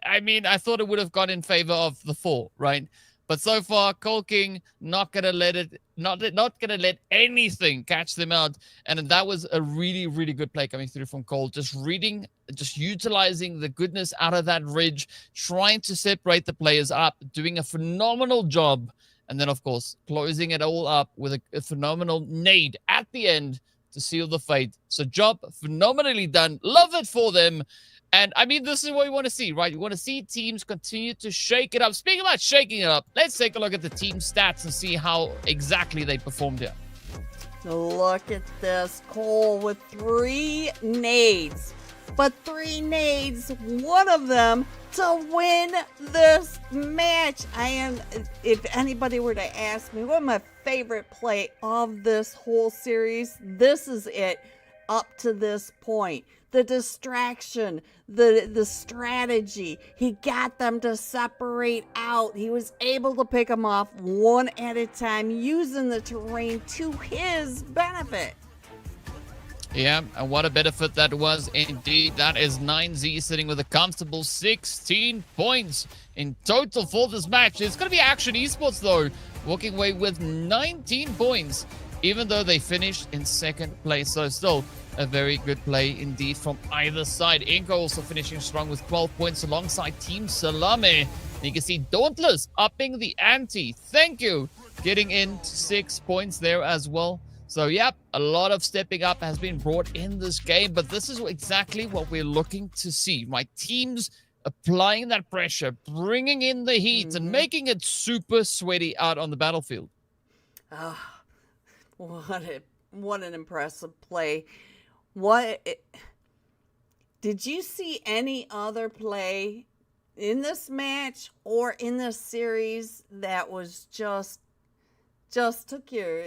I mean, I thought it would have gone in favor of the 4, right? But so far, Cole King not gonna let it, not gonna let anything catch them out. And that was a really, really good play coming through from Cole. Just reading, just utilizing the goodness out of that ridge, trying to separate the players up, doing a phenomenal job. And then, of course, closing it all up with a phenomenal nade at the end to seal the fate. So job phenomenally done. Love it for them. And, I mean, this is what we want to see, right? We want to see teams continue to shake it up. Speaking about shaking it up, let's take a look at the team stats and see how exactly they performed here. Look at this. Cole with 3 nades, but 3 nades, one of them to win this match. If anybody were to ask me what my favorite play of this whole series, this is it up to this point. The distraction, the strategy. He got them to separate out. He was able to pick them off one at a time, using the terrain to his benefit. Yeah, and what a benefit that was indeed. That is 9Z sitting with a comfortable 16 points in total for this match. It's going to be Action Esports, though, walking away with 19 points, even though they finished in second place. So still a very good play indeed from either side. iNCO also finishing strong with 12 points alongside Team SALAME. You can see Dauntless upping the ante. Thank you. Getting in 6 points there as well. So, yep, a lot of stepping up has been brought in this game, but this is exactly what we're looking to see, right? Teams applying that pressure, bringing in the heat, and making it super sweaty out on the battlefield. Oh, what an impressive play. Did you see any other play in this match or in this series that was just took your...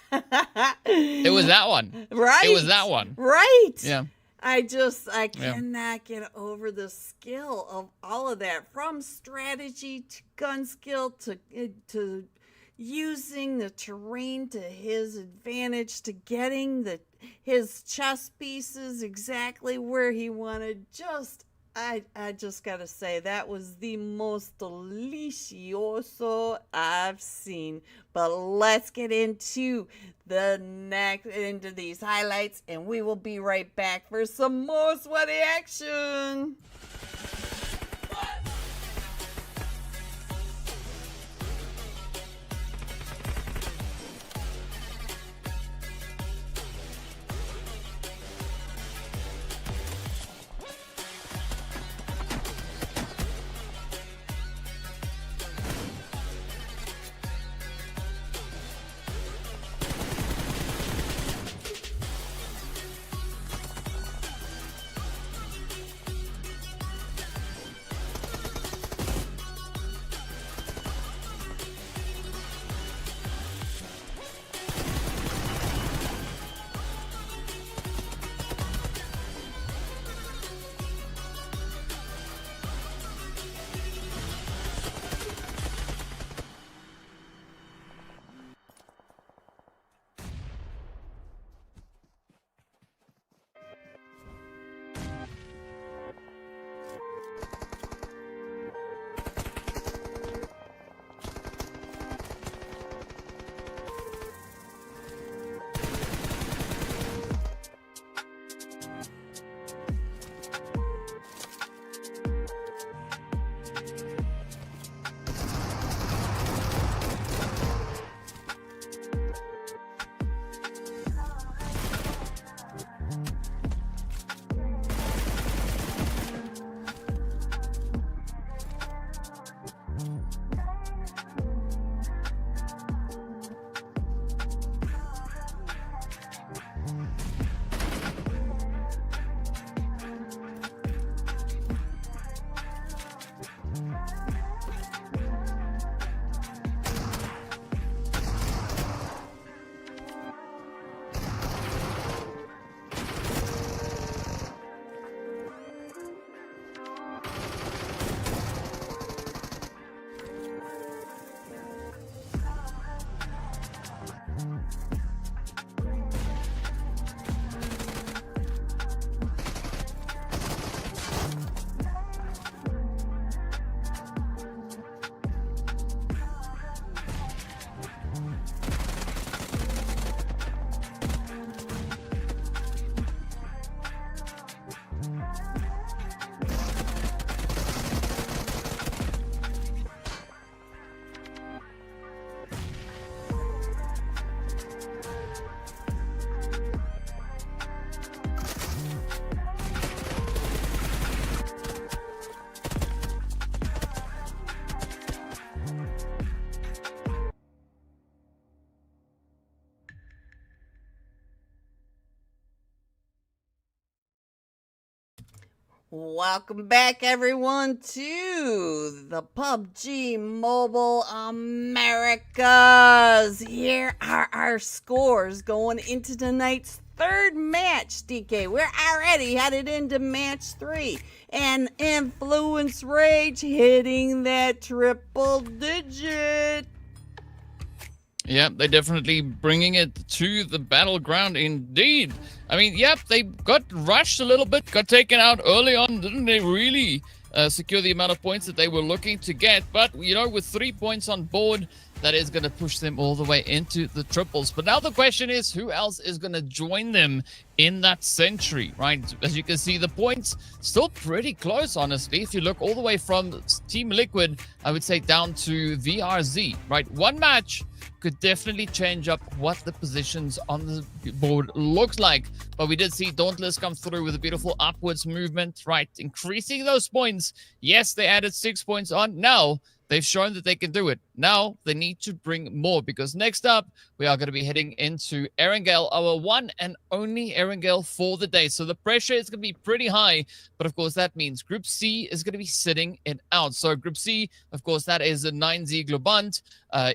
It was that one. Right. It was that one. Right. Yeah. I cannot get over the skill of all of that, from strategy to gun skill to using the terrain to his advantage, to getting his chess pieces exactly where he wanted. I just gotta say, that was the most delicioso I've seen. But let's get into these highlights, and we will be right back for some more sweaty action. Welcome back, everyone, to the PUBG Mobile Americas. Here are our scores going into tonight's third match, DK. We're already headed into match 3. And Influence Rage hitting that triple digit. Yeah, they're definitely bringing it to the battleground indeed. I mean, yep, they got rushed a little bit, got taken out early on. Didn't they really secure the amount of points that they were looking to get? But, you know, with 3 points on board, that is going to push them all the way into the triples. But now the question is, who else is going to join them in that century, right? As you can see, the points still pretty close, honestly. If you look all the way from Team Liquid, I would say down to VRZ, right? One match could definitely change up what the positions on the board looks like. But we did see Dauntless come through with a beautiful upwards movement, right? Increasing those points. Yes, they added 6 points on. Now, they've shown that they can do it. Now, they need to bring more because next up, we are going to be heading into Erangel, our one and only Erangel for the day. So the pressure is going to be pretty high. But of course, that means Group C is going to be sitting it out. So Group C, of course, that is the 9Z GLOBANT,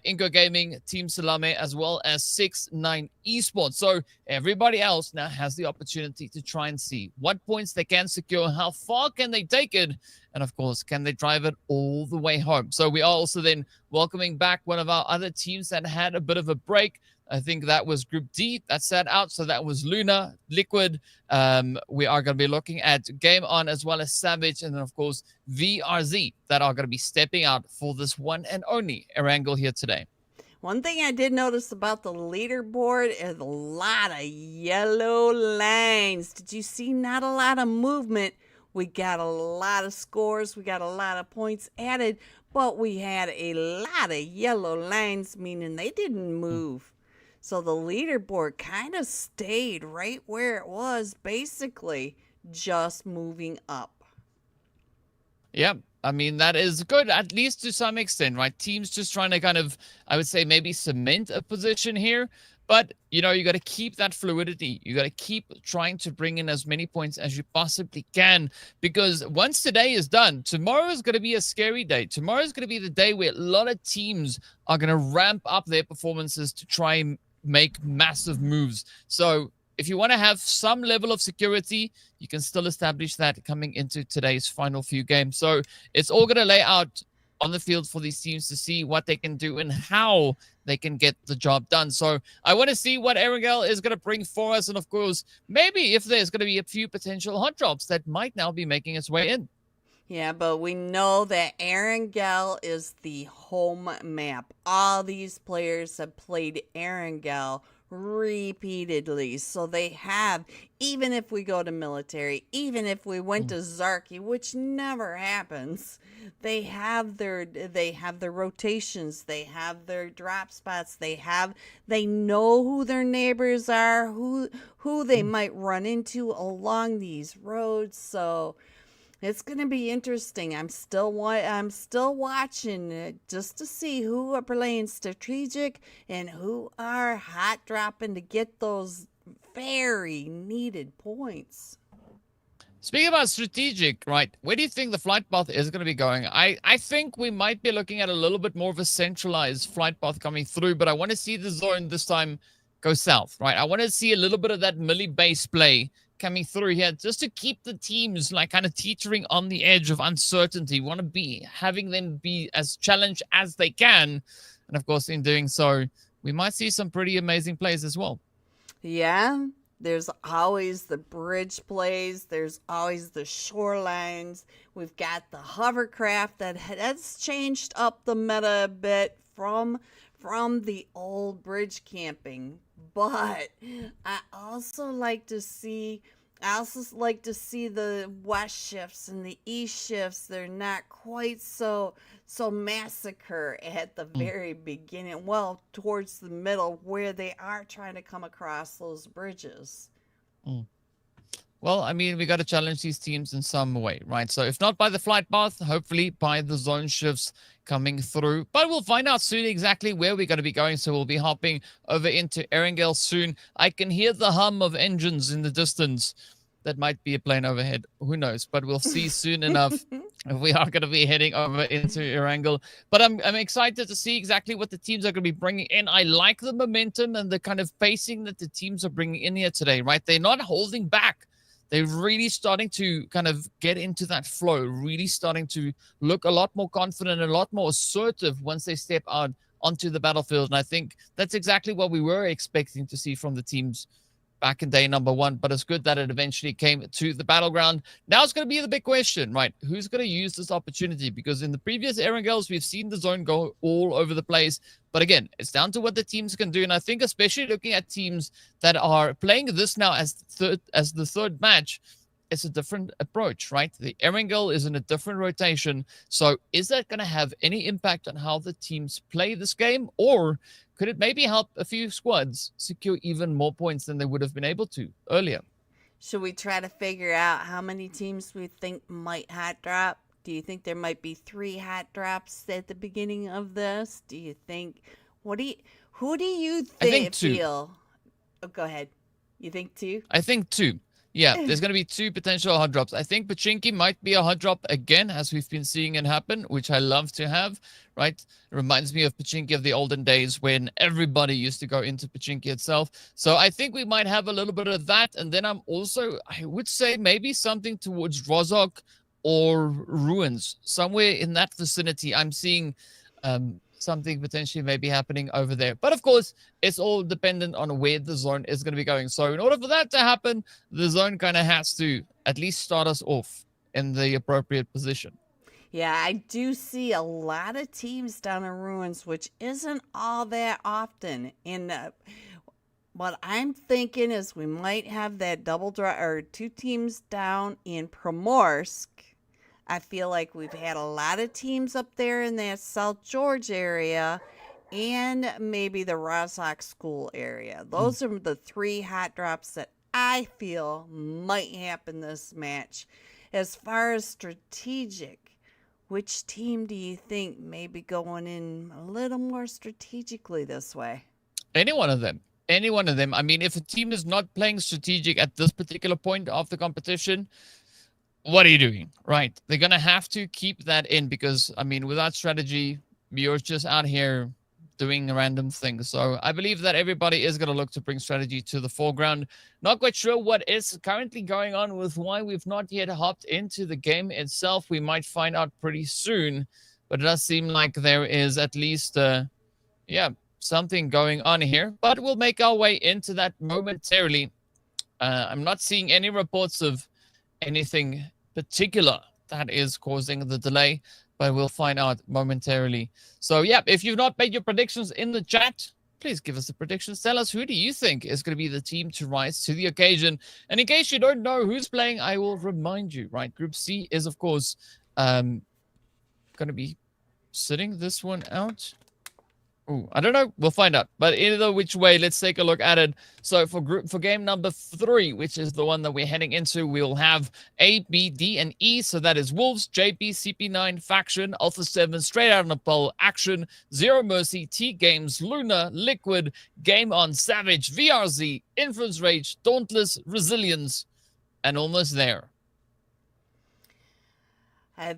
iNCO Gaming, Team SALAME, as well as 6-9 Esports. So everybody else now has the opportunity to try and see what points they can secure, how far can they take it, and of course, can they drive it all the way home? So we are also then welcoming back one of our other teams that had a bit of a break. I think that was Group D that sat out. So that was Luna, Liquid. We are going to be looking at Game On as well as Savage. And then, of course, VRZ that are going to be stepping out for this one and only Erangel here today. One thing I did notice about the leaderboard is a lot of yellow lines. Did you see? Not a lot of movement. We got a lot of scores. We got a lot of points added, but we had a lot of yellow lines, meaning they didn't move. So the leaderboard kind of stayed right where it was, basically just moving up. Yeah, I mean, that is good, at least to some extent, right? Teams just trying to kind of, I would say, maybe cement a position here. But, you know, you got to keep that fluidity. You got to keep trying to bring in as many points as you possibly can. Because once today is done, tomorrow is going to be a scary day. Tomorrow is going to be the day where a lot of teams are going to ramp up their performances to try and make massive moves. So if you want to have some level of security, you can still establish that coming into today's final few games. So it's all going to lay out on the field for these teams to see what they can do and how they can get the job done. So I want to see what Erangel is going to bring for us. And of course, maybe if there's going to be a few potential hot drops that might now be making its way in. Yeah, but we know that Erangel is the home map. All these players have played Erangel repeatedly. So they have, even if we go to military, even if we went to Zarky, which never happens, they have their rotations, they have their drop spots, they know who their neighbors are, who they might run into along these roads. So it's going to be interesting. I'm still watching just to see who are playing strategic and who are hot dropping to get those very needed points. Speaking about strategic, right, where do you think the flight path is going to be going? I think we might be looking at a little bit more of a centralized flight path coming through, but I want to see the zone this time go south, right? I want to see a little bit of that melee base play coming through here just to keep the teams like kind of teetering on the edge of uncertainty. We want to be having them be as challenged as they can. And of course, in doing so, we might see some pretty amazing plays as well. Yeah, there's always the bridge plays. There's always the shorelines. We've got the hovercraft that has changed up the meta a bit from the old bridge camping. But I also like to see the west shifts and the east shifts. They're not quite so massacre at the very beginning. Well, towards the middle where they are trying to come across those bridges. Well, I mean, we got to challenge these teams in some way, right? So if not by the flight path, hopefully by the zone shifts coming through. But we'll find out soon exactly where we're going to be going. So we'll be hopping over into Erangel soon. I can hear the hum of engines in the distance. that might be a plane overhead. Who knows? But we'll see soon enough. We are going to be heading over into Erangel. But I'm excited to see exactly what the teams are going to be bringing in. I like the momentum and the kind of pacing that the teams are bringing in here today, right? They're not holding back. They're really starting to kind of get into that flow, really starting to look a lot more confident, a lot more assertive once they step out onto the battlefield. And I think that's exactly what we were expecting to see from the teams back in day number 1, but it's good that it eventually came to the battleground. Now it's going to be the big question, right? Who's going to use this opportunity? Because in the previous Erangels, we've seen the zone go all over the place. But again, it's down to what the teams can do. And I think especially looking at teams that are playing this now as the third match, it's a different approach, right? The Erangel is in a different rotation. So is that going to have any impact on how the teams play this game? Or could it maybe help a few squads secure even more points than they would have been able to earlier? Should we try to figure out how many teams we think might hot drop? Do you think there might be 3 hot drops at the beginning of this? Do you think, who do you think 2. feel? Oh, go ahead. You think 2? I think 2. Yeah, there's going to be 2 potential hot drops. I think Pachinki might be a hot drop again, as we've been seeing it happen, which I love to have, right? It reminds me of Pachinki of the olden days when everybody used to go into Pachinki itself. So I think we might have a little bit of that. And then I would say maybe something towards Rozok or Ruins. Somewhere in that vicinity, I'm seeing something potentially maybe happening over there. But of course, it's all dependent on where the zone is going to be going. So in order for that to happen, the zone kind of has to at least start us off in the appropriate position. Yeah, I do see a lot of teams down in Ruins, which isn't all that often. And what I'm thinking is we might have that double draw or 2 teams down in Primorsk. I feel like we've had a lot of teams up there in that South George area and maybe the Rozok School area. Those are the 3 hot drops that I feel might happen this match. As far as strategic, which team do you think may be going in a little more strategically this way? Any one of them. Any one of them. I mean, if a team is not playing strategic at this particular point of the competition, what are you doing? Right. They're going to have to keep that in because, I mean, without strategy, you're just out here doing random things. So I believe that everybody is going to look to bring strategy to the foreground. Not quite sure what is currently going on with why we've not yet hopped into the game itself. We might find out pretty soon, but it does seem like there is at least, something going on here. But we'll make our way into that momentarily. I'm not seeing any reports of anything particular that is causing the delay, but we'll find out momentarily. So yeah, if you've not made your predictions in the chat, please give us the predictions. Tell us, who do you think is going to be the team to rise to the occasion? And in case you don't know who's playing, I will remind you, right? Group C is, of course, going to be sitting this one out. Ooh, I don't know. We'll find out. But either which way, let's take a look at it. So for game number 3, which is the one that we're heading into, we'll have A, B, D, and E. So that is Wolves, JB, CP9, Faction, Alpha 7, Straight Out of Nepal, Action, Zero Mercy, TGAMES, Luna, Liquid, Game On, Savage, VRZ, Influence Rage, Dauntless, Resilience, and almost there. I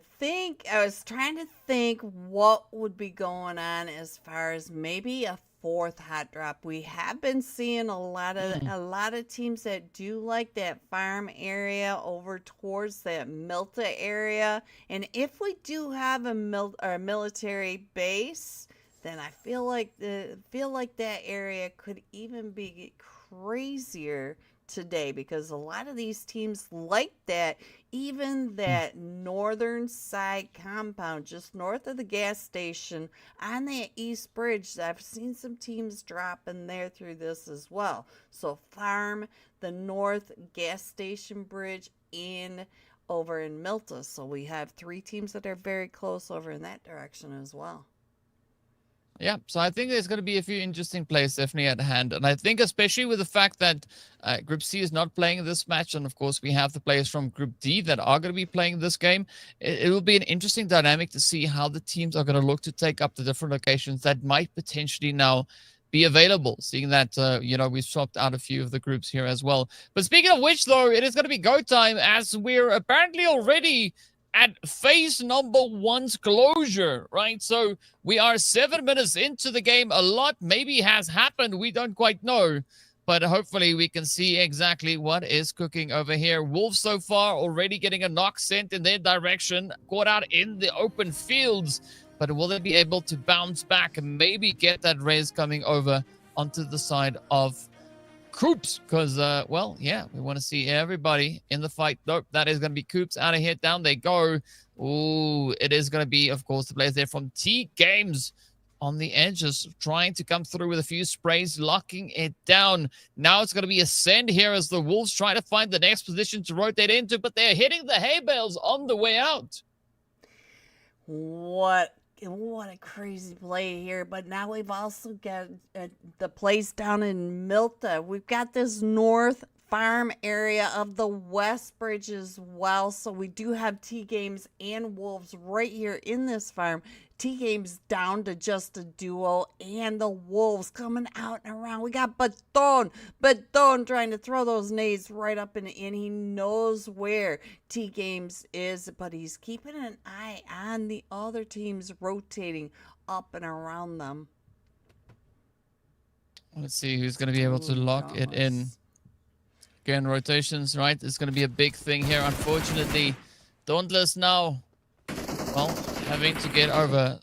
was trying to think what would be going on as far as maybe a 4th hot drop. We have been seeing a lot of teams that do like that farm area over towards that Milta area. And if we do have a military base, then I feel like that area could even be crazier today, because a lot of these teams like that, even that northern side compound just north of the gas station on that east bridge. I've seen some teams drop in there through this as well. So farm, the north gas station bridge, in over in Milta. So we have 3 teams that are very close over in that direction as well. Yeah, so I think there's going to be a few interesting plays definitely at hand. And I think especially with the fact that Group C is not playing this match, and of course we have the players from Group D that are going to be playing this game, it will be an interesting dynamic to see how the teams are going to look to take up the different locations that might potentially now be available, seeing that, you know, we've swapped out a few of the groups here as well. But speaking of which, though, it is going to be go time, as we're apparently already at phase number 1's closure, right? So we are 7 minutes into the game. A lot maybe has happened. We don't quite know. But hopefully we can see exactly what is cooking over here. Wolves so far already getting a knock sent in their direction, caught out in the open fields. But will they be able to bounce back and maybe get that res coming over onto the side of Coops? Because, well, yeah, we want to see everybody in the fight. Nope, that is going to be Coops out of here. Down they go. Ooh, it is going to be, of course, the players there from TGAMES on the edges, trying to come through with a few sprays, locking it down. Now it's going to be a send here as the Wolves try to find the next position to rotate into, but they're hitting the hay bales on the way out. What a crazy play here. But now we've also got the place down in Milta. We've got this north farm area of the West Bridge as well. So we do have TGAMES and Wolves right here in this farm. TGAMES down to just a duo, and the Wolves coming out and around. We got Baton trying to throw those nades right up and in. He knows where TGAMES is, but he's keeping an eye on the other teams rotating up and around them. Let's see who's going to be able to lock it in. Again, rotations, right? It's going to be a big thing here. Unfortunately, Dauntless now, well, having to get over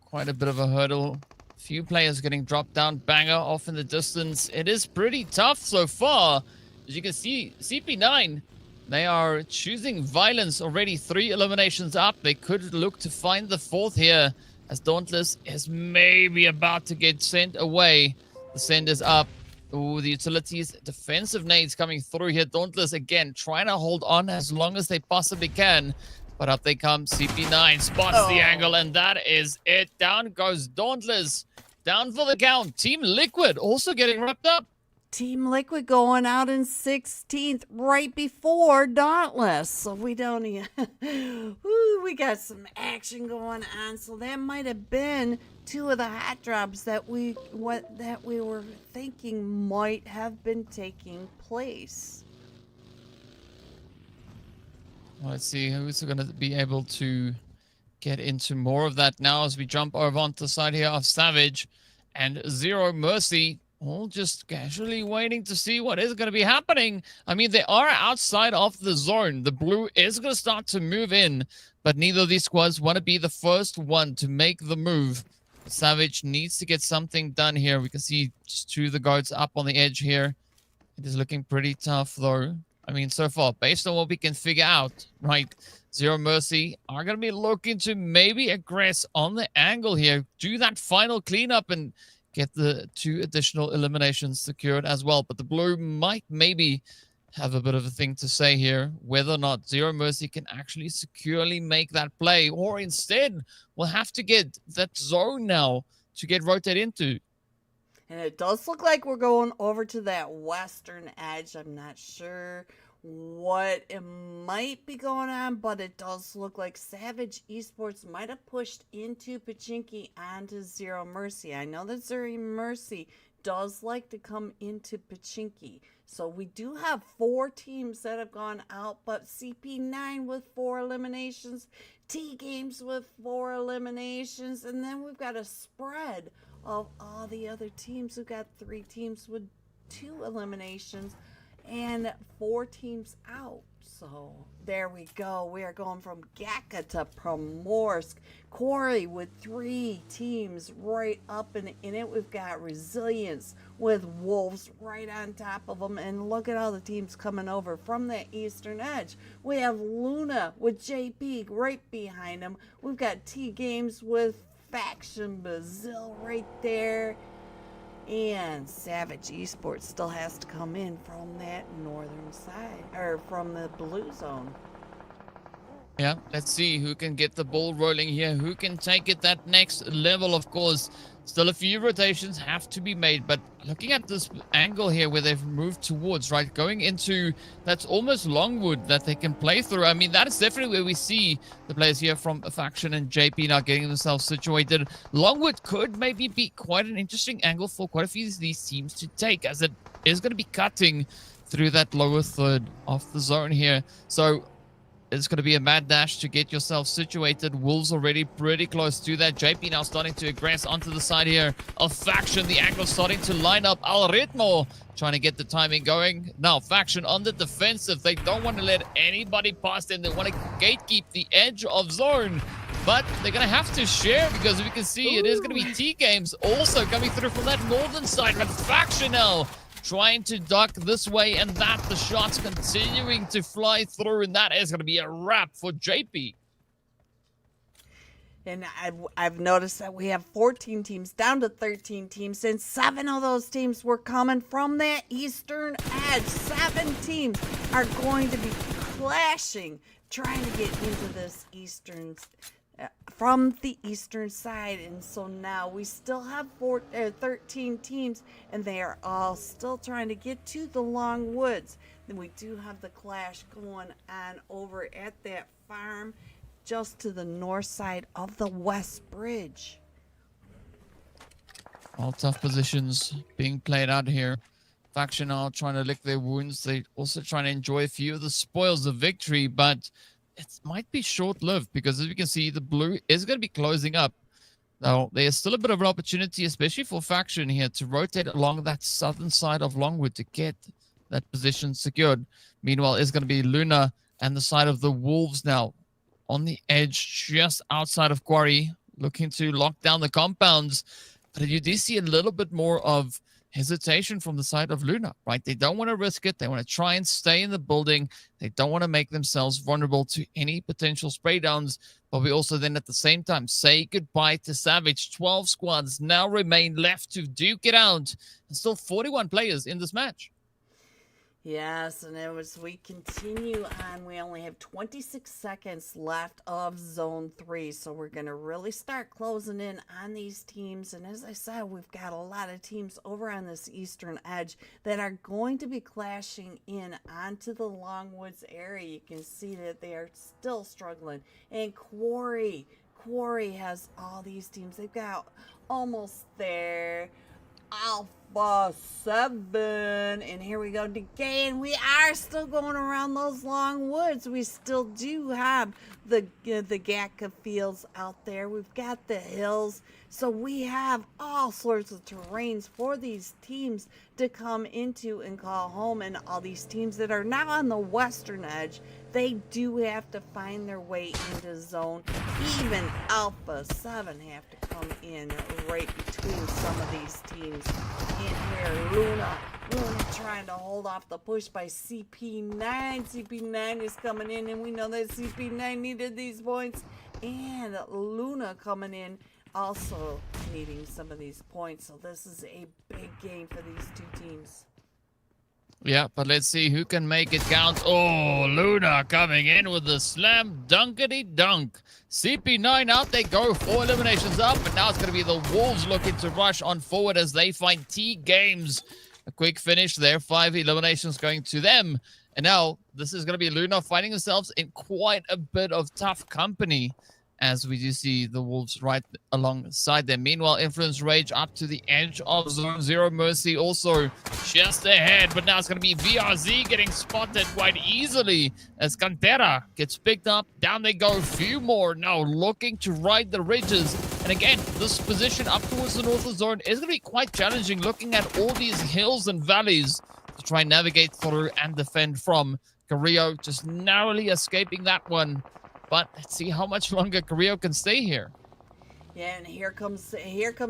quite a bit of a hurdle. A few players getting dropped down. Banger off in the distance. It is pretty tough so far. As you can see, CP9, they are choosing violence already. 3 eliminations up. They could look to find the 4th here, as Dauntless is maybe about to get sent away. The send is up. Ooh, the utilities, defensive nades coming through here. Dauntless again trying to hold on as long as they possibly can. But up they come. CP9 spots the angle, and that is it. Down goes Dauntless. Down for the count. Team Liquid also getting wrapped up. Team Liquid going out in 16th right before Dauntless. So we don't even... Ooh, we got some action going on. So that might have been 2 of the hot drops that we were thinking might have been taking place. Let's see who's going to be able to get into more of that now as we jump over onto the side here of Savage and Zero Mercy. All just casually waiting to see what is going to be happening. I mean, they are outside of the zone. The blue is going to start to move in, but neither of these squads want to be the first one to make the move. Savage needs to get something done here. We can see just 2 of the guards up on the edge here. It is looking pretty tough, though. I mean, so far, based on what we can figure out, right? Zero Mercy are going to be looking to maybe aggress on the angle here. Do that final cleanup and get the 2 additional eliminations secured as well. But the blue might maybe have a bit of a thing to say here, whether or not Zero Mercy can actually securely make that play, or instead we'll have to get that zone now to get rotated into. And it does look like we're going over to that western edge. I'm not sure what it might be going on, but it does look like Savage Esports might have pushed into Pachinki onto Zero Mercy. I know that Zero Mercy does like to come into Pachinki. So we do have 4 teams that have gone out, but CP9 with 4 eliminations, TGAMES with 4 eliminations, and then we've got a spread of all the other teams. We've got 3 teams with 2 eliminations and 4 teams out. So there we go. We are going from Gaka to Primorsk. Quarry with 3 teams right up in it. We've got Resilience with Wolves right on top of them. And look at all the teams coming over from the eastern edge. We have Luna with JP right behind them. We've got TGAMES with Faction Brazil right there. And Savage Esports still has to come in from that northern side, or from the blue zone. Yeah, let's see who can get the ball rolling here, who can take it that next level. Of course, Still a few rotations have to be made, but looking at this angle here where they've moved towards, right, going into, that's almost Longwood that they can play through. I mean, that is definitely where we see the players here from Faction and JP now getting themselves situated. Longwood could maybe be quite an interesting angle for quite a few of these teams to take, as it is going to be cutting through that lower third of the zone here. So it's going to be a mad dash to get yourself situated. Wolves already pretty close to that. JP now starting to aggress onto the side here of Faction. The angle starting to line up. Al Ritmo trying to get the timing going. Now Faction on the defensive. They don't want to let anybody pass them. They want to gatekeep the edge of zone. But they're going to have to share, because we can see it is going to be TGAMES also coming through from that northern side. But Faction now trying to duck this way and that. The shots continuing to fly through, and that is going to be a wrap for JP. And I've noticed that we have 14 teams down to 13 teams, and 7 of those teams were coming from that eastern edge. 7 teams are going to be clashing, trying to get into this eastern from the eastern side. And so now we still have 13 teams, and they are all still trying to get to the long woods. Then we do have the clash going on over at that farm just to the north side of the west bridge. All tough positions being played out here. Faction are trying to lick their wounds. They also trying to enjoy a few of the spoils of victory, but it might be short-lived, because as you can see, the blue is going to be closing up. Now, there's still a bit of an opportunity, especially for Faction here, to rotate along that southern side of Longwood to get that position secured. Meanwhile, it's going to be Luna and the side of the Wolves now on the edge, just outside of Quarry, looking to lock down the compounds. But you do see a little bit more of hesitation from the side of Luna, right? They don't want to risk it. They want to try and stay in the building. They don't want to make themselves vulnerable to any potential spray downs. But we also then at the same time say goodbye to Savage. 12 squads now remain left to duke it out. And still 41 players in this match. Yes, and as we continue on, we only have 26 seconds left of Zone 3, so we're going to really start closing in on these teams. And as I said, we've got a lot of teams over on this eastern edge that are going to be clashing in onto the Longwoods area. You can see that they are still struggling. And Quarry has all these teams. They've got almost there. Alpha 7, and here we go again. We are still going around those long woods. We still do have the Gatka fields out there. We've got the hills, so we have all sorts of terrains for these teams to come into and call home. And all these teams that are now on the western edge, they do have to find their way into zone. Even Alpha 7 have to come in right between some of these teams. In here, Luna trying to hold off the push by CP9. CP9 is coming in, and we know that CP9 needed these points. And Luna coming in, also needing some of these points. So this is a big game for these two teams. Yeah, but let's see who can make it count. Oh, Luna coming in with the slam dunkety dunk. CP9 out they go. 4 eliminations up, and now it's going to be the Wolves looking to rush on forward as they find TGAMES. A quick finish there. 5 eliminations going to them. And now this is going to be Luna finding themselves in quite a bit of tough company, as we do see the Wolves right alongside them. Meanwhile, Influence Rage up to the edge of Zone. Zero Mercy also just ahead, but now it's going to be VRZ getting spotted quite easily as Cantera gets picked up. Down they go. Few more now looking to ride the ridges. And again, this position up towards the northern zone is going to be quite challenging, looking at all these hills and valleys to try and navigate through and defend from. Carrillo just narrowly escaping that one. But let's see how much longer Carrillo can stay here. Yeah, and here comes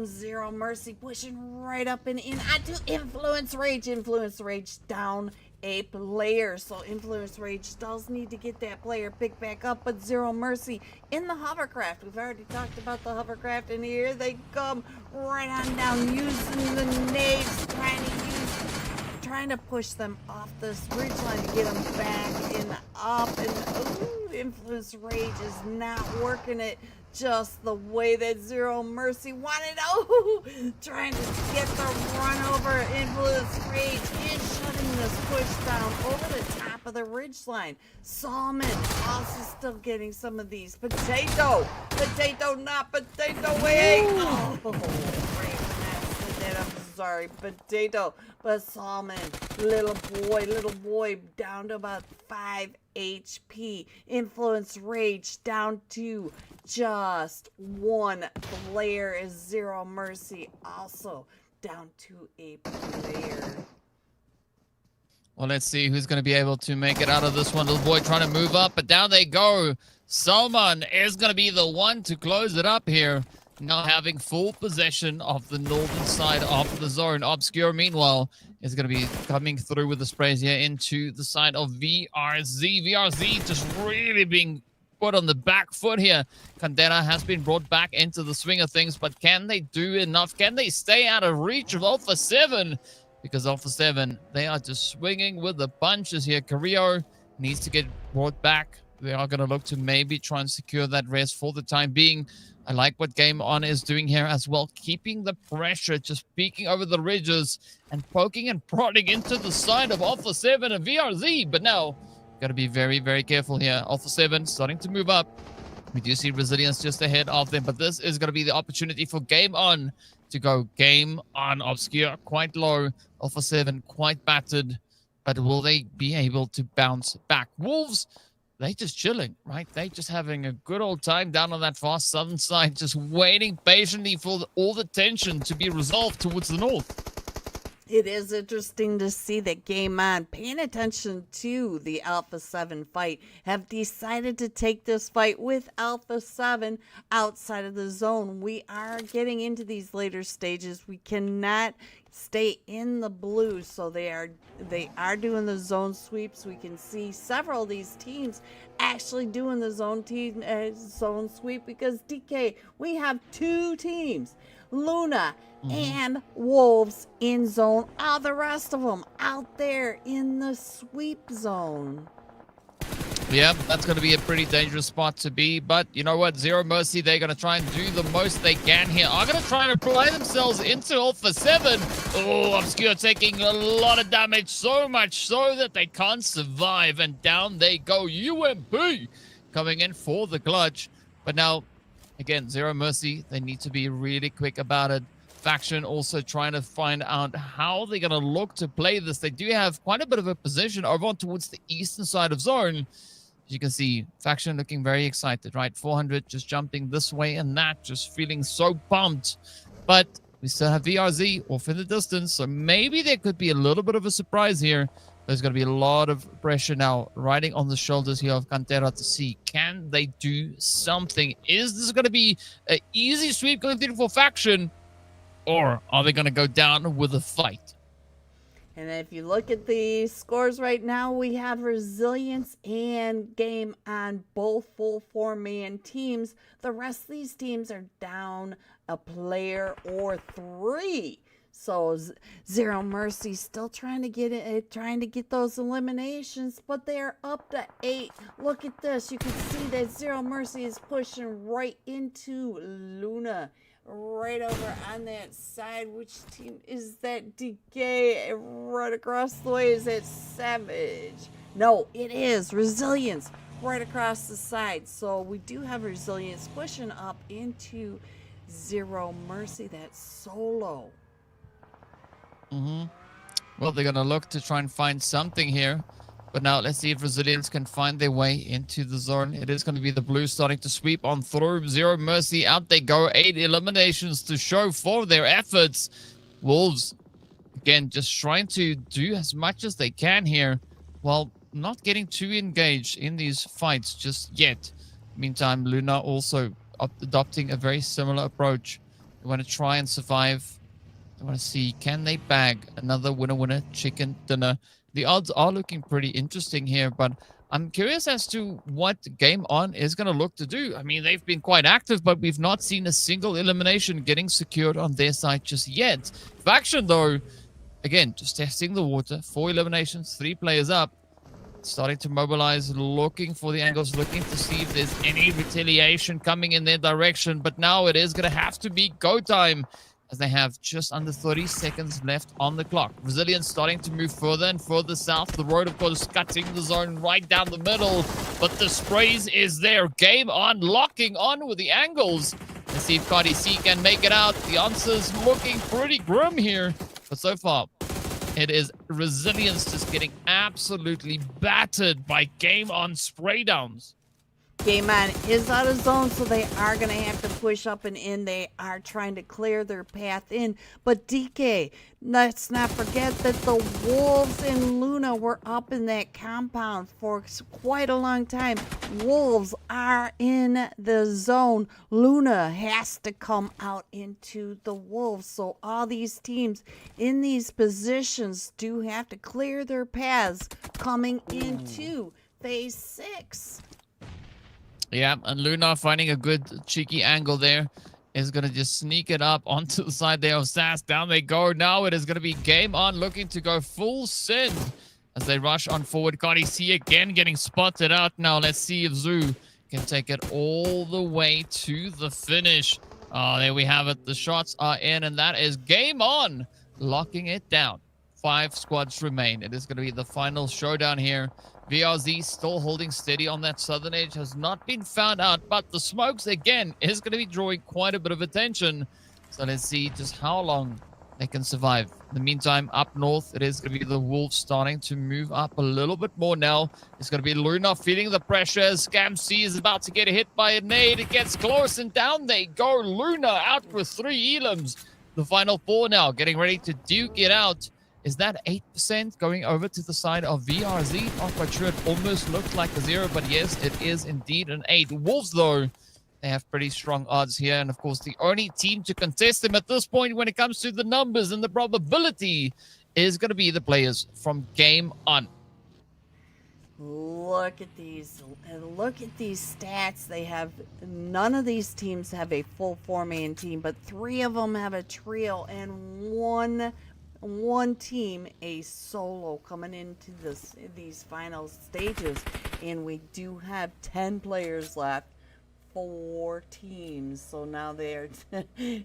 Zero Mercy pushing right up and in onto Influence Rage. Influence Rage down a player. So Influence Rage does need to get that player picked back up. But Zero Mercy in the hovercraft. We've already talked about the hovercraft, and here they come right on down using the nades, trying to push them off this ridge line to get them back and up. And ooh, Influence Rage is not working it just the way that Zero Mercy wanted. Oh, trying to get the run over. Influence Rage is shutting this push down over the top of the ridgeline. Salmon also still getting some of these. Potato, not potato way. Oh, I'm sorry, Potato, but Salmon, little boy, down to about 5 HP. Influence Rage down to just 1 player is Zero Mercy, also down to a player. Well, let's see who's going to be able to make it out of this one. Little boy trying to move up, but down they go. Salmon is going to be the one to close it up here. Now having full possession of the northern side of the zone. Obscure, meanwhile, is going to be coming through with the sprays here into the side of VRZ. VRZ just really being put on the back foot here. Candela has been brought back into the swing of things, but can they do enough? Can they stay out of reach of Alpha 7? Because Alpha 7, they are just swinging with the punches here. Carrillo needs to get brought back. They are going to look to maybe try and secure that rest for the time being. I like what Game On is doing here as well, keeping the pressure, just peeking over the ridges and poking and prodding into the side of Alpha 7 and VRZ. But now, got to be very, very careful here. Alpha 7 starting to move up. We do see Resilience just ahead of them, but this is going to be the opportunity for Game On to go Game On. Obscure quite low, Alpha 7 quite battered, but will they be able to bounce back? Wolves, they just chilling, right? They just having a good old time down on that far southern side, just waiting patiently for all the tension to be resolved towards the north. It is interesting to see that Game On, paying attention to the Alpha 7 fight, have decided to take this fight with Alpha 7 outside of the zone. We are getting into these later stages. We cannot stay in the blue, so they are doing the zone sweeps. We can see several of these teams actually doing the zone sweep because DK, we have 2 teams, Luna and Wolves in zone. All the rest of them out there in the sweep zone. Yeah, that's going to be a pretty dangerous spot to be. But you know what? Zero Mercy, they're going to try and do the most they can here. Are going to try and apply themselves into Alpha 7. Oh, Obscure taking a lot of damage. So much so that they can't survive. And down they go. UMP coming in for the clutch. But now, again, Zero Mercy, they need to be really quick about it. Faction also trying to find out how they're going to look to play this. They do have quite a bit of a position over on towards the eastern side of zone. As you can see, Faction looking very excited, right? 400 just jumping this way and that, just feeling so pumped. But we still have VRZ off in the distance, so maybe there could be a little bit of a surprise here. There's going to be a lot of pressure now riding on the shoulders here of Cantera to see, can they do something? Is this going to be an easy sweep going through for Faction? Or are they going to go down with a fight? And if you look at the scores right now, we have Resilience and Game On both full 4-man teams. The rest of these teams are down a player or 3. So Zero Mercy still trying to get it, trying to get those eliminations, but they're up to 8. Look at this. You can see that Zero Mercy is pushing right into Luna. Right over on that side. Which team is that? DK. Right across the way is that Savage. No, it is Resilience right across the side. So we do have Resilience pushing up into Zero Mercy. That's solo. Well, they're going to look to try and find something here. But now let's see if Resilience can find their way into the zone. It is going to be the Blues starting to sweep on through. Zero Mercy, out they go. 8 eliminations to show for their efforts. Wolves, again, just trying to do as much as they can here while not getting too engaged in these fights just yet. Meantime, Luna also adopting a very similar approach. They want to try and survive. They want to see, can they bag another winner chicken dinner? The odds are looking pretty interesting here, but I'm curious as to what Game On is going to look to do. I mean, they've been quite active, but we've not seen a single elimination getting secured on their side just yet. Faction, though, again, just testing the water. 4 eliminations, 3 players up. starting to mobilize, looking for the angles, looking to see if there's any retaliation coming in their direction. But now it is going to have to be go time, as they have just under 30 seconds left on the clock. Brazilians starting to move further and further south. The road, of course, cutting the zone right down the middle. But the sprays is there. Game on, locking on with the angles. Let's see if Cardi C can make it out. The answer's looking pretty grim here. But so far, it is Resilience just getting absolutely battered by Game On spray downs. Game On is out of zone, so they are going to have to push up and in. They are trying to clear their path in. But DK, let's not forget that the Wolves and Luna were up in that compound for quite a long time. Wolves are in the zone. Luna has to come out into the Wolves. So all these teams in these positions do have to clear their paths coming into phase 6. Yeah, and Luna finding a good cheeky angle there is going to just sneak it up onto the side there of Sass. Down they go. Now it is going to be Game On looking to go full send as they rush on forward. Cardi C again getting spotted out. Now let's see if Zoo can take it all the way to the finish. Oh, there we have it. The shots are in, and that is Game On locking it down. 5 squads remain. It is going to be the final showdown here. VRZ still holding steady on that southern edge, has not been found out, but the smokes again is going to be drawing quite a bit of attention. So let's see just how long they can survive. In the meantime, up north, it is going to be the Wolves starting to move up a little bit more now. It's going to be Luna feeling the pressure. Scam C is about to get hit by a nade. It gets close, and down they go. Luna out with 3 elims. The final 4 now, getting ready to duke it out. Is that 8% going over to the side of VRZ? Not quite sure. It almost looked like a 0, but yes, it is indeed an 8. Wolves, though, they have pretty strong odds here. And, of course, the only team to contest them at this point when it comes to the numbers and the probability is going to be the players from Game On. Look at these. Look at these stats. They have, none of these teams have a full 4-man team, but 3 of them have a trio and one team a solo coming into these final stages. And we do have 10 players left, 4 teams. So now they're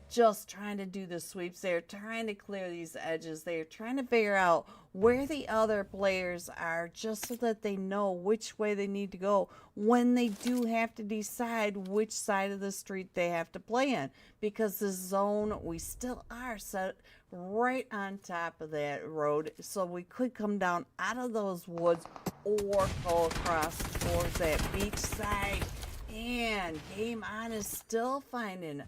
just trying to do the sweeps. They're trying to clear these edges. They're trying to figure out where the other players are, just so that they know which way they need to go when they do have to decide which side of the street they have to play in. Because the zone, we still are set right on top of that road, so we could come down out of those woods or go across towards that beach side. And Game On is still finding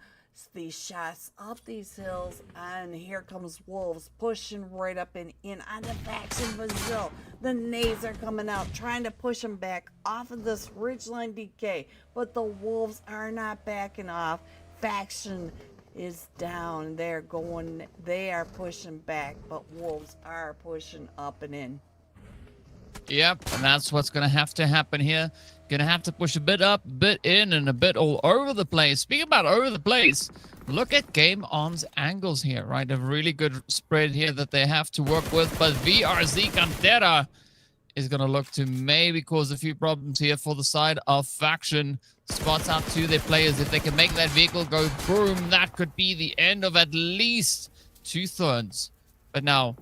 these shots up these hills, and here comes Wolves pushing right up and in on the Faction Brazil. The nades are coming out, trying to push them back off of this ridgeline DK, but the Wolves are not backing off. Faction is down. They are pushing back, but Wolves are pushing up and in. Yep, and that's what's going to have to happen here. Going to have to push a bit up, a bit in, and a bit all over the place. Speaking about over the place, look at Game On's angles here, right? A really good spread here that they have to work with, but VRZ Cantera is going to look to maybe cause a few problems here for the side of Faction. Spots out to their players. If they can make that vehicle go boom, that could be the end of at least 2/3. But now,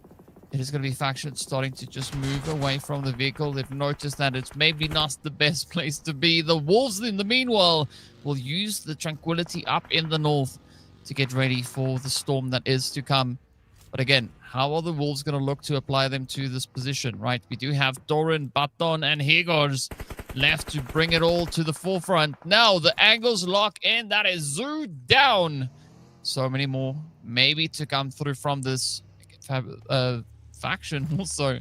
it is going to be Faction starting to just move away from the vehicle. They've noticed that it's maybe not the best place to be. The Wolves, in the meanwhile, will use the tranquility up in the north to get ready for the storm that is to come. But again, how are the Wolves going to look to apply them to this position, right? We do have Doran, Baton, and Hegors left to bring it all to the forefront. Now, the angles lock in. That is Zoo down. So many more maybe to come through from this Faction also.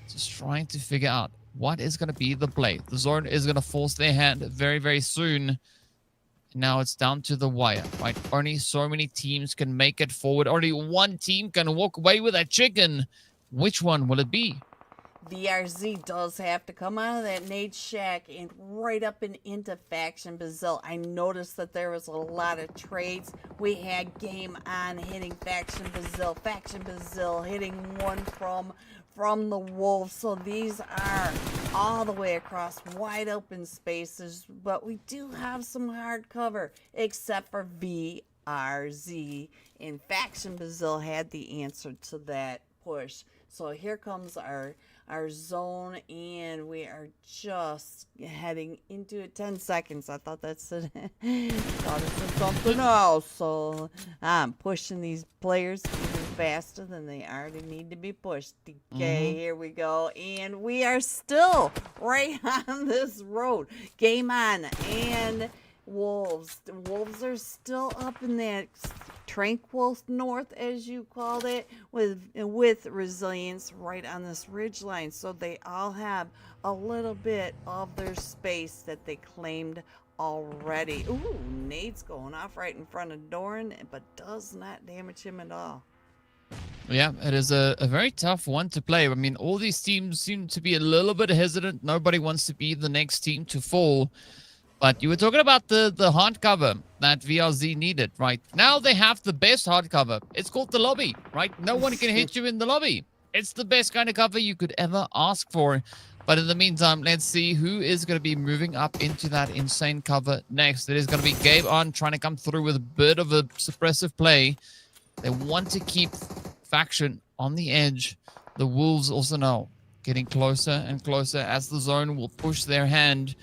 Just trying to figure out what is going to be the play. The zone is going to force their hand very, very soon. Now it's down to the wire, right? Only so many teams can make it forward. Only one team can walk away with that chicken. Which one will it be? VRZ does have to come out of that nade shack and right up and into Faction Brazil. I noticed that there was a lot of trades. We had Game On hitting Faction Brazil hitting one from the wolves. So these are all the way across wide open spaces, but we do have some hard cover, except for VRZ. In Faction Brazil had the answer to that push. So here comes our zone, and we are just heading into it. 10 seconds. I thought that said, thought it said something else. So I'm pushing these players even faster than they already need to be pushed. Okay, here we go. And we are still right on this road. Game on. And wolves. The wolves are still up in that tranquil north, as you called it, with resilience right on this ridge line. So they all have a little bit of their space that they claimed already. Ooh, nade's going off right in front of Doran, but does not damage him at all. Yeah, it is a very tough one to play. I mean, all these teams seem to be a little bit hesitant. Nobody wants to be the next team to fall. But you were talking about the hard cover that VRZ needed, right? Now they have the best hard cover. It's called the lobby, right? No one can hit you in the lobby. It's the best kind of cover you could ever ask for. But in the meantime, let's see who is going to be moving up into that insane cover next. It is going to be Gabe on trying to come through with a bit of a suppressive play. They want to keep Faction on the edge. The Wolves also now getting closer and closer as the zone will push their hand.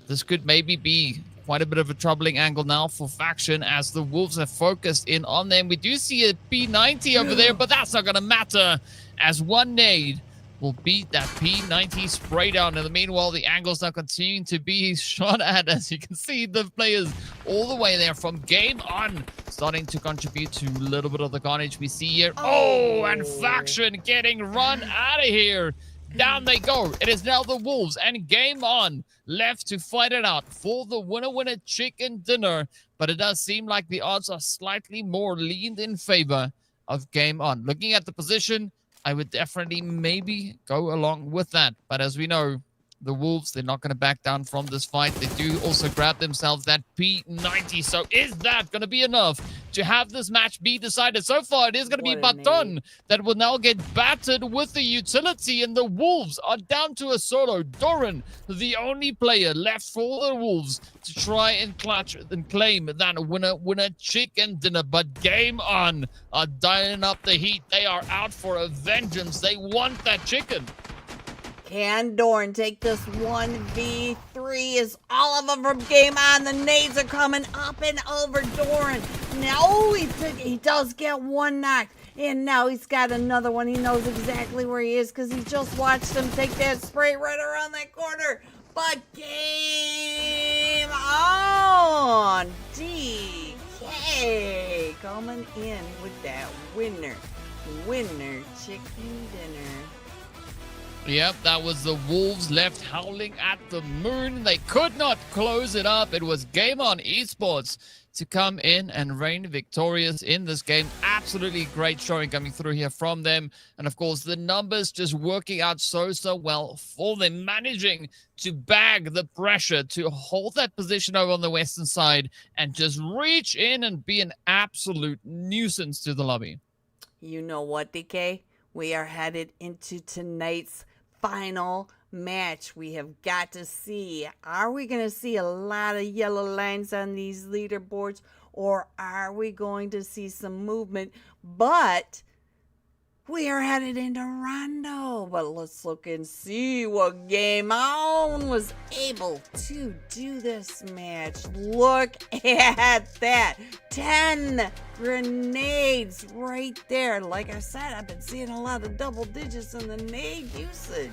This could maybe be quite a bit of a troubling angle now for Faction as the Wolves have focused in on them. We do see a P90 over there, but that's not going to matter as one nade will beat that P90 spray down. In the meanwhile, the angle's now continuing to be shot at. As you can see, the players all the way there from game on starting to contribute to a little bit of the carnage we see here. Oh, and Faction getting run out of here. Down they go. It is now the Wolves and game on left to fight it out for the winner chicken dinner. But it does seem like the odds are slightly more leaned in favor of game on. Looking at the position, I would definitely maybe go along with that. But as we know, the Wolves, they're not going to back down from this fight. They do also grab themselves that P90. So is that going to be enough to have this match be decided? So far, it is going to be Baton that will now get battered with the utility. And the Wolves are down to a solo. Doran, the only player left for the Wolves to try and clutch and claim that winner chicken dinner. But game on are dialing up the heat. They are out for a vengeance. They want that chicken. Can Doran take this 1v3? Is all of them from game on? The nades are coming up and over Doran. Now he does get one knocked. And now he's got another one. He knows exactly where he is because he just watched him take that spray right around that corner. But game on. DK coming in with that winner chicken dinner. Yep, that was the Wolves left howling at the moon. They could not close it up. It was Game On Esports to come in and reign victorious in this game. Absolutely great showing coming through here from them. And of course, the numbers just working out so well for them, managing to bag the pressure to hold that position over on the western side and just reach in and be an absolute nuisance to the lobby. You know what, DK? We are headed into tonight's final match. We have got to see, are we going to see a lot of yellow lines on these leaderboards, or are we going to see some movement? But we are headed into Rondo. But let's look and see what Game On was able to do this match. Look at that. 10 grenades right there. Like I said, I've been seeing a lot of double digits in the nade usage.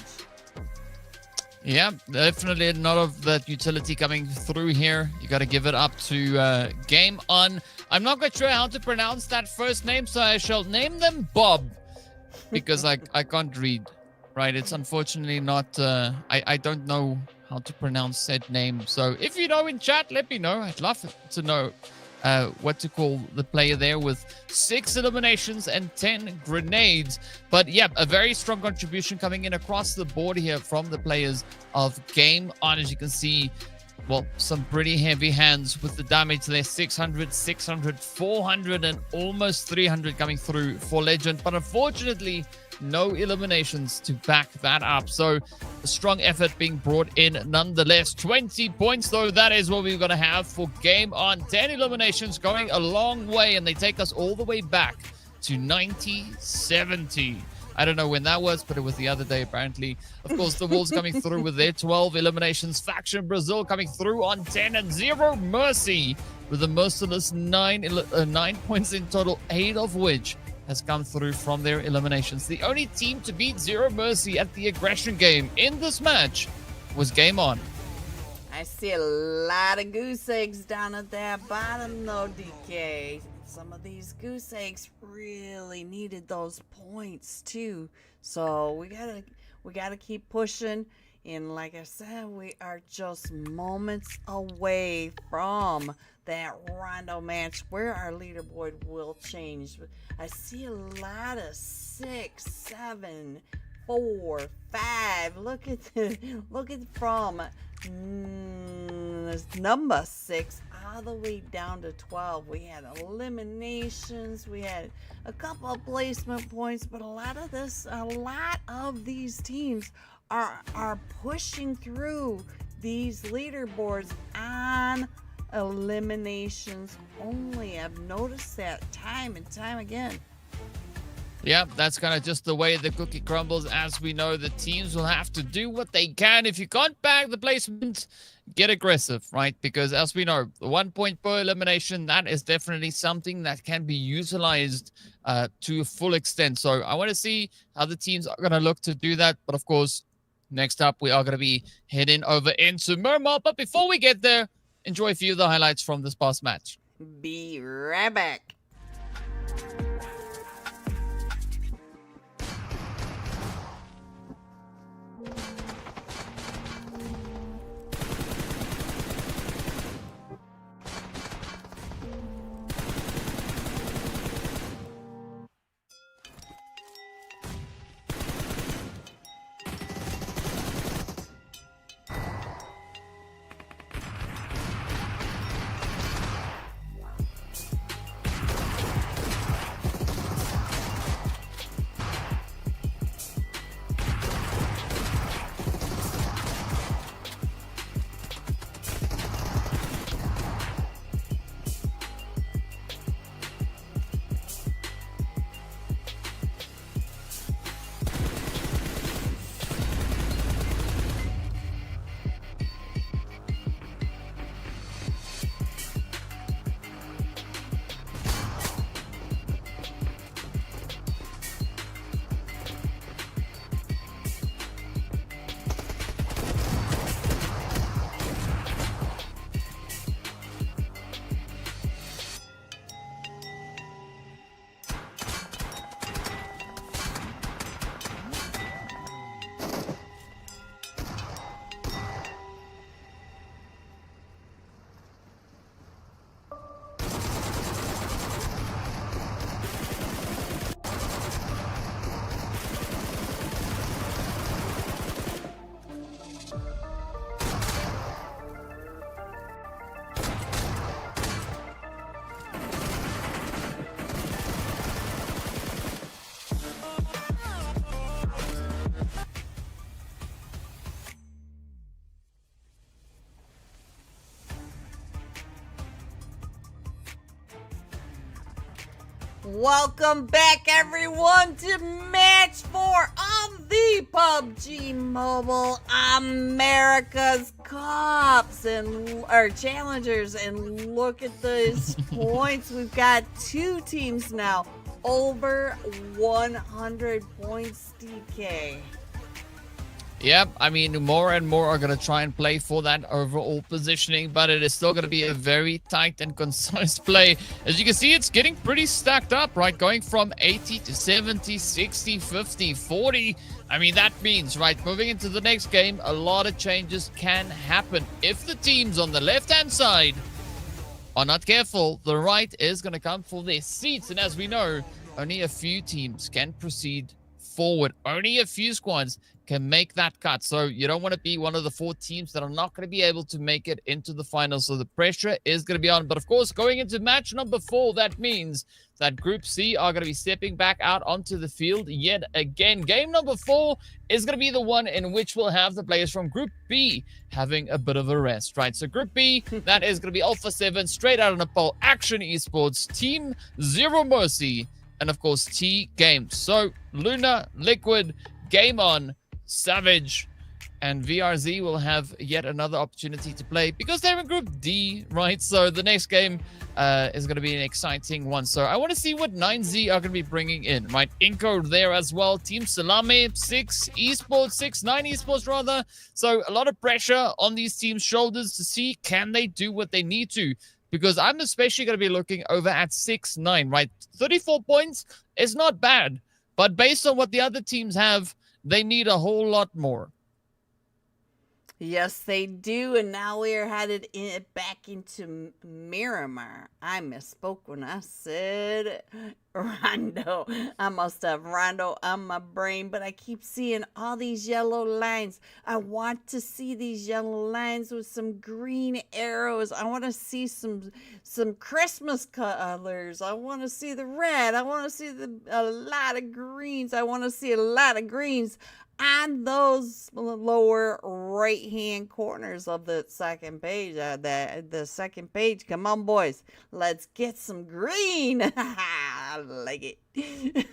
Yeah, definitely a lot of that utility coming through here. You got to give it up to Game On. I'm not quite sure how to pronounce that first name, so I shall name them Bob. Because I can't read, right? It's unfortunately not, I don't know how to pronounce said name. So if you know in chat, let me know. I'd love to know what to call the player there with 6 eliminations and 10 grenades. But yeah, a very strong contribution coming in across the board here from the players of Game On. As you can see, well, some pretty heavy hands with the damage there. 600, 600, 400, and almost 300 coming through for Legend. But unfortunately, no eliminations to back that up. So a strong effort being brought in nonetheless. 20 points, though, that is what we're going to have for game on. 10 eliminations going a long way, and they take us all the way back to 1970. I don't know when that was, but it was the other day, apparently. Of course, the Wolves coming through with their 12 eliminations. Faction Brazil coming through on 10, and Zero Mercy with a merciless 9 points in total, 8 of which has come through from their eliminations. The only team to beat Zero Mercy at the aggression game in this match was Game On. I see a lot of goose eggs down at that bottom, though, DK. Some of these goose eggs really needed those points too, so we gotta keep pushing. And like I said, we are just moments away from that Rondo match where our leaderboard will change. I see a lot of 6, 7, 4, 5. Look at from number 6 all the way down to 12. We had eliminations, we had a couple of placement points, but a lot of these teams are pushing through these leaderboards on eliminations only. I've noticed that time and time again. Yeah, that's kind of just the way the cookie crumbles. As we know, the teams will have to do what they can. If you can't bag the placement, get aggressive, right? Because as we know, the 1 point per elimination, that is definitely something that can be utilized to a full extent. So I want to see how the teams are going to look to do that. But of course, next up, we are going to be heading over into Miramar. But before we get there, enjoy a few of the highlights from this past match. Be right back. Welcome back, everyone, to match 4 of the PUBG Mobile America's Cups and our challengers. And look at these points. We've got 2 teams now over 100 points, DK. Yep, I mean, more and more are going to try and play for that overall positioning, but it is still going to be a very tight and concise play. As you can see, it's getting pretty stacked up, right? Going from 80 to 70, 60, 50, 40. I mean, that means, right, moving into the next game, a lot of changes can happen. If the teams on the left-hand side are not careful, the right is going to come for their seats. And as we know, only a few teams can proceed forward. Only a few squads can make that cut. So you don't want to be one of the 4 teams that are not going to be able to make it into the finals. So the pressure is going to be on. But of course, going into match number 4, that means that Group C are going to be stepping back out onto the field yet again. Game number 4 is going to be the one in which we'll have the players from Group B having a bit of a rest, right? So Group B, that is going to be Alpha 7, straight out of Nepal, Action Esports, Team Zero Mercy, and of course TGAMES. So Luna, Liquid, Game On, Savage, and VRZ will have yet another opportunity to play because they're in Group D, right? So the next game is going to be an exciting one. So I want to see what 9Z are going to be bringing in, right? iNCO there as well. Team Salame, 6 Esports, 6, 9 Esports rather. So a lot of pressure on these teams' shoulders to see can they do what they need to. Because I'm especially going to be looking over at 6-9, right? 34 points is not bad. But based on what the other teams have, they need a whole lot more. Yes, they do. And now we are headed back into Miramar. I misspoke when I said Rondo. I must have Rondo on my brain, but I keep seeing all these yellow lines. I want to see these yellow lines with some green arrows. I want to see some Christmas colors. I want to see the red. I want to see a lot of greens. I want to see a lot of greens on those lower right hand corners of the second page. The second page. Come on, boys, let's get some green. I like it.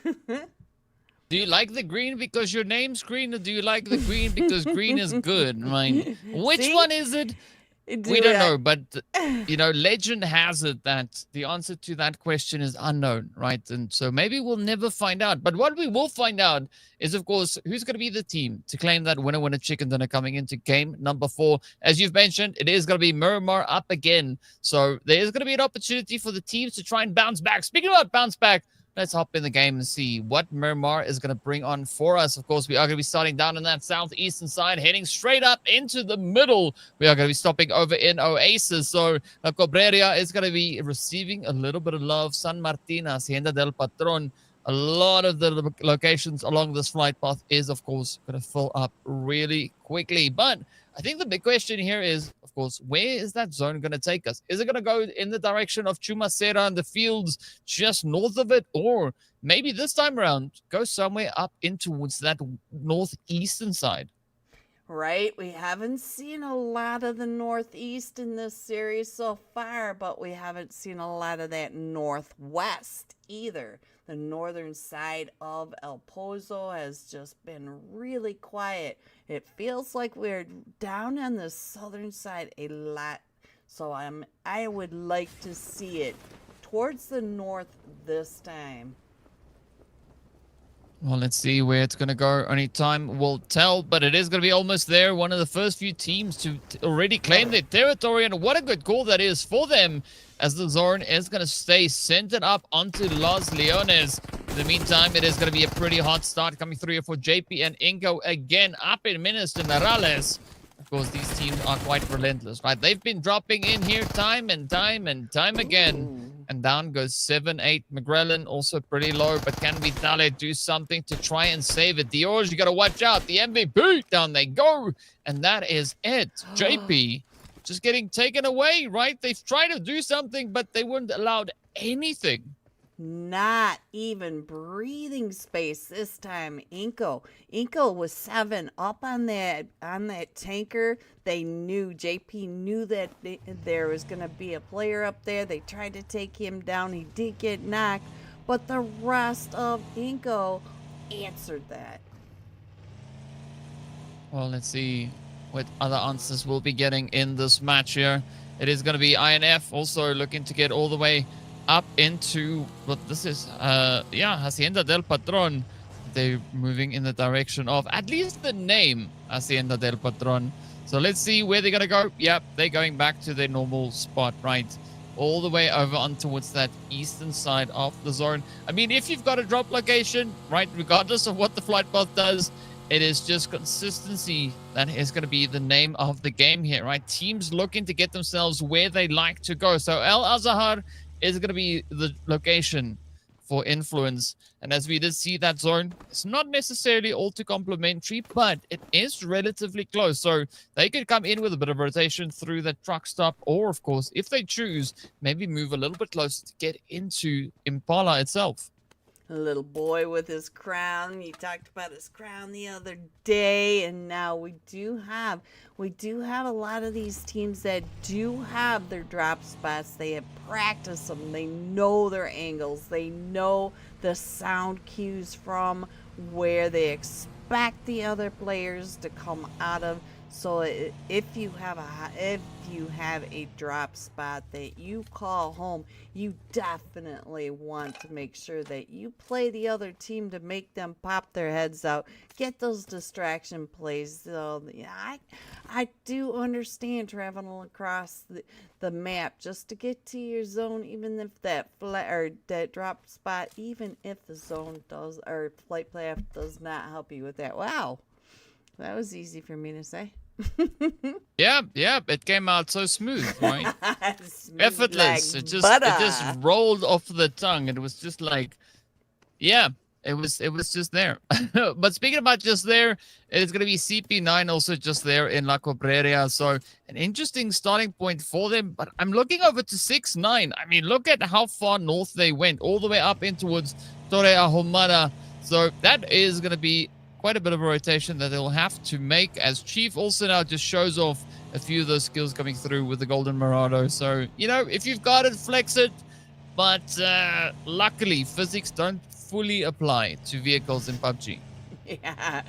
Do you like the green because your name's green, or do you like the green because green is good? Right? Which one is it? We don't know, but you know, legend has it that the answer to that question is unknown, right? And so maybe we'll never find out. But what we will find out is, of course, who's going to be the team to claim that winner chicken dinner coming into game number 4. As you've mentioned, it is going to be Miramar up again. So there is going to be an opportunity for the teams to try and bounce back. Speaking about bounce back, let's hop in the game and see what Miramar is going to bring on for us. Of course, we are going to be starting down on that southeastern side, heading straight up into the middle. We are going to be stopping over in Oasis. So La Cobreria is going to be receiving a little bit of love. San Martin, Hacienda del Patron. A lot of the locations along this flight path is, of course, going to fill up really quickly. But I think the big question here is, of course, where is that zone going to take us? Is it going to go in the direction of Chumacera and the fields just north of it? Or maybe this time around, go somewhere up in towards that northeastern side? Right, we haven't seen a lot of the northeast in this series so far, but we haven't seen a lot of that northwest either. The northern side of El Pozo has just been really quiet. It feels like we're down on the southern side a lot. So I would like to see it towards the north this time. Well, let's see where it's going to go. Only time will tell, but it is going to be almost there. One of the first few teams to already claim their territory, and what a good call that is for them, as the zone is going to stay centered up onto Los Leones. In the meantime, it is going to be a pretty hot start coming through for JP and iNCO again up in Minas Generales. Of course, these teams are quite relentless, right? They've been dropping in here time and time again. And down goes 7-8. McGrellin also pretty low, but can Vitale do something to try and save it? Diorge, you got to watch out. The MVP, down they go. And that is it. JP just getting taken away, right? They've tried to do something, but they weren't allowed anything. Not even breathing space this time. iNCO was 7 up on that tanker. They knew, JP knew that there was going to be a player up there. They tried to take him down. He did get knocked, but the rest of iNCO answered that. Well, let's see what other answers we'll be getting in this match here. It is going to be INF also looking to get all the way up into what this is. Hacienda del Patron. They're moving in the direction of at least the name Hacienda del Patron. So let's see where they're going to go. Yep, they're going back to their normal spot, right? All the way over on towards that eastern side of the zone. I mean, if you've got a drop location, right, regardless of what the flight path does, it is just consistency that is going to be the name of the game here, right? Teams looking to get themselves where they like to go. So El Azahar is going to be the location for influence. And as we did see that zone, it's not necessarily all too complimentary, but it is relatively close. So they could come in with a bit of rotation through the truck stop, or of course, if they choose, maybe move a little bit closer to get into Impala itself. A little boy with his crown. You talked about his crown the other day, and now we do have a lot of these teams that do have their drop spots. They have practiced them. They know their angles. They know the sound cues from where they expect the other players to come out of. So if you have a drop spot that you call home, you definitely want to make sure that you play the other team to make them pop their heads out, get those distraction plays. So yeah, I do understand traveling across the map just to get to your zone, even if that drop spot, even if the zone does or flight path does not help you with that. Wow, that was easy for me to say. Yeah, it came out so smooth, right? Smooth Effortless. like It just butter. rolled off the tongue. It was just like, yeah, it was just there. But speaking about just there, it's gonna be CP9 also just there in La Cobreria. So an interesting starting point for them. But I'm looking over to 6-9. I mean, look at how far north they went, all the way up in towards Torre Ahumada. So that is gonna be quite a bit of a rotation that they'll have to make, as Chief also now just shows off a few of those skills coming through with the Golden Murado. So, you know, if you've got it, flex it. But luckily, physics don't fully apply to vehicles in PUBG. Yeah,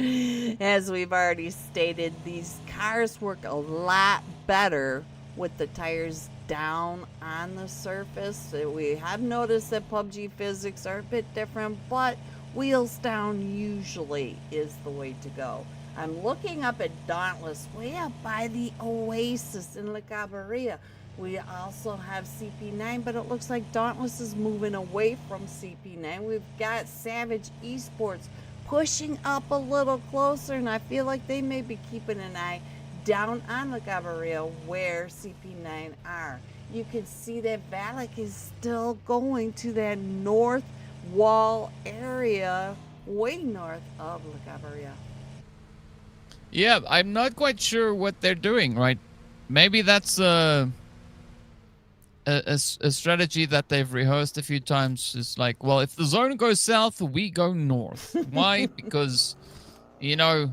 as we've already stated, these cars work a lot better with the tires down on the surface. We have noticed that PUBG physics are a bit different, but wheels down usually is the way to go. I'm looking up at Dauntless, way up by the Oasis in La Cabrera. We also have CP9, but it looks like Dauntless is moving away from CP9. We've got Savage Esports pushing up a little closer, and I feel like they may be keeping an eye down on La Cabrera where CP9 are. You can see that Valak is still going to that north wall area way north of La Cabrera. Yeah, I'm not quite sure what they're doing, right? Maybe that's a strategy that they've rehearsed a few times. It's like, well, if the zone goes south, we go north. Why? Because, you know,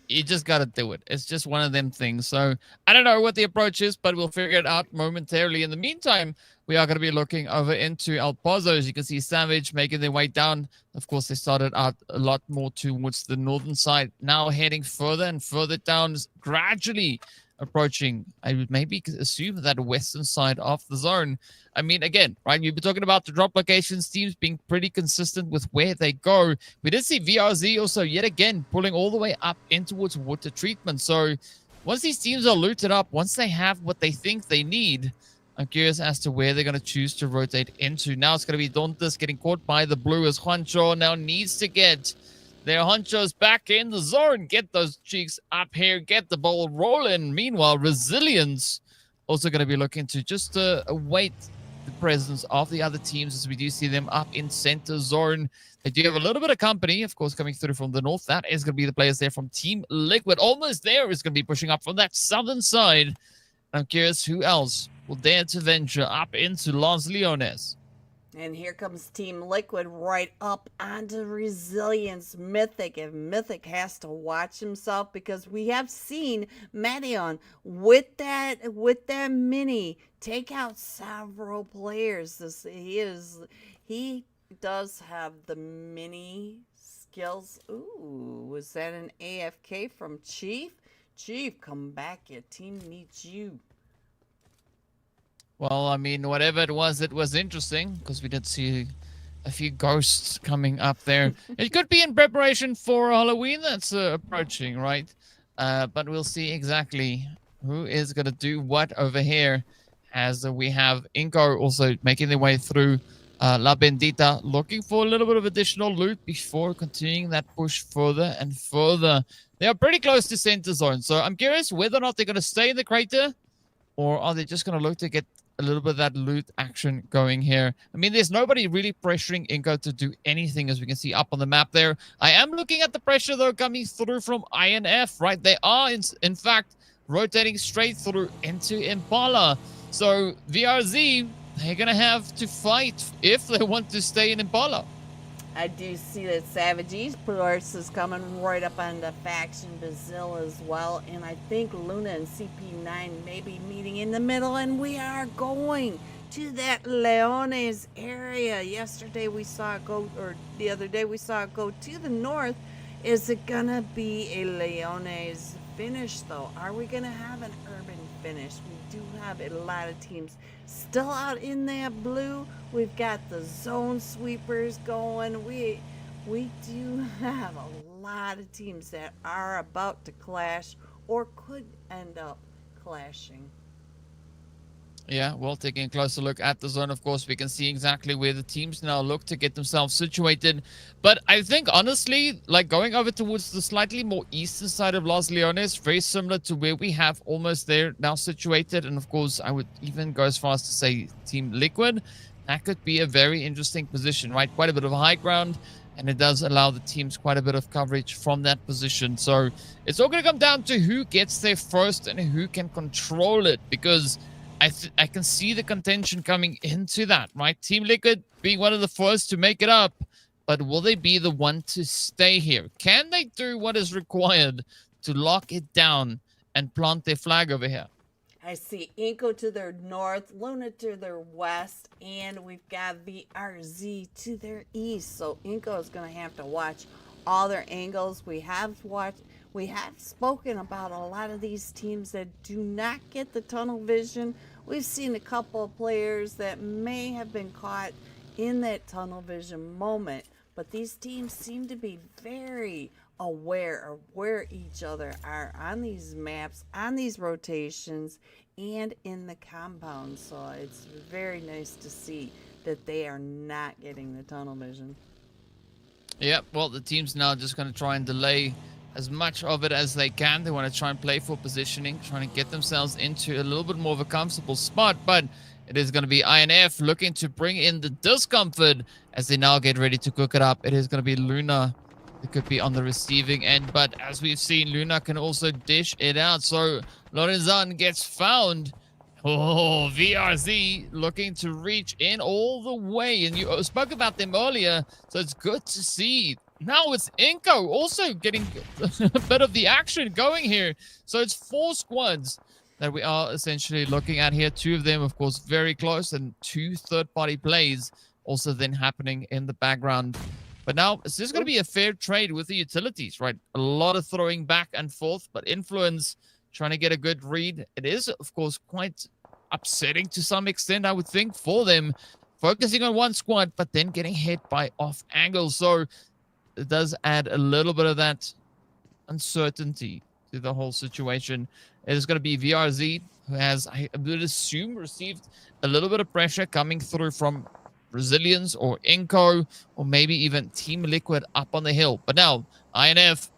you just got to do it. It's just one of them things. So I don't know what the approach is, but we'll figure it out momentarily. In the meantime, we are going to be looking over into El Pozo. As you can see, Savage making their way down. Of course, they started out a lot more towards the northern side, now heading further and further down, gradually approaching, I would maybe assume, that western side of the zone. I mean, again, right, we've been talking about the drop locations, teams being pretty consistent with where they go. We did see VRZ also yet again pulling all the way up in towards water treatment. So once these teams are looted up, once they have what they think they need, I'm curious as to where they're going to choose to rotate into. Now it's going to be Dauntless getting caught by the blue, as Juancho now needs to get their honchos back in the zone. Get those cheeks up here. Get the ball rolling. Meanwhile, Resilience also going to be looking to just await the presence of the other teams, as we do see them up in center zone. They do have a little bit of company, of course, coming through from the north. That is going to be the players there from Team Liquid. Almost there is going to be pushing up from that southern side. I'm curious who else will dare to venture up into Los Leones. And here comes Team Liquid right up onto Resilience. Mythic. If Mythic has to watch himself, because we have seen Medion with that mini take out several players. He does have the mini skills. Ooh, was that an AFK from Chief? Chief, come back. Your team needs you. Well, I mean, whatever it was interesting, because we did see a few ghosts coming up there. It could be in preparation for Halloween that's approaching, right? But we'll see exactly who is going to do what over here, as we have iNCO also making their way through La Bendita, looking for a little bit of additional loot before continuing that push further and further. They are pretty close to center zone, so I'm curious whether or not they're going to stay in the crater, Or are they just going to look to get a little bit of that loot action going here? I mean, there's nobody really pressuring iNCO to do anything, as we can see up on the map there. I am looking at the pressure, though, coming through from INF, right? They are, in fact, rotating straight through into Impala. So VRZ, they're going to have to fight if they want to stay in Impala. I do see that Savage Esports is coming right up on the faction Brazil as well. And I think Luna and CP9 may be meeting in the middle. And we are going to that Leones area. Yesterday we saw it go, or the other day we saw it go to the north. Is it going to be a Leones finish, though? Are we going to have an urban finish? We do have a lot of teams still out in that blue. We've got the zone sweepers going. We do have a lot of teams that are about to clash or could end up clashing. Yeah, well, taking a closer look at the zone, of course, we can see exactly where the teams now look to get themselves situated. But I think, honestly, like going over towards the slightly more eastern side of Los Leones, very similar to where we have almost there now situated. And, of course, I would even go as far as to say Team Liquid. That could be a very interesting position, right? Quite a bit of high ground, and it does allow the teams quite a bit of coverage from that position. So it's all going to come down to who gets there first and who can control it, because I can see the contention coming into that, right? Team Liquid being one of the first to make it up, but will they be the one to stay here? Can they do what is required to lock it down and plant their flag over here? I see iNCO to their north, Luna to their west, and we've got VRZ to their east. So iNCO is going to have to watch all their angles. We have spoken about a lot of these teams that do not get the tunnel vision. We've seen a couple of players that may have been caught in that tunnel vision moment, but these teams seem to be very aware of where each other are on these maps, on these rotations, and in the compound. So it's very nice to see that they are not getting the tunnel vision. Yeah, well, the team's now just going to try and delay as much of it as they can. They want to try and play for positioning, trying to get themselves into a little bit more of a comfortable spot, but it is going to be INF looking to bring in the discomfort as they now get ready to cook it up. It is going to be Luna. It could be on the receiving end, but as we've seen, Luna can also dish it out. So Lorenzan gets found. Oh, VRZ looking to reach in all the way. And you spoke about them earlier, so it's good to see. Now it's iNCO also getting a bit of the action going here. So it's 4 squads that we are essentially looking at here. 2 of them, of course, very close, and 2 third-party plays also then happening in the background. But now, is this going to be a fair trade with the utilities, right? A lot of throwing back and forth, but Influence trying to get a good read. It is, of course, quite upsetting to some extent, I would think, for them. Focusing on one squad, but then getting hit by off angles. So it does add a little bit of that uncertainty to the whole situation. It is going to be VRZ, who has, I would assume, received a little bit of pressure coming through from Resilience or iNCO, or maybe even Team Liquid up on the hill. But now, INF,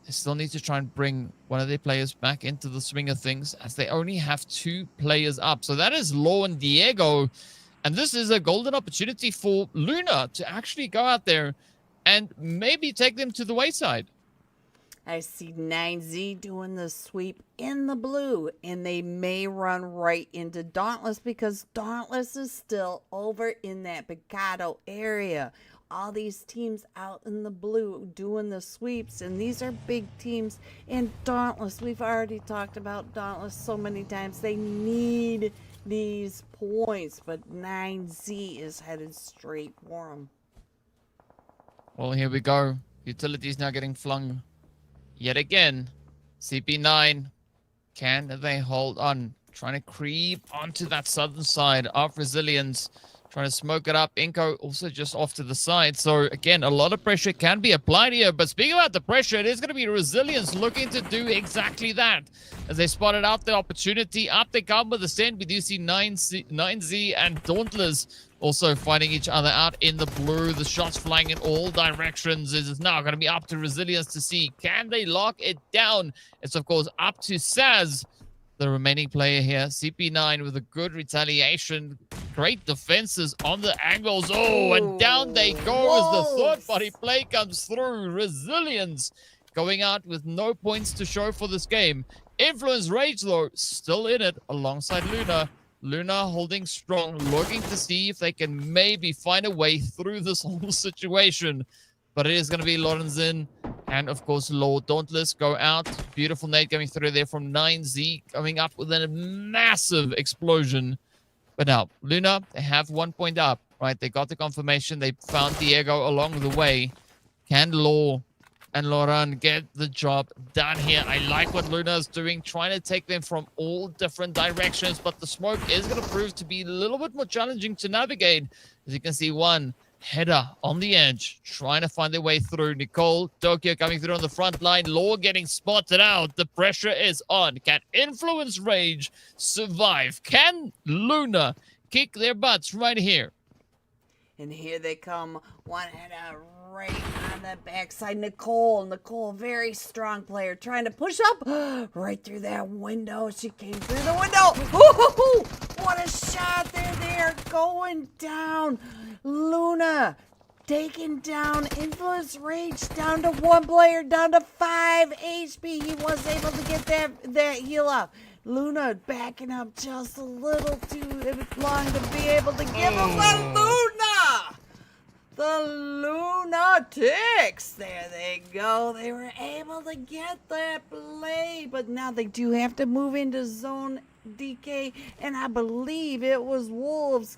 they still need to try and bring one of their players back into the swing of things, as they only have 2 players up. So that is Law and Diego. And this is a golden opportunity for Luna to actually go out there and maybe take them to the wayside. I see 9Z doing the sweep in the blue, and they may run right into Dauntless, because Dauntless is still over in that Picado area. All these teams out in the blue doing the sweeps, and these are big teams. And Dauntless, we've already talked about Dauntless so many times. They need these points, but 9Z is headed straight for them. Well, here we go. Utilities now getting flung yet again. CP9, can they hold on? Trying to creep onto that southern side of Resilience. Trying to smoke it up. iNCO also just off to the side. So, again, a lot of pressure can be applied here. But speaking about the pressure, it is going to be Resilience looking to do exactly that. As they spotted out the opportunity, up they come with the send. We do see 9Z and Dauntless also fighting each other out in the blue. The shots flying in all directions. It is now going to be up to Resilience to see, can they lock it down? It's, of course, up to Saz. the remaining player here. CP9 with a good retaliation. Great defenses on the angles. Oh, and down they go as the third-party play comes through. Resilience going out with no points to show for this game. Influence Rage, though, still in it alongside Luna. Luna holding strong, looking to see if they can maybe find a way through this whole situation. But it is going to be Lorenzen and, of course, Lord Dauntless go out. Beautiful nade coming through there from 9Z, coming up with a massive explosion. But now, Luna, they have 1 point up, right? They got the confirmation. They found Diego along the way. Can Law and Laurent get the job done here? I like what Luna is doing, trying to take them from all different directions. But the smoke is going to prove to be a little bit more challenging to navigate. As you can see, one header on the edge, trying to find their way through. Nicole, Tokyo coming through on the front line. Law getting spotted out. The pressure is on. Can Influence Rage survive? Can Luna kick their butts right here? And here they come. One header right on the backside. Nicole, very strong player, trying to push up right through that window. She came through the window. Ooh, what a shot there. They're going down. Luna taking down. Influence Rage down to one player, down to 5 HP. He was able to get that heal up. Luna backing up just a little too long to be able to give him the Luna. The Lunatics. There they go. They were able to get that play, but now they do have to move into zone DK, and I believe it was Wolves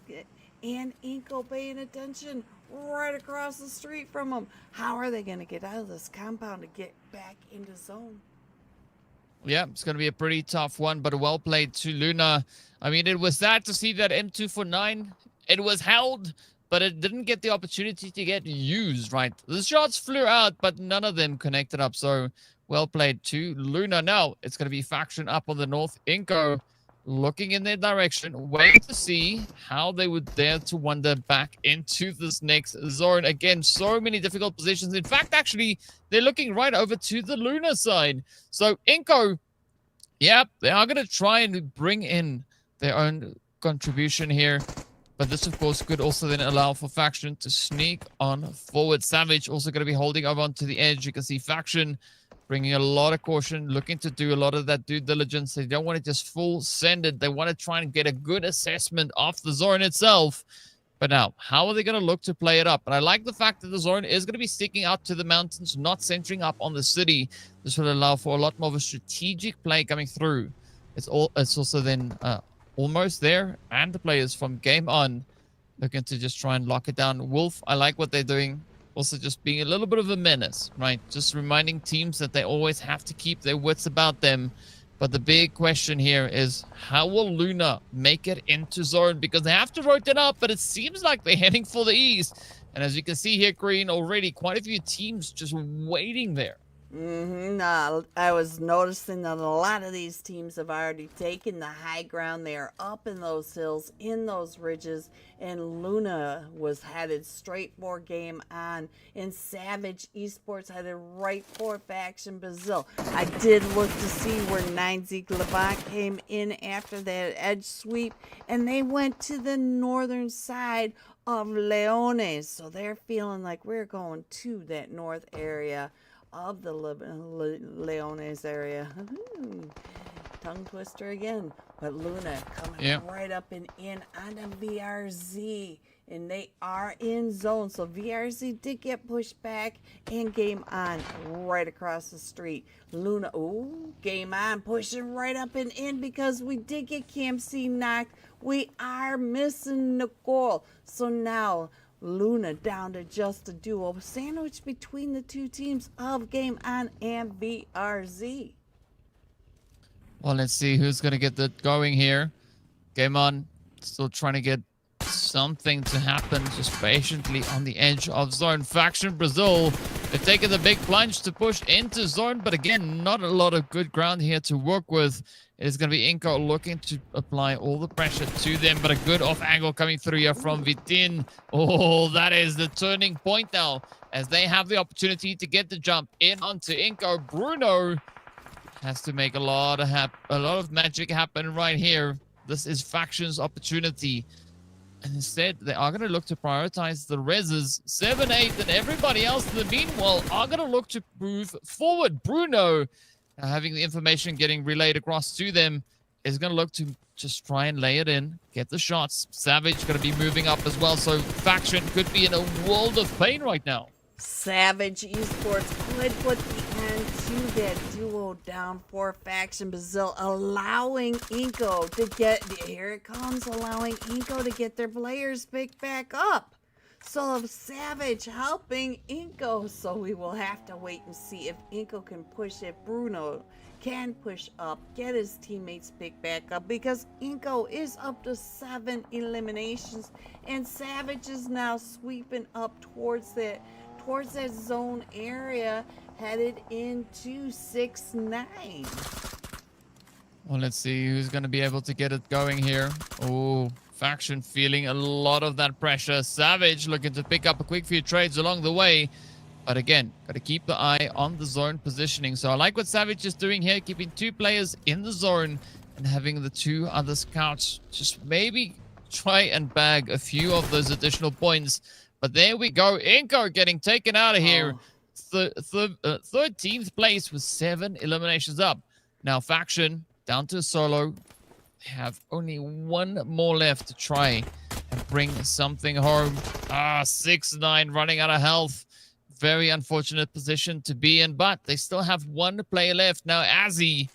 and iNCO paying attention right across the street from them. How are they going to get out of this compound to get back into zone? Yeah, it's going to be a pretty tough one, but well played to Luna. I mean, it was sad to see that M249. It was held, but it didn't get the opportunity to get used, right? The shots flew out, but none of them connected up. So well played to Luna. Now it's going to be faction up on the north. iNCO looking in their direction, waiting to see how they would dare to wander back into this next zone. Again, so many difficult positions. In fact, actually, they're looking right over to the Luna side. So iNCO, yeah, they are going to try and bring in their own contribution here. But this, of course, could also then allow for Faction to sneak on forward. Savage also going to be holding over onto the edge. You can see Faction bringing a lot of caution, looking to do a lot of that due diligence. They don't want to just full send it. They want to try and get a good assessment of the zone itself. But now, how are they going to look to play it up? And I like the fact that the zone is going to be sticking out to the mountains, not centering up on the city. This will allow for a lot more of a strategic play coming through. It's also then almost there, and the players from Game On looking to just try and lock it down. Wolf, I like what they're doing. Also just being a little bit of a menace, right? Just reminding teams that they always have to keep their wits about them. But the big question here is, how will Luna make it into zone? Because they have to rotate up, but it seems like they're heading for the east. And as you can see here, Green, already quite a few teams just waiting there. I was noticing that a lot of these teams have already taken the high ground. They are up in those hills, in those ridges, and Luna was headed straight for Game On, and Savage Esports headed right for Faction Brazil. I did look to see where 9Z GLOBANT came in after that edge sweep, and they went to the northern side of Leones, so they're feeling like we're going to that north area of the Leones area. Tongue twister again. But Luna coming right up and in on the VRZ. And they are in zone. So VRZ did get pushed back and Game On right across the street. Luna, Game On pushing right up and in because we did get Cam C knocked. We are missing Nicole. So now Luna down to just a duo, sandwiched between the two teams of Game On and VRZ. Well, let's see who's going to get that going here. Game On still trying to get something to happen, just patiently on the edge of zone. Faction Brazil, they've taken the big plunge to push into zone, but again, not a lot of good ground here to work with. It is going to be iNCO looking to apply all the pressure to them, but a good off angle coming through here from Vitin. Oh, that is the turning point now, as they have the opportunity to get the jump in onto iNCO. Bruno has to make a lot of magic happen right here. This is Faction's opportunity. And instead, they are going to look to prioritize the reses. 7-8 and everybody else in the meanwhile are going to look to move forward. Bruno, having the information getting relayed across to them, is going to look to just try and lay it in, get the shots. Savage going to be moving up as well, so Faction could be in a world of pain right now. Savage Esports could put the end to that duo down for Faction Brazil, allowing iNCO to get, here it comes, allowing iNCO to get their players picked back up. So Savage helping iNCO, so we will have to wait and see if iNCO can push it. Bruno can push up, get his teammates picked back up, because iNCO is up to 7 eliminations, and Savage is now sweeping up towards that zone area, headed into 6-9. Well, let's see who's going to be able to get it going here. Oh, Faction feeling a lot of that pressure. Savage looking to pick up a quick few trades along the way. But again, got to keep the eye on the zone positioning. So I like what Savage is doing here, keeping 2 players in the zone and having the 2 other scouts just maybe try and bag a few of those additional points. But there we go. iNCO getting taken out of here. 13th place with 7 eliminations up. Now Faction down to solo. They have only 1 more left to try and bring something home. 6-9 running out of health. Very unfortunate position to be in, but they still have 1 player left. Now Azzy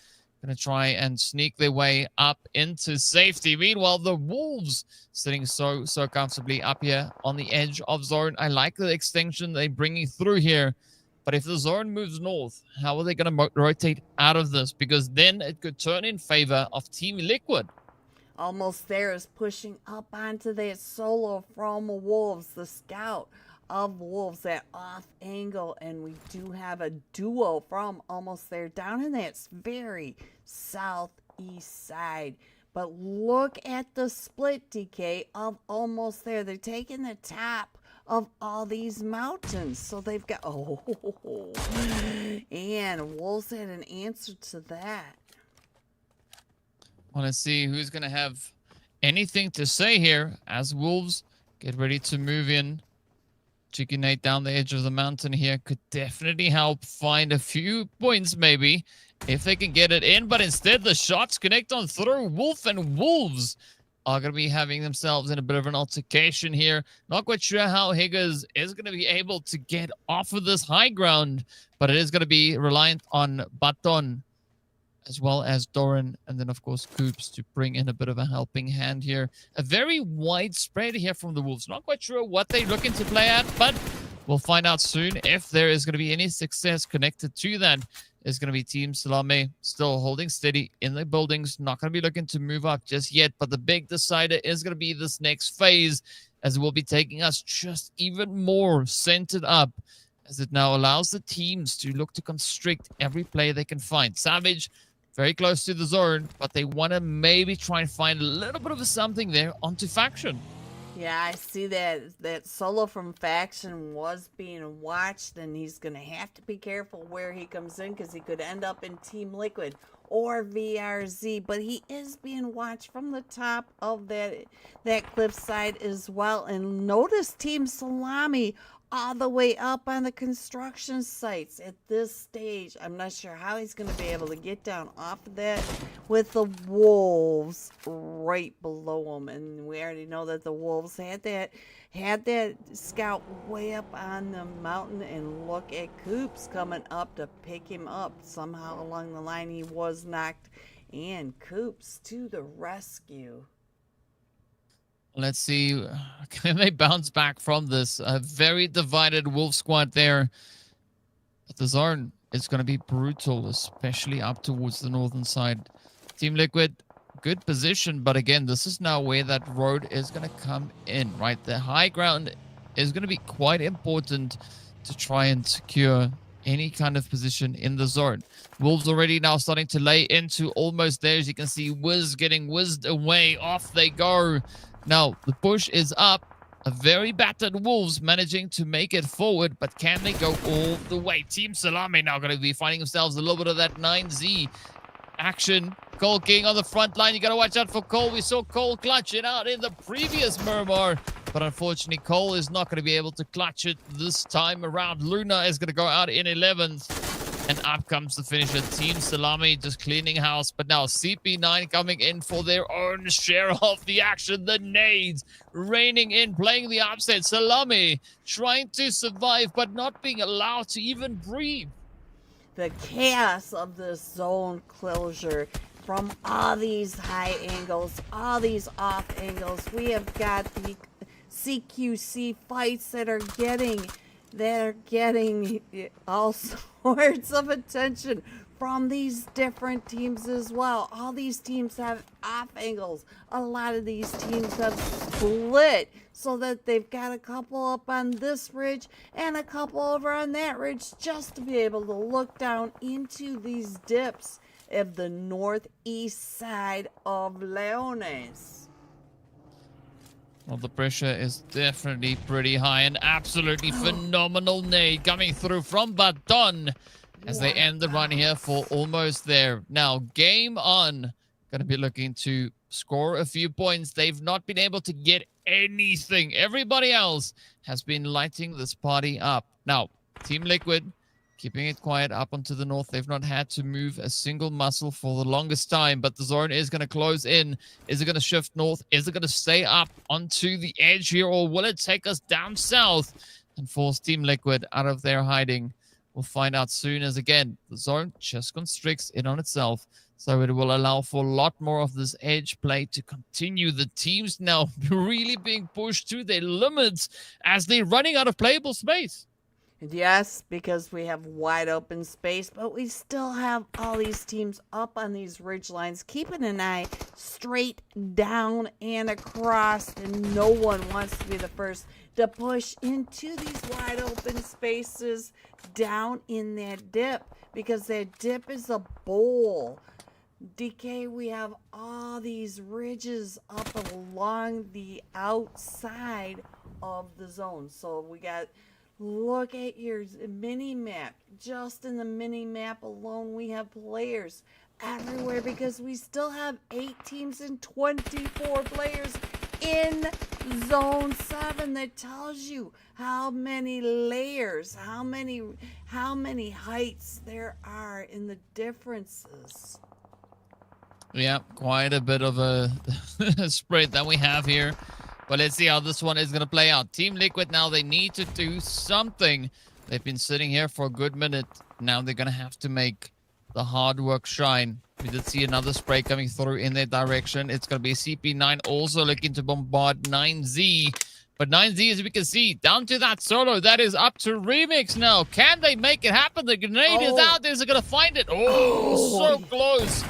going to try and sneak their way up into safety. Meanwhile, the Wolves sitting so comfortably up here on the edge of zone. I like the extension they're bringing through here. But if the zone moves north, how are they going to rotate out of this? Because then it could turn in favor of Team Liquid. Almost there is pushing up onto that solo from Wolves, the scout of Wolves, that off angle, and we do have a duo from Almost there down in that very southeast side. But look at the split, DK, of Almost there. They're taking the top of all these mountains, so they've got and Wolves had an answer to that. Well, let's see who's gonna have anything to say here as Wolves get ready to move in. Chickenate down the edge of the mountain here could definitely help find a few points, maybe, if they can get it in. But instead, the shots connect on through. Wolf and Wolves are going to be having themselves in a bit of an altercation here. Not quite sure how Higgers is going to be able to get off of this high ground, but it is going to be reliant on Baton as well as Doran, and then, of course, Coops to bring in a bit of a helping hand here. A very wide spread here from the Wolves. Not quite sure what they're looking to play at, but we'll find out soon if there is going to be any success connected to that. Is going to be Team Salame still holding steady in the buildings. Not going to be looking to move up just yet, but the big decider is going to be this next phase, as it will be taking us just even more centered up, as it now allows the teams to look to constrict every player they can find. Savage very close to the zone, but they want to maybe try and find a little bit of a something there onto Faction. Yeah, I see that solo from Faction was being watched, and he's going to have to be careful where he comes in, because he could end up in Team Liquid or VRZ, but he is being watched from the top of that cliffside as well. And notice Team Salame all the way up on the construction sites at this stage. I'm not sure how he's going to be able to get down off of that with the Wolves right below him. And we already know that the Wolves had that scout way up on the mountain. And look at Coops coming up to pick him up. Somehow along the line he was knocked, and Coops to the rescue. Let's see, can they bounce back from this? A very divided Wolf squad there. But the zone is going to be brutal, especially up towards the northern side. Team Liquid, good position, but again, this is now where that road is going to come in, right? The high ground is going to be quite important to try and secure any kind of position in the zone. Wolves already now starting to lay into Almost there. As you can see, Wiz getting whizzed away. Off they go. Now, the push is up. A very battered Wolves managing to make it forward, but can they go all the way? Team Salame now going to be finding themselves a little bit of that 9Z action. Cole King on the front line. You got to watch out for Cole. We saw Cole clutch it out in the previous Miramar, but unfortunately, Cole is not going to be able to clutch it this time around. Luna is going to go out in 11th. And up comes the finisher. Team Salame just cleaning house. But now CP9 coming in for their own share of the action. The nades raining in, playing the upset. Salame trying to survive, but not being allowed to even breathe. The chaos of this zone closure from all these high angles, all these off angles. We have got the CQC fights that are getting all sorts of attention from these different teams as well. All these teams have off angles. A lot of these teams have split so that they've got a couple up on this ridge and a couple over on that ridge just to be able to look down into these dips of the northeast side of Leones. Well, the pressure is definitely pretty high. An absolutely phenomenal nade coming through from Baton as they end the run here for almost there. Now, game on. Going to be looking to score a few points. They've not been able to get anything. Everybody else has been lighting this party up. Now, Team Liquid keeping it quiet up onto the north. They've not had to move a single muscle for the longest time, but the zone is going to close in. Is it going to shift north? Is it going to stay up onto the edge here, or will it take us down south and force Team Liquid out of their hiding? We'll find out soon, as again, the zone just constricts in on itself. So it will allow for a lot more of this edge play to continue. The teams now really being pushed to their limits as they're running out of playable space. Yes, because we have wide open space, but we still have all these teams up on these ridge lines, keeping an eye straight down and across, and no one wants to be the first to push into these wide open spaces down in that dip, because that dip is a bowl. DK, we have all these ridges up along the outside of the zone. So we got... Look at your mini map. Just in the mini map alone, we have players everywhere because we still have 8 teams and 24 players in Zone 7. That tells you how many layers, how many heights there are in the differences. Yeah, quite a bit of a spread that we have here. But let's see how this one is going to play out. Team Liquid now, they need to do something. They've been sitting here for a good minute. Now they're going to have to make the hard work shine. We did see another spray coming through in their direction. It's going to be CP9 also looking to bombard 9Z. But 9Z, as we can see, down to that solo. That is up to Remix now. Can they make it happen? The grenade is out. Is it going to find it? So close.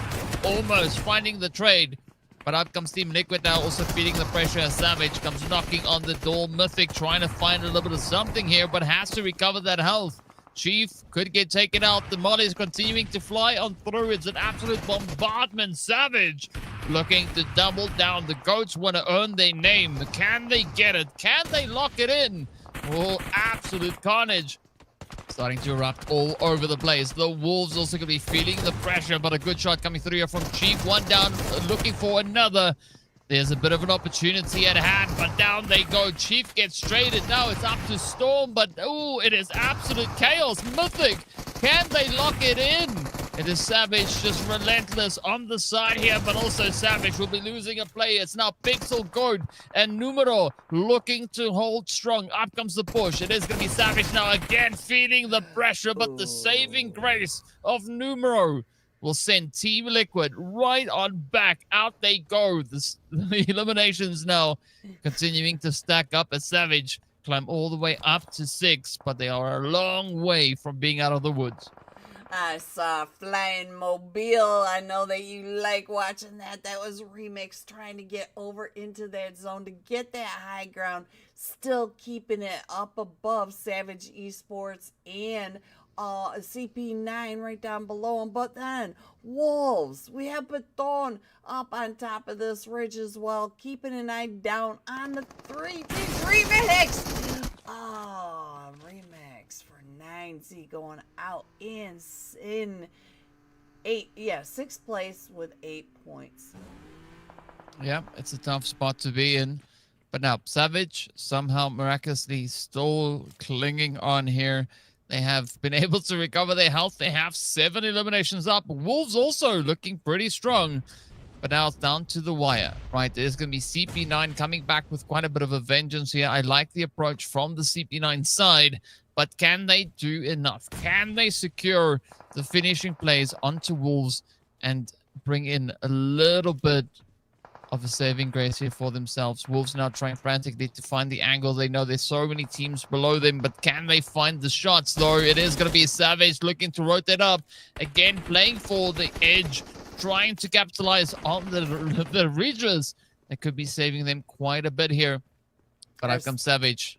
Almost finding the trade. But up comes Team Liquid now, also feeding the pressure. Savage comes knocking on the door. Mythic trying to find a little bit of something here, but has to recover that health. Chief could get taken out. The molly is continuing to fly on through. It's an absolute bombardment. Savage looking to double down. The GOATs want to earn their name. Can they get it? Can they lock it in? Oh, absolute carnage. Starting to erupt all over the place. The Wolves also going to be feeling the pressure, but a good shot coming through here from Chief. One down, looking for another. There's a bit of an opportunity at hand, but down they go. Chief gets traded. Now it's up to Storm, but it is absolute chaos. Mythic, can they lock it in? It is Savage just relentless on the side here, but also Savage will be losing a play. It's now Pixel, Goat, and Numero looking to hold strong. Up comes the push. It is going to be Savage now again feeling the pressure, but the saving grace of Numero will send Team Liquid right on back. Out they go. The eliminations now continuing to stack up as Savage climb all the way up to 6, but they are a long way from being out of the woods. I saw Flying Mobile. I know that you like watching that. That was Remix trying to get over into that zone to get that high ground, still keeping it up above Savage Esports and CP9 right down below him. But then Wolves, we have Baton up on top of this ridge as well, keeping an eye down on the 3v3 remix. Oh, remix for 9Z going out in 6th place with 8 points. Yeah, it's a tough spot to be in. But now, Savage somehow miraculously still clinging on here. They have been able to recover their health. They have 7 eliminations up. Wolves also looking pretty strong. But now it's down to the wire, right? There's going to be CP9 coming back with quite a bit of a vengeance here. I like the approach from the CP9 side. But can they do enough? Can they secure the finishing plays onto Wolves and bring in a little bit of a saving grace here for themselves? Wolves now trying frantically to find the angle. They know there's so many teams below them, but can they find the shots though? It is going to be Savage looking to rotate up. Again, playing for the edge, trying to capitalize on the ridges. That could be saving them quite a bit here. But out comes Savage.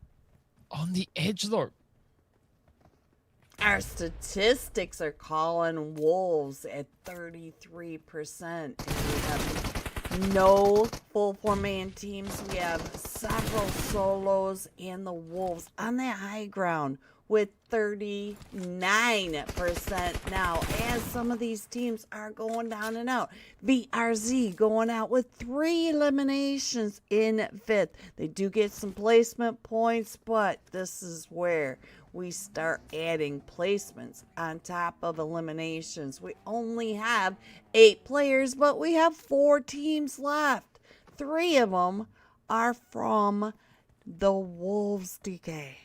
On the edge though. Our statistics are calling Wolves at 33%. And we have no full 4-man teams. We have several solos and the Wolves on that high ground with 39% now, as some of these teams are going down and out. VRZ going out with 3 eliminations in 5th. They do get some placement points, but this is where we start adding placements on top of eliminations. We only have 8 players, but we have 4 teams left. 3 of them are from the Wolves, DK.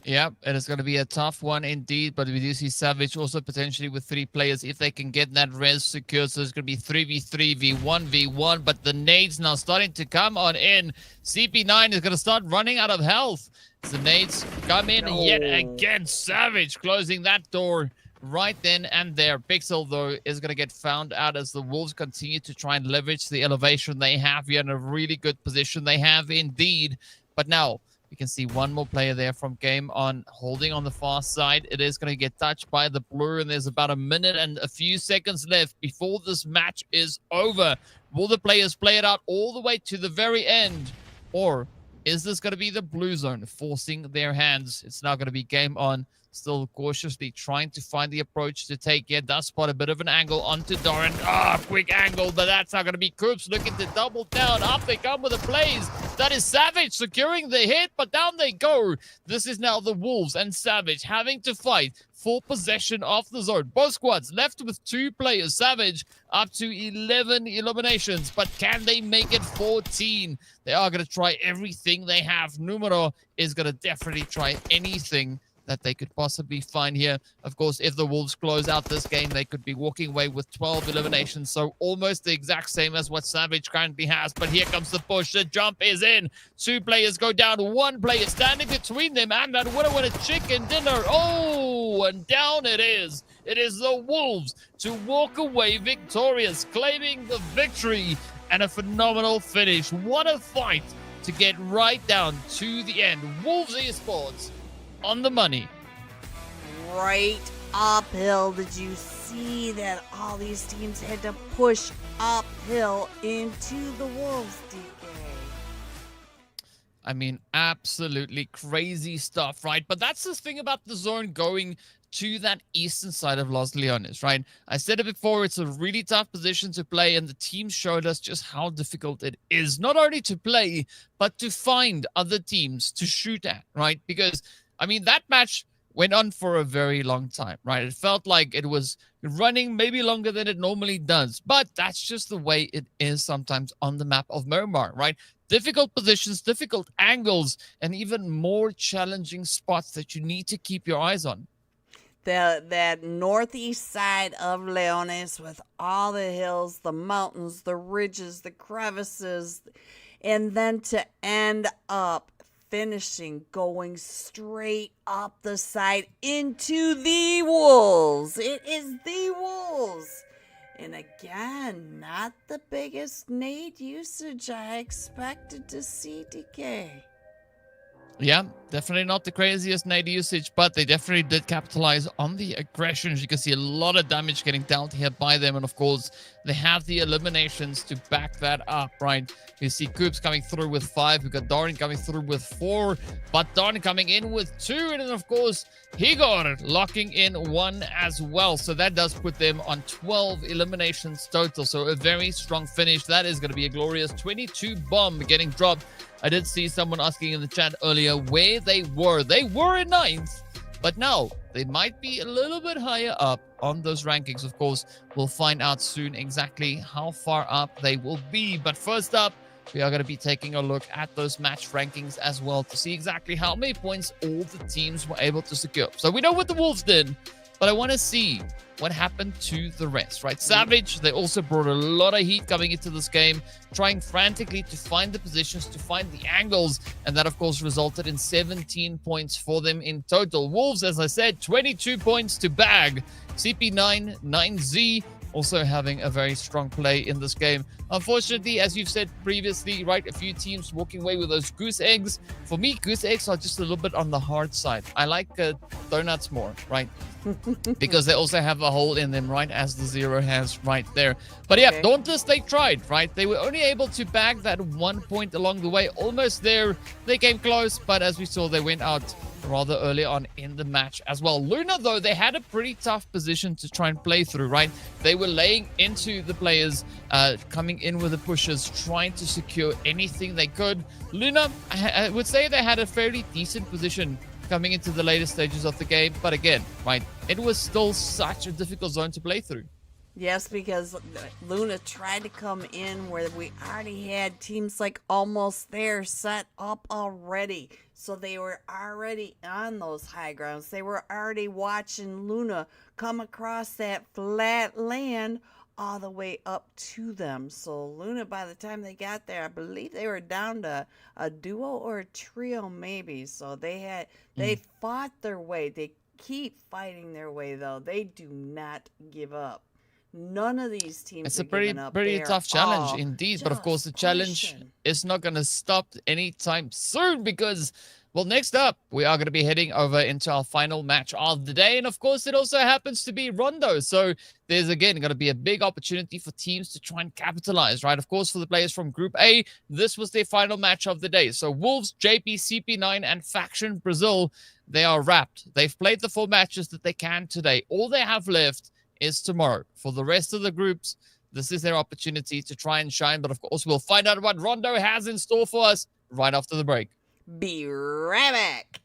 Yep, it is going to be a tough one indeed, but we do see Savage also potentially with 3 players if they can get that res secured. So it's going to be 3v3, v1v1, but the nades now starting to come on in. CP9 is going to start running out of health. The nades come in yet again. Savage closing that door right then and there. Pixel, though, is going to get found out as the Wolves continue to try and leverage the elevation they have here in a really good position. They have indeed, but now we can see one more player there from Game On holding on the far side. It is going to get touched by the blue, and there's about a minute and a few seconds left before this match is over. Will the players play it out all the way to the very end, or is this going to be the blue zone forcing their hands? It's now going to be Game On, still cautiously trying to find the approach to take. Yeah, does spot a bit of an angle onto Doran. Quick angle, but that's not going to be Koops looking to double down. Up they come with a blaze. That is Savage securing the hit, but down they go. This is now the Wolves and Savage having to fight for possession of the zone. Both squads left with 2 players. Savage up to 11 eliminations, but can they make it 14? They are going to try everything they have. Numero is going to definitely try anything that they could possibly find here. Of course, if the Wolves close out this game, they could be walking away with 12 eliminations, so almost the exact same as what Savage currently has. But here comes the push. The jump is in. 2 players go down. 1 player standing between them and that winner with a chicken dinner. Oh, and down it is. It is the Wolves to walk away victorious, claiming the victory and a phenomenal finish. What a fight to get right down to the end. Wolves Esports on the money. Right uphill. Did you see that all these teams had to push uphill into the Wolves, DK? I mean, absolutely crazy stuff, right? But that's the thing about the zone going to that eastern side of Los Leones, right? I said it before, it's a really tough position to play, and the team showed us just how difficult it is, not only to play, but to find other teams to shoot at, right? Because I mean, that match went on for a very long time, right? It felt like it was running maybe longer than it normally does, but that's just the way it is sometimes on the map of Miramar, right? Difficult positions, difficult angles, and even more challenging spots that you need to keep your eyes on. That northeast side of Leones with all the hills, the mountains, the ridges, the crevices, and then to end up finishing going straight up the side into the Wolves. It is the Wolves. And again, not the biggest nade usage I expected to see, DK. Yeah, definitely not the craziest nade usage, but they definitely did capitalize on the aggression. As you can see, a lot of damage getting dealt here by them. And of course, they have the eliminations to back that up, right? You see Coops coming through with 5. We've got Darn coming through with 4. But Darn coming in with 2. And then, of course, Higor locking in 1 as well. So that does put them on 12 eliminations total. So a very strong finish. That is going to be a glorious 22 bomb getting dropped. I did see someone asking in the chat earlier where they were. They were in 9th, but now they might be a little bit higher up on those rankings. Of course, we'll find out soon exactly how far up they will be. But first up, we are going to be taking a look at those match rankings as well to see exactly how many points all the teams were able to secure. So we know what the Wolves did, but I want to see what happened to the rest, right? Savage, they also brought a lot of heat coming into this game, trying frantically to find the positions, to find the angles, and that, of course, resulted in 17 points for them in total. Wolves, as I said, 22 points to bag. CP9, 9Z, also having a very strong play in this game. Unfortunately, as you've said previously, right, a few teams walking away with those goose eggs. For me, goose eggs are just a little bit on the hard side. I like donuts more, right? Because they also have a hole in them, right, as the 0 has right there. But yeah, Dauntless, they tried, right? They were only able to bag that 1 point along the way. Almost there. They came close, but as we saw, they went out rather early on in the match as well. Luna, though, they had a pretty tough position to try and play through, right? They were laying into the players, coming in with the pushes, trying to secure anything they could. Luna, I would say they had a fairly decent position coming into the later stages of the game. But again, right, it was still such a difficult zone to play through. Yes, because Luna tried to come in where we already had teams like almost there set up already. So they were already on those high grounds. They were already watching Luna come across that flat land all the way up to them. So Luna, by the time they got there, I believe they were down to a duo or a trio maybe. So they fought their way. They keep fighting their way, though. They do not give up. None of these teams. It's a pretty tough challenge indeed. But of course, the challenge is not going to stop anytime soon because, well, next up, we are going to be heading over into our final match of the day. And of course, it also happens to be Rondo. So there's, again, going to be a big opportunity for teams to try and capitalize, right? Of course, for the players from Group A, this was their final match of the day. So Wolves, JP, CP9, and Faction Brazil, they are wrapped. They've played the 4 matches that they can today. All they have left is tomorrow. For the rest of the groups, this is their opportunity to try and shine. But of course, we'll find out what Rondo has in store for us right after the break. Be right back.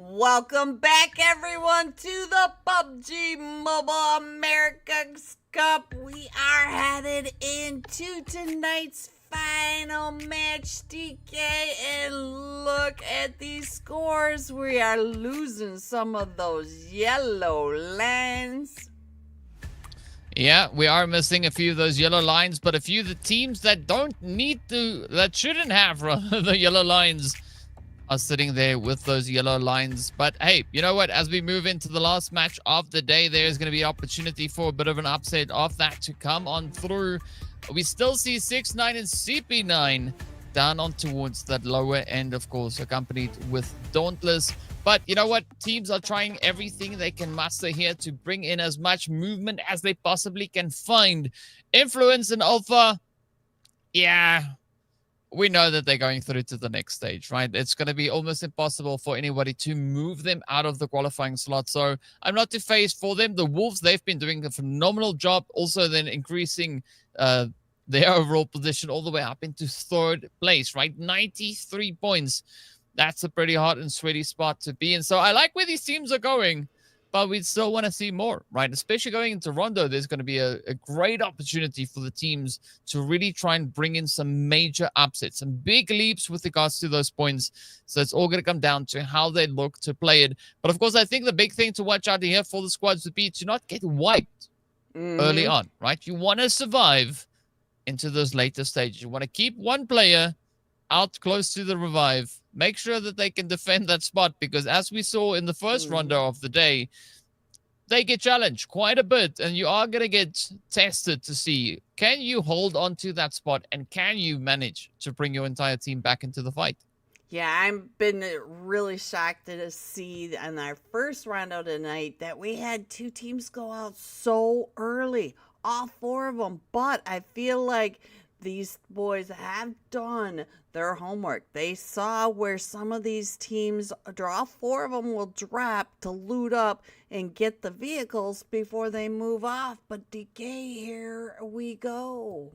Welcome back, everyone, to the PUBG Mobile America's Cup. We are headed into tonight's final match, DK, and look at these scores. We are losing some of those yellow lines. Yeah, we are missing a few of those yellow lines, but a few of the teams that don't need to, that shouldn't have the yellow lines are sitting there with those yellow lines. But hey, you know what? As we move into the last match of the day, there's going to be opportunity for a bit of an upset of that to come on through. We still see 6-9 and CP9 down on towards that lower end, of course, accompanied with Dauntless. But you know what? Teams are trying everything they can muster here to bring in as much movement as they possibly can find. Influence and Alpha, yeah, we know that they're going through to the next stage, right? It's going to be almost impossible for anybody to move them out of the qualifying slot. So I'm not too phased for them. The Wolves, they've been doing a phenomenal job. Also then increasing their overall position all the way up into third place, right? 93 points. That's a pretty hot and sweaty spot to be in. So I like where these teams are going, but we still want to see more, right? Especially going into Rondo, there's going to be a great opportunity for the teams to really try and bring in some major upsets, some big leaps with regards to those points. So it's all going to come down to how they look to play it. But of course, I think the big thing to watch out here for the squads would be to not get wiped early on, right? You want to survive into those later stages. You want to keep one player out close to the revive. Make sure that they can defend that spot, because as we saw in the first rondo of the day, they get challenged quite a bit, and you are going to get tested to see, can you hold on to that spot, and can you manage to bring your entire team back into the fight? Yeah, I've been really shocked to see in our first rondo tonight that we had two teams go out so early, all four of them. But I feel like these boys have done their homework. They saw where some of these teams, all four of them will drop to loot up and get the vehicles before they move off. But DK, here we go.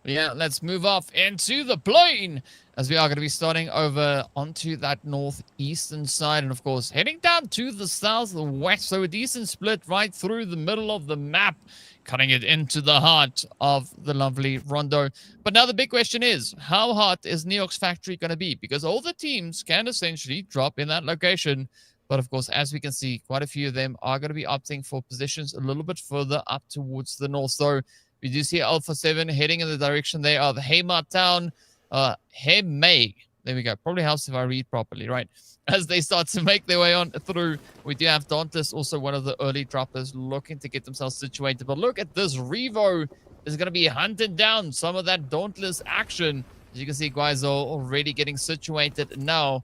Yeah, let's move off into the plane, as we are going to be starting over onto that northeastern side, and of course heading down to the southwest. So a decent split right through the middle of the map, cutting it into the heart of the lovely Rondo. But now the big question is, how hot is Neox Factory going to be? Because all the teams can essentially drop in that location. But of course, as we can see, quite a few of them are going to be opting for positions a little bit further up towards the north. So we do see Alpha 7 heading in the direction there of Hamar Town. Hemay. There we go. Probably helps if I read properly, right? As they start to make their way on through, we do have Dauntless, also one of the early droppers, looking to get themselves situated. But look at this. Revo is going to be hunting down some of that Dauntless action. As you can see, Guizo already getting situated now.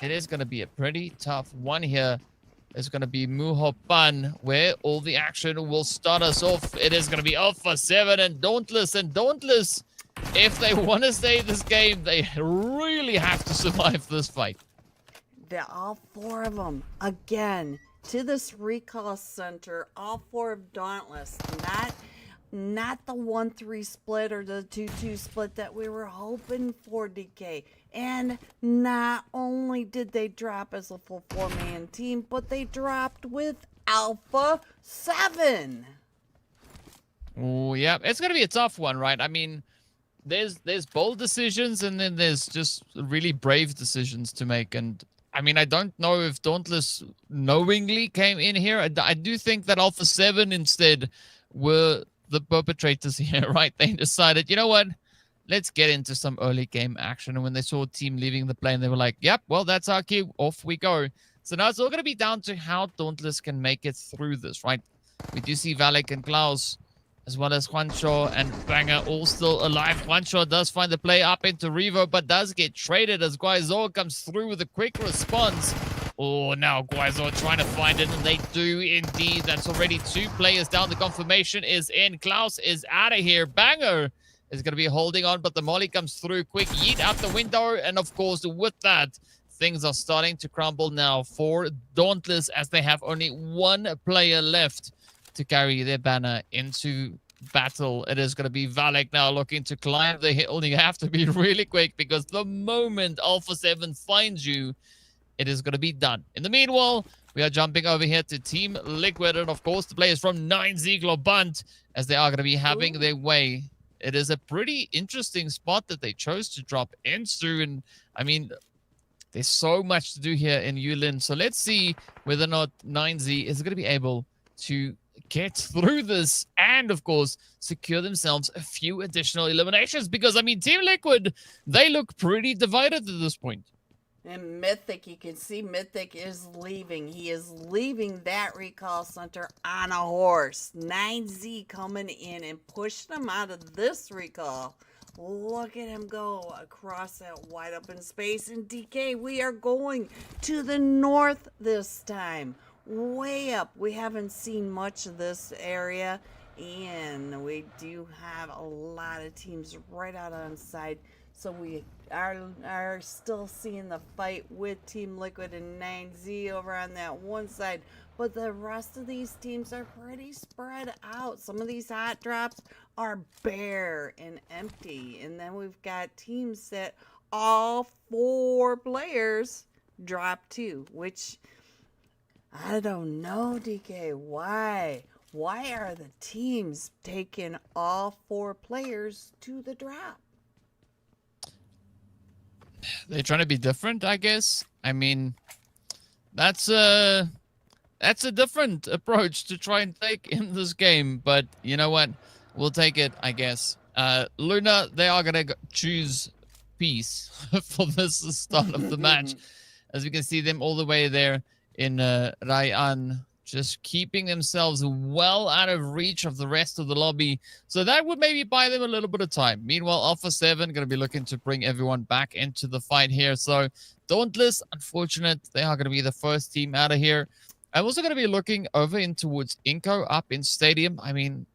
It is going to be a pretty tough one here. It's going to be Muhopan, where all the action will start us off. It is going to be Alpha 7 and Dauntless. And Dauntless, if they want to stay in this game, they really have to survive this fight. They're all four of them, again, to this recall center, all four of Dauntless. Not the 1-3 split or the 2-2 split that we were hoping for, DK. And not only did they drop as a full four-man team, but they dropped with Alpha 7. Oh, yeah. It's going to be a tough one, right? I mean, there's bold decisions, and then there's just really brave decisions to make. And I mean, I don't know if Dauntless knowingly came in here. I do think that Alpha 7 instead were the perpetrators here, right? They decided, you know what? Let's get into some early game action. And when they saw a team leaving the plane, they were like, yep, well, that's our cue. Off we go. So now it's all going to be down to how Dauntless can make it through this, right? We do see Valek and Klaus, as well as Juancho and Banger, all still alive. Juancho does find the play up into Revo, but does get traded as Guizo comes through with a quick response. Oh, now Guizo trying to find it, and they do indeed. That's already two players down. The confirmation is in. Klaus is out of here. Banger is going to be holding on, but the molly comes through. Quick yeet out the window, and of course, with that, things are starting to crumble now for Dauntless, as they have only one player left to carry their banner into battle. It is going to be Valek now looking to climb the hill. You have to be really quick, because the moment Alpha 7 finds you, it is going to be done. In the meanwhile, we are jumping over here to Team Liquid, and of course, the players from 9Z GLOBANT, as they are going to be having their way. It is a pretty interesting spot that they chose to drop into, and I mean, there's so much to do here in Yulin. So let's see whether or not 9Z is going to be able to get through this and, of course, secure themselves a few additional eliminations. Because, I mean, Team Liquid, they look pretty divided at this point. And Mythic, you can see Mythic is leaving. He is leaving that recall center on a horse. 9Z coming in and pushing him out of this recall. Look at him go across that wide open space. And DK, we are going to the north this time. Way up. We haven't seen much of this area. And we do have a lot of teams right out on side. So we are still seeing the fight with Team Liquid and 9Z over on that one side. But the rest of these teams are pretty spread out. Some of these hot drops are bare and empty. And then we've got teams that all 4 players drop to, which I don't know, DK. Why? Why are the teams taking all 4 players to the drop? They're trying to be different, I guess. I mean, that's a different approach to try and take in this game. But you know what? We'll take it, I guess. Luna, they are going to choose peace for this start of the match. As we can see them all the way there in Rai'an, just keeping themselves well out of reach of the rest of the lobby. So that would maybe buy them a little bit of time. Meanwhile, Alpha 7 going to be looking to bring everyone back into the fight here. So Dauntless, unfortunate, they are going to be the first team out of here. I'm also going to be looking over in towards iNCO up in Stadium. I mean,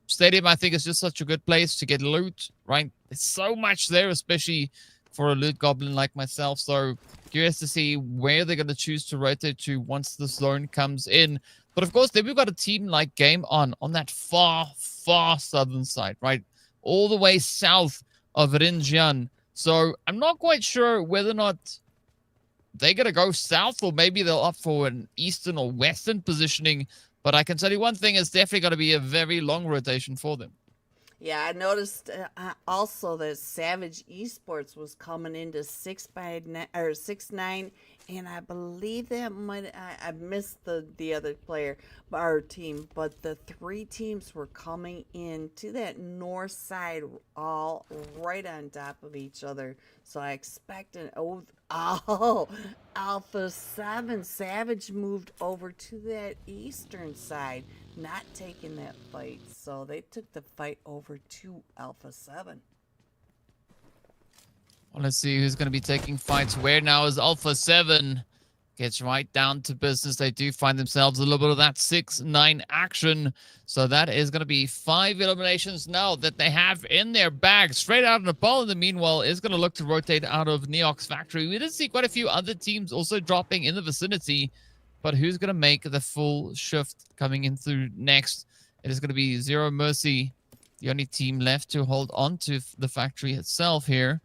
Stadium, I think, is just such a good place to get loot, right? There's so much there, especially for a loot goblin like myself. So curious to see where they're going to choose to rotate to once the zone comes in. But of course, then we've got a team like Game On that far, far southern side, right? All the way south of Erangel. So I'm not quite sure whether or not they're going to go south, or maybe they'll opt for an eastern or western positioning. But I can tell you one thing, it's definitely going to be a very long rotation for them. Yeah, I noticed also that Savage Esports was coming into 6x9 or 6-9, and I believe that might I missed the other player, our team, but the 3 teams were coming in to that north side, all right on top of each other. So I expect Alpha 7 Savage moved over to that eastern side, not taking that fight. So they took the fight over to Alpha 7. Well, let's see who's going to be taking fights where now as Alpha 7 gets right down to business. They do find themselves a little bit of that 6-9 action. So that is going to be 5 eliminations now that they have in their bag. Straight out of Nepal, in the meanwhile, is going to look to rotate out of Neox Factory. We did see quite a few other teams also dropping in the vicinity. But who's going to make the full shift coming in through next? It is going to be Zero Mercy, the only team left to hold on to the factory itself here.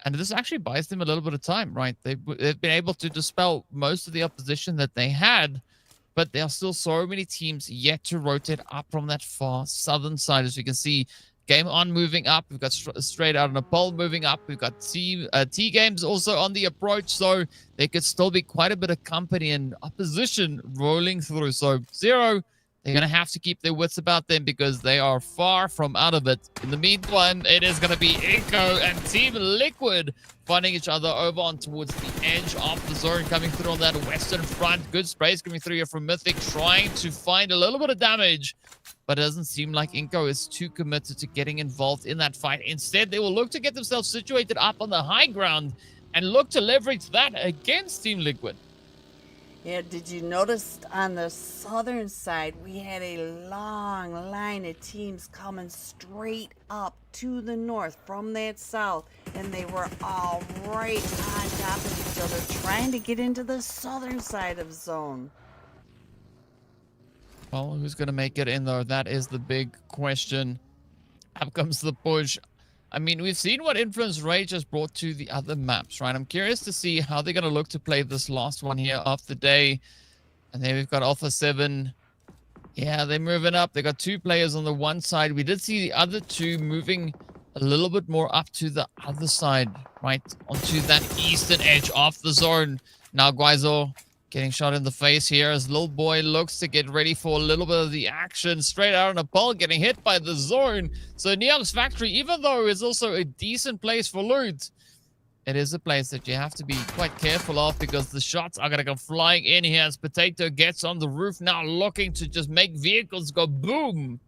And this actually buys them a little bit of time, right? They've been able to dispel most of the opposition that they had, but there are still so many teams yet to rotate up from that far southern side. As you can see, Game On moving up. We've got straight out of Nepal moving up. We've got TGAMES also on the approach, so there could still be quite a bit of company and opposition rolling through. So Zero, they're going to have to keep their wits about them because they are far from out of it. In the meantime, it is going to be iNCO and Team Liquid finding each other over on towards the edge of the zone, coming through on that western front. Good sprays coming through here from Mythic, trying to find a little bit of damage, but it doesn't seem like iNCO is too committed to getting involved in that fight. Instead, they will look to get themselves situated up on the high ground and look to leverage that against Team Liquid. Yeah, did you notice on the southern side, we had a long line of teams coming straight up to the north from that south, and they were all right on top of each other, trying to get into the southern side of zone. Well, who's going to make it in, though? That is the big question. Up comes the push. I mean, we've seen what Influence Rage has brought to the other maps, right? I'm curious to see how they're going to look to play this last one here of the day. And then we've got Alpha 7. Yeah, they're moving up. They got 2 players on the one side. We did see the other 2 moving a little bit more up to the other side, right? Onto that eastern edge of the zone. Now Guaizo getting shot in the face here as little boy looks to get ready for a little bit of the action. Straight out on a pole, getting hit by the zone. So Neom's factory, even though it's also a decent place for loot, it is a place that you have to be quite careful of because the shots are going to go flying in here as Potato gets on the roof now looking to just make vehicles go boom.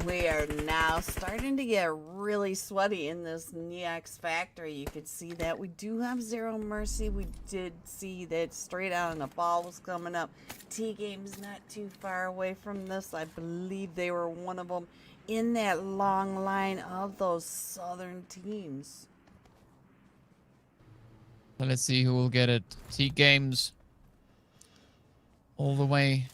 We are now starting to get really sweaty in this Neox factory. You could see that. We do have Zero Mercy. We did see that straight out on the ball was coming up. TGAMES not too far away from this. I believe they were one of them in that long line of those southern teams. So let's see who will get it. TGAMES all the way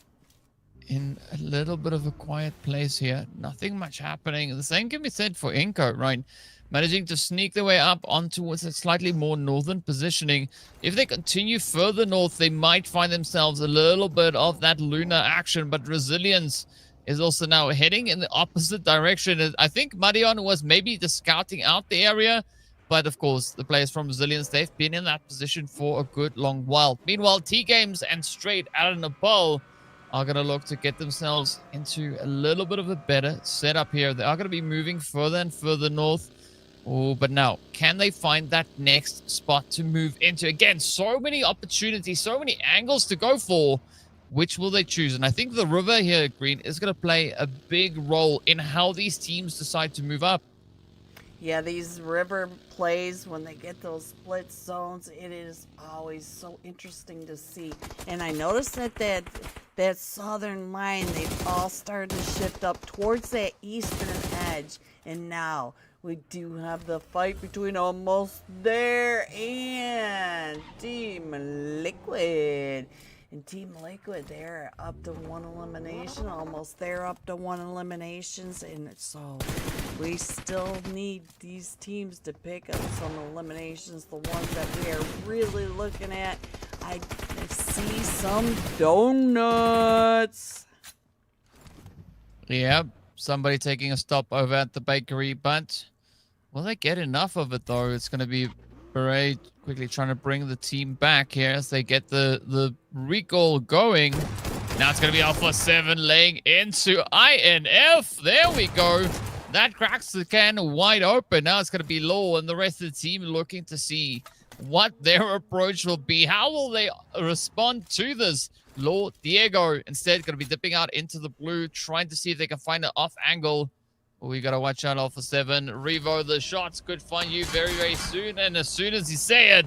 in a little bit of a quiet place here. Nothing much happening. The same can be said for iNCO, right? Managing to sneak their way up onto a slightly more northern positioning. If they continue further north, they might find themselves a little bit of that lunar action, but Resilience is also now heading in the opposite direction. I think Marion was maybe just scouting out the area, but of course, the players from Resilience, they've been in that position for a good long while. Meanwhile, TGAMES and straight out of Nepal are going to look to get themselves into a little bit of a better setup here. They are going to be moving further and further north. Oh, but now, can they find that next spot to move into? Again, so many opportunities, so many angles to go for. Which will they choose? And I think the river here, Green, is going to play a big role in how these teams decide to move up. Yeah, these river plays, when they get those split zones, it is always so interesting to see. And I noticed that southern line, they've all started to shift up towards that eastern edge. And now we do have the fight between Almost There and Team Liquid. And Team Liquid, they're up to 1 elimination. Almost There up to 1 eliminations. And so we still need these teams to pick up some eliminations. The ones that we are really looking at. I see some donuts. Yeah, somebody taking a stop over at the bakery, but will they get enough of it though? It's going to be Beret quickly trying to bring the team back here as they get the recall going. Now it's going to be Alpha 7 laying into INF. There we go. That cracks the can wide open. Now it's going to be Law and the rest of the team looking to see what their approach will be. How will they respond to this? Law, Diego, instead going to be dipping out into the blue, trying to see if they can find an off angle. We got to watch out, Alpha 7. Revo, the shots could find you very, very soon. And as soon as you say it,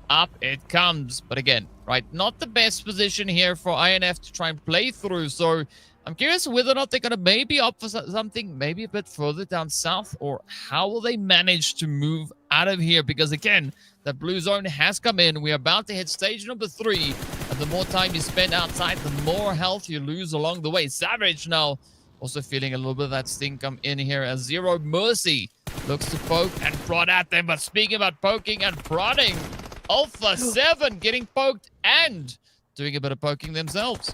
up it comes. But again, right, not the best position here for INF to try and play through. So I'm curious whether or not they're going to maybe opt for something maybe a bit further down south, or how will they manage to move out of here? Because again, the blue zone has come in. We're about to hit stage number 3. And the more time you spend outside, the more health you lose along the way. Savage now also feeling a little bit of that sting come in here as Zero Mercy looks to poke and prod at them. But speaking about poking and prodding, Alpha 7 getting poked and doing a bit of poking themselves.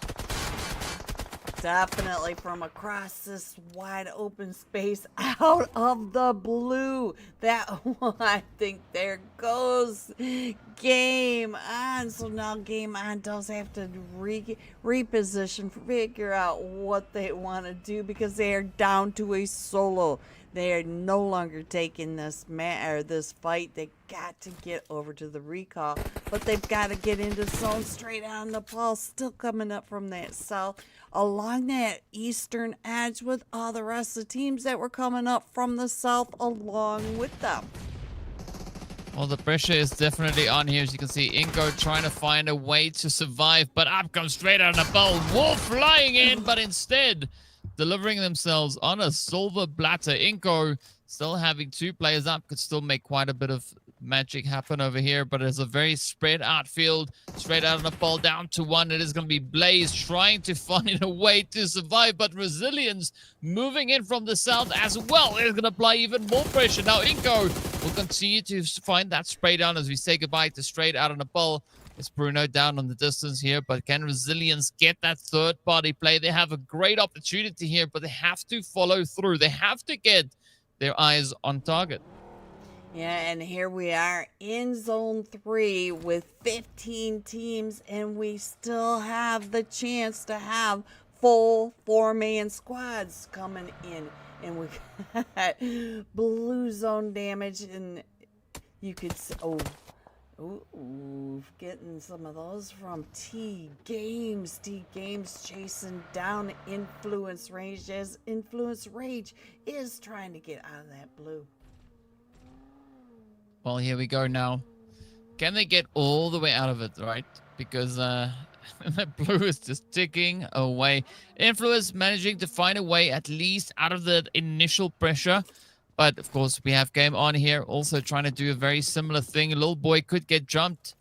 Definitely from across this wide open space out of the blue. That one, I think there goes Game On. So now Game On does have to reposition, figure out what they want to do, because they are down to a solo. They are no longer taking this this fight. They got to get over to the recall, but they've got to get into zone straight on the ball. Still coming up from that south along that eastern edge with all the rest of the teams that were coming up from the south along with them. Well, the pressure is definitely on here. As you can see, iNCO trying to find a way to survive, but up comes straight on the ball. Wolf flying in, but instead delivering themselves on a silver platter. iNCO still having 2 players up, could still make quite a bit of magic happen over here, but it's a very spread out field. Straight out on the ball, down to 1. It is going to be Blaze trying to find a way to survive, but Resilience moving in from the south as well is going to apply even more pressure. Now iNCO will continue to find that spray down as we say goodbye to straight out on the ball. It's Bruno down on the distance here, but can Resilience get that third-party play? They have a great opportunity here, but they have to follow through. They have to get their eyes on target. Yeah, and here we are in Zone 3 with 15 teams, and we still have the chance to have full 4-man squads coming in. And we got blue zone damage, and you could see, Ooh, getting some of those from TGAMES. TGAMES chasing down Influence Rage as Influence Rage is trying to get out of that blue. Well, here we go now. Can they get all the way out of it, right? Because the blue is just ticking away. Influence managing to find a way at least out of the initial pressure. But, of course, we have Game On here also trying to do a very similar thing. A little boy could get jumped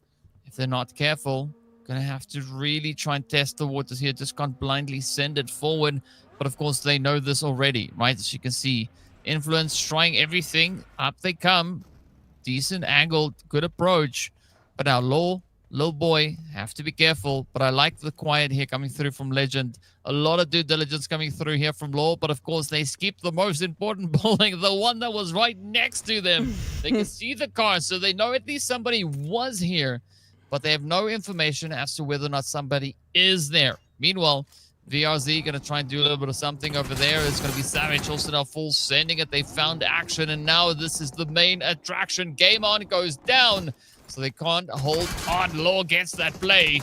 if they're not careful. Going to have to really try and test the waters here. Just can't blindly send it forward. But, of course, they know this already, right? As you can see, Influence trying everything. Up they come. Decent angle, good approach. But now Little boy, have to be careful, but I like the quiet here coming through from Legend. A lot of due diligence coming through here from Law, but of course they skipped the most important building, the one that was right next to them. They can see the car, so they know at least somebody was here, but they have no information as to whether or not somebody is there. Meanwhile, VRZ going to try and do a little bit of something over there. It's going to be Savage also now full sending it. They found action, and now this is the main attraction. Game On goes down. So they can't hold on. Law gets that play.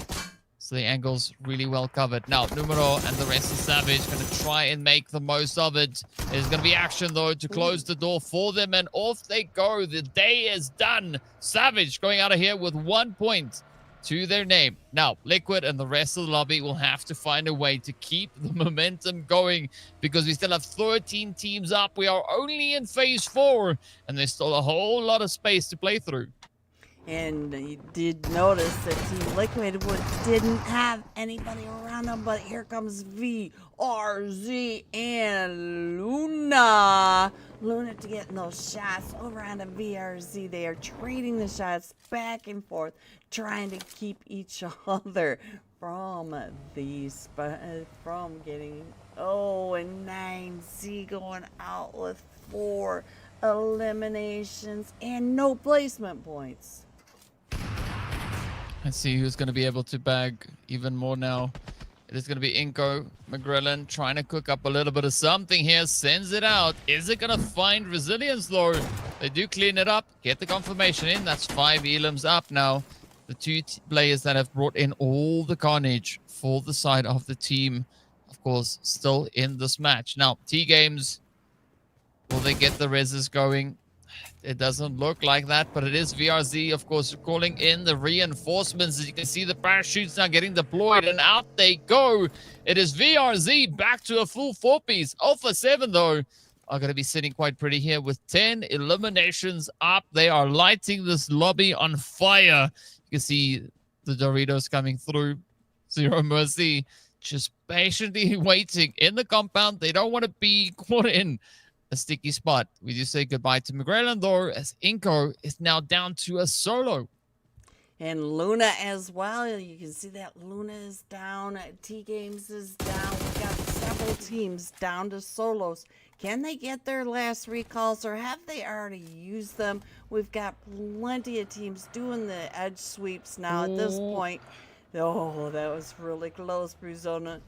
So the angle's really well covered. Now, Numero and the rest of Savage going to try and make the most of it. There's going to be action, though, to close the door for them. And off they go. The day is done. Savage going out of here with 1 point to their name. Now, Liquid and the rest of the lobby will have to find a way to keep the momentum going because we still have 13 teams up. We are only in phase 4, and there's still a whole lot of space to play through. And you did notice that Team Liquid didn't have anybody around them, but here comes VRZ and Luna. Luna to getting those shots over on the VRZ. They are trading the shots back and forth, trying to keep each other from getting, and 9Z going out with 4 eliminations and no placement points. Let's see who's going to be able to bag even more now. It is going to be iNCO. McGrillen trying to cook up a little bit of something here. Sends it out. Is it going to find Resilience, though? They do clean it up. Get the confirmation in. That's 5 elims up now. The 2 players that have brought in all the carnage for the side of the team, of course, still in this match. Now, TGAMES, will they get the reses going? It doesn't look like that, but it is VRZ, of course, calling in the reinforcements. As you can see, the parachutes now getting deployed, and out they go. It is VRZ back to a full 4-piece. Alpha 7, though, are going to be sitting quite pretty here with 10 eliminations up. They are lighting this lobby on fire. You can see the Doritos coming through. Zero Mercy just patiently waiting in the compound. They don't want to be caught in a sticky spot. We do say goodbye to McGrillen, though, as iNCO is now down to a solo. And Luna as well. You can see that Luna is down. TGAMES is down. We've got several teams down to solos. Can they get their last recalls, or have they already used them? We've got plenty of teams doing the edge sweeps now at this point. Oh, that was really close, Bruzona.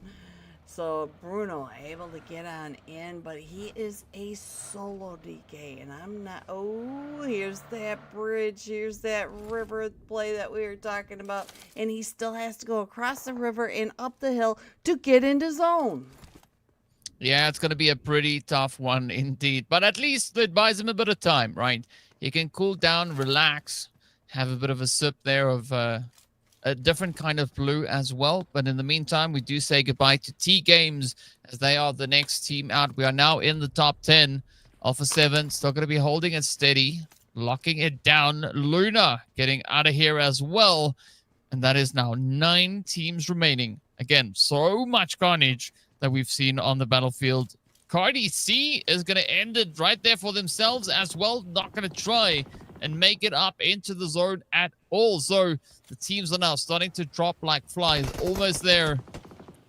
So Bruno able to get on in, but he is a solo DK, and I'm not. Oh, here's that bridge. Here's that river play that we were talking about, and he still has to go across the river and up the hill to get into zone. Yeah, it's going to be a pretty tough one indeed, but at least it buys him a bit of time, right? He can cool down, relax, have a bit of a sip there of a different kind of blue as well. But in the meantime, we do say goodbye to TGAMES as they are the next team out. We are now in the top 10. Alpha 7 still going to be holding it steady. locking it down. Luna getting out of here as well. And that is now 9 teams remaining. Again, so much carnage that we've seen on the battlefield. Cardi C is going to end it right there for themselves as well. Not going to try and make it up into the zone at all. So the teams are now starting to drop like flies. Almost there.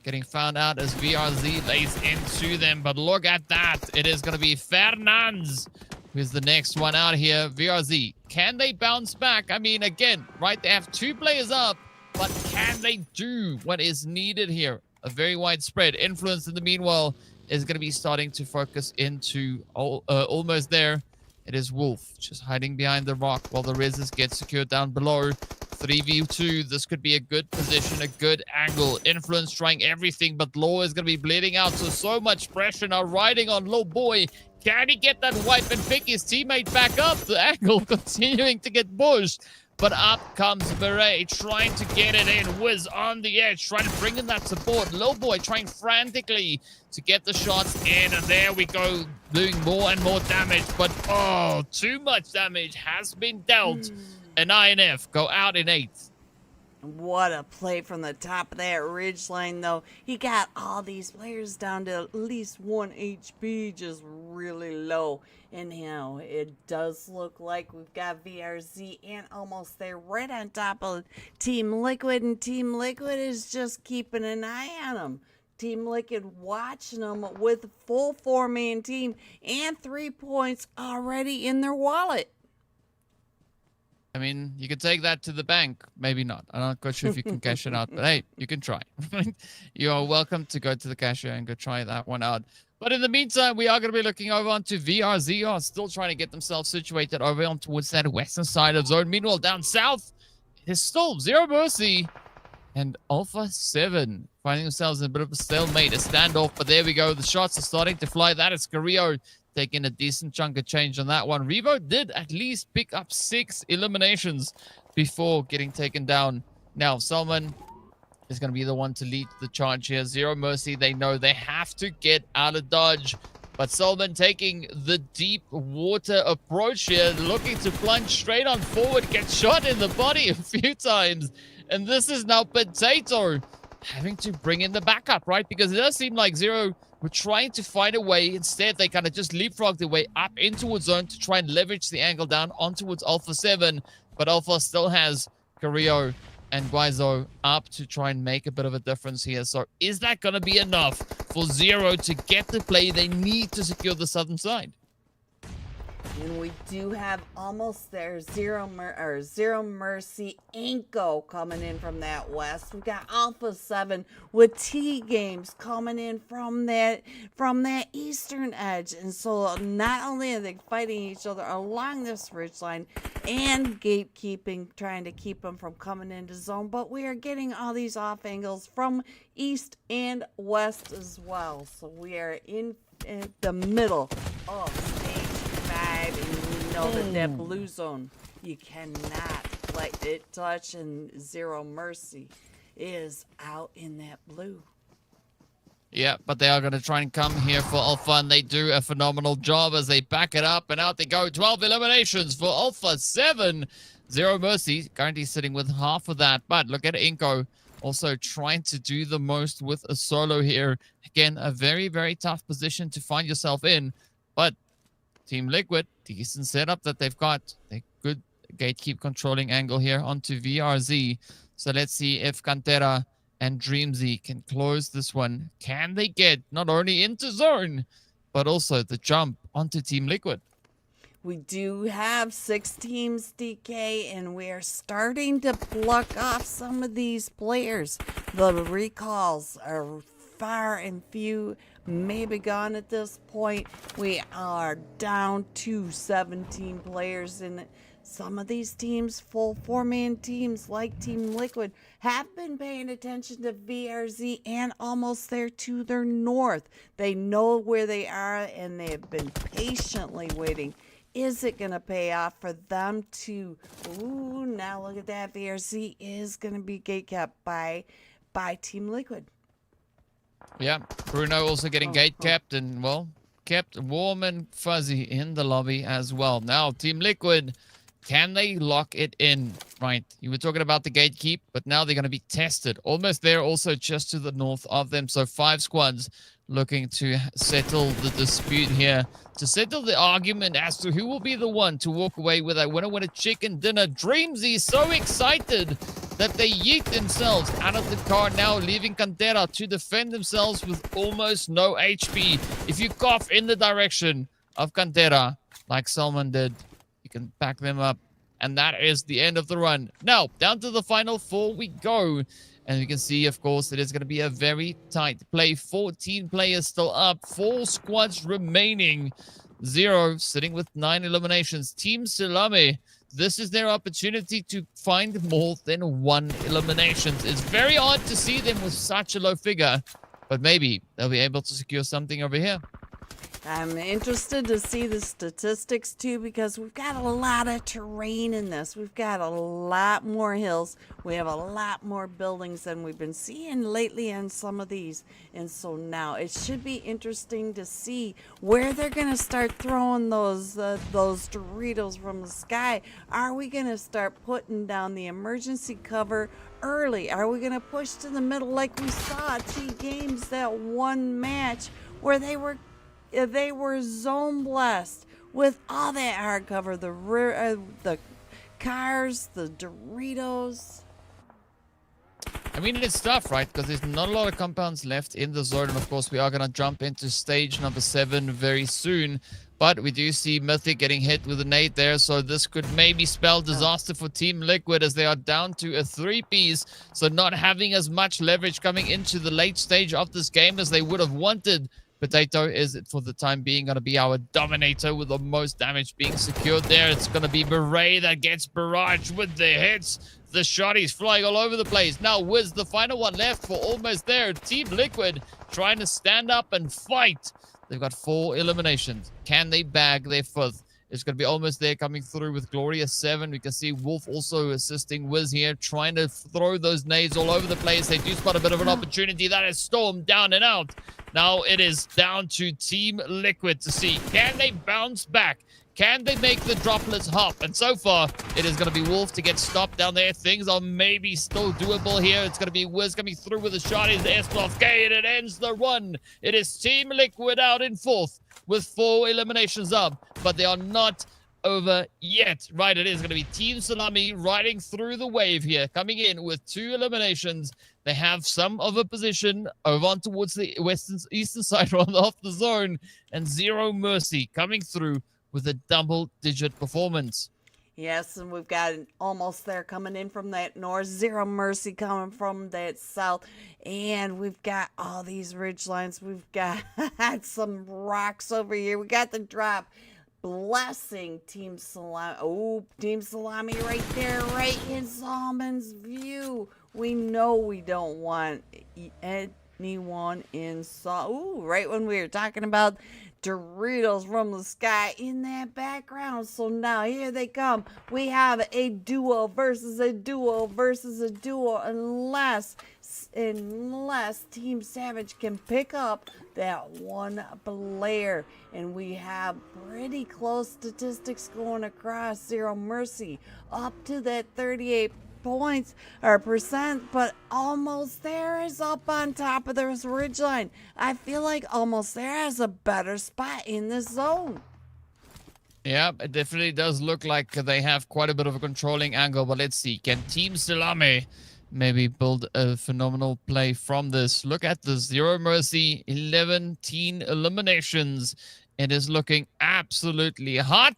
Getting found out as VRZ lays into them. But look at that. It is going to be Fernandes who's the next one out here. VRZ, can they bounce back? I mean, again, right, they have 2 players up, but can they do what is needed here? A very widespread influence in the meanwhile is going to be starting to focus into almost there. It is Wolf just hiding behind the rock while the Reses get secured down below. 3v2, this could be a good position, a good angle. Influence trying everything, but Law is going to be bleeding out, so much pressure now riding on Low Boy. Can he get that wipe and pick his teammate back up? The angle continuing to get pushed. But up comes Beret, trying to get it in. Wiz on the edge, trying to bring in that support. Low Boy trying frantically to get the shots in. And there we go, doing more and more damage. But, oh, too much damage has been dealt. And INF go out in 8th. What a play from the top of that ridge line, though. He got all these players down to at least 1 HP, just really low. And now it does look like we've got VRZ and almost there right on top of Team Liquid. And Team Liquid is just keeping an eye on them. Team Liquid watching them with a full 4-man team and 3 points already in their wallet. I mean, you could take that to the bank. Maybe not. I'm not quite sure if you can cash it out, but hey, you can try. You are welcome to go to the cashier and go try that one out. But in the meantime, we are going to be looking over onto VRZ, are still trying to get themselves situated over on towards that western side of zone. Meanwhile, down south, it is still Zero Mercy and Alpha 7 finding themselves in a bit of a stalemate, a standoff. But there we go. The shots are starting to fly. That is Carrillo taking a decent chunk of change on that one. Revo did at least pick up 6 eliminations before getting taken down. Now, Salman is going to be the one to lead the charge here. Zero Mercy, they know they have to get out of dodge. But Salman taking the deep water approach here, looking to plunge straight on forward, gets shot in the body a few times. And this is now Potato having to bring in the backup, right? Because it does seem like Zero were trying to find a way. Instead, they kind of just leapfrogged their way up into a zone to try and leverage the angle down on towards Alpha 7. But Alpha still has Carrillo and Guaizo up to try and make a bit of a difference here. So is that going to be enough for Zero to get the play they need to secure the southern side? And we do have almost there Zero Mercy iNCO coming in from that west. We got Alpha 7 with TGAMES coming in from that eastern edge. And so not only are they fighting each other along this ridgeline and gatekeeping, trying to keep them from coming into zone, but we are getting all these off angles from east and west as well. So we are in the middle of stage 5, and we know that blue zone, you cannot let it touch, and Zero Mercy is out in that blue. Yeah, but they are going to try and come here for Alpha, and they do a phenomenal job as they back it up, and out they go. 12 eliminations for Alpha 7. Zero Mercy currently sitting with half of that, but look at iNCO also trying to do the most with a solo here. Again, a very, very tough position to find yourself in, but Team Liquid, decent setup that they've got. They good gatekeep controlling angle here onto VRZ. So let's see if Cantera and Dreamzy can close this one. Can they get not only into zone, but also the jump onto Team Liquid? We do have 6 teams, DK, and we're starting to pluck off some of these players. The recalls are far and few, maybe gone at this point. We are down to 17 players, and some of these teams, full 4-man teams like Team Liquid, have been paying attention to VRZ and almost there to their north. They know where they are, and they have been patiently waiting. Is it going to pay off for them to... Ooh, now look at that. VRZ is going to be gate-capped by Team Liquid. Yeah, Bruno also getting gate capped, and well, kept warm and fuzzy in the lobby as well. Now, Team Liquid, can they lock it in? Right, you were talking about the gatekeep, but now they're going to be tested. Almost there, also just to the north of them. So 5 squads looking to settle the dispute here, to settle the argument as to who will be the one to walk away with a winner chicken dinner. Dreamsy so excited that they yeet themselves out of the car now, leaving Cantera to defend themselves with almost no HP. If you cough in the direction of Cantera, like Salman did, you can back them up. And that is the end of the run. Now, down to the final 4 we go. And you can see, of course, it is going to be a very tight play. 14 players still up. 4 squads remaining. 0 sitting with 9 eliminations. Team Salame, this is their opportunity to find more than 1 elimination. It's very odd to see them with such a low figure. But maybe they'll be able to secure something over here. I'm interested to see the statistics too, because we've got a lot of terrain in this. We've got a lot more hills. We have a lot more buildings than we've been seeing lately on some of these. And so now it should be interesting to see where they're going to start throwing those Doritos from the sky. Are we going to start putting down the emergency cover early? Are we going to push to the middle like we saw at TGAMES, that one match where they were zone blessed with all that hard cover, the cars, the Doritos. I mean, it's tough, right? Because there's not a lot of compounds left in the zone. And of course, we are going to jump into stage number 7 very soon. But we do see Mythic getting hit with a nade there. So this could maybe spell disaster for Team Liquid, as they are down to a 3-piece. So not having as much leverage coming into the late stage of this game as they would have wanted. Potato is, for the time being, going to be our dominator, with the most damage being secured there. It's going to be Beret that gets barraged with the hits. The shotties flying all over the place. Now Wiz, the final one left for almost there. Team Liquid trying to stand up and fight. They've got 4 eliminations. Can they bag their 5th? It's going to be almost there, coming through with Gloria 7. We can see Wolf also assisting Wiz here, trying to throw those nades all over the place. They do spot a bit of an opportunity. That is Storm down and out. Now it is down to Team Liquid to see, can they bounce back? Can they make the droplets hop? And so far, it is going to be Wolf to get stopped down there. Things are maybe still doable here. It's going to be Wiz coming through with a shot. He's the S-Block and it ends the run. It is Team Liquid out in 4th with 4 eliminations up, but they are not over yet. Right, it is going to be Team Salame riding through the wave here, coming in with 2 eliminations. They have some of a position over on towards the eastern side of the zone, and Zero Mercy coming through with a double-digit performance. Yes, and we've got almost there coming in from that north, Zero Mercy coming from that south, and we've got all these ridge lines. We've got some rocks over here. We got the drop. Blessing Team Salame. Oh, Team Salame right there, right in Solomon's view. We know we don't want anyone in Ooh, right when we were talking about Doritos from the sky in that background. So now here they come. We have a duo versus a duo versus a duo, unless Team Savage can pick up that one player. And we have pretty close statistics going across. Zero Mercy up to that 38 points or percent, but almost there is up on top of this ridgeline. I feel like almost there has a better spot in this zone. Yeah, it definitely does look like they have quite a bit of a controlling angle, but let's see. Can Team Salame maybe build a phenomenal play from this? Look at the Zero Mercy, 11 eliminations. It is looking absolutely hot.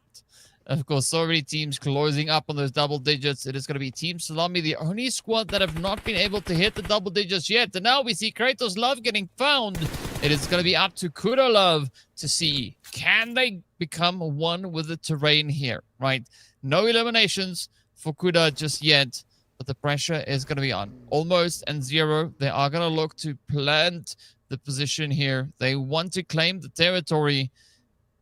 Of course, so many teams closing up on those double digits. It is going to be Team Salame, the only squad that have not been able to hit the double digits yet. And now we see Kratos Love getting found. It is going to be up to Kudo Love to see, can they become one with the terrain here, right? No eliminations for Kuda just yet, but the pressure is going to be on. Almost and Zero, they are going to look to plant the position here. They want to claim the territory.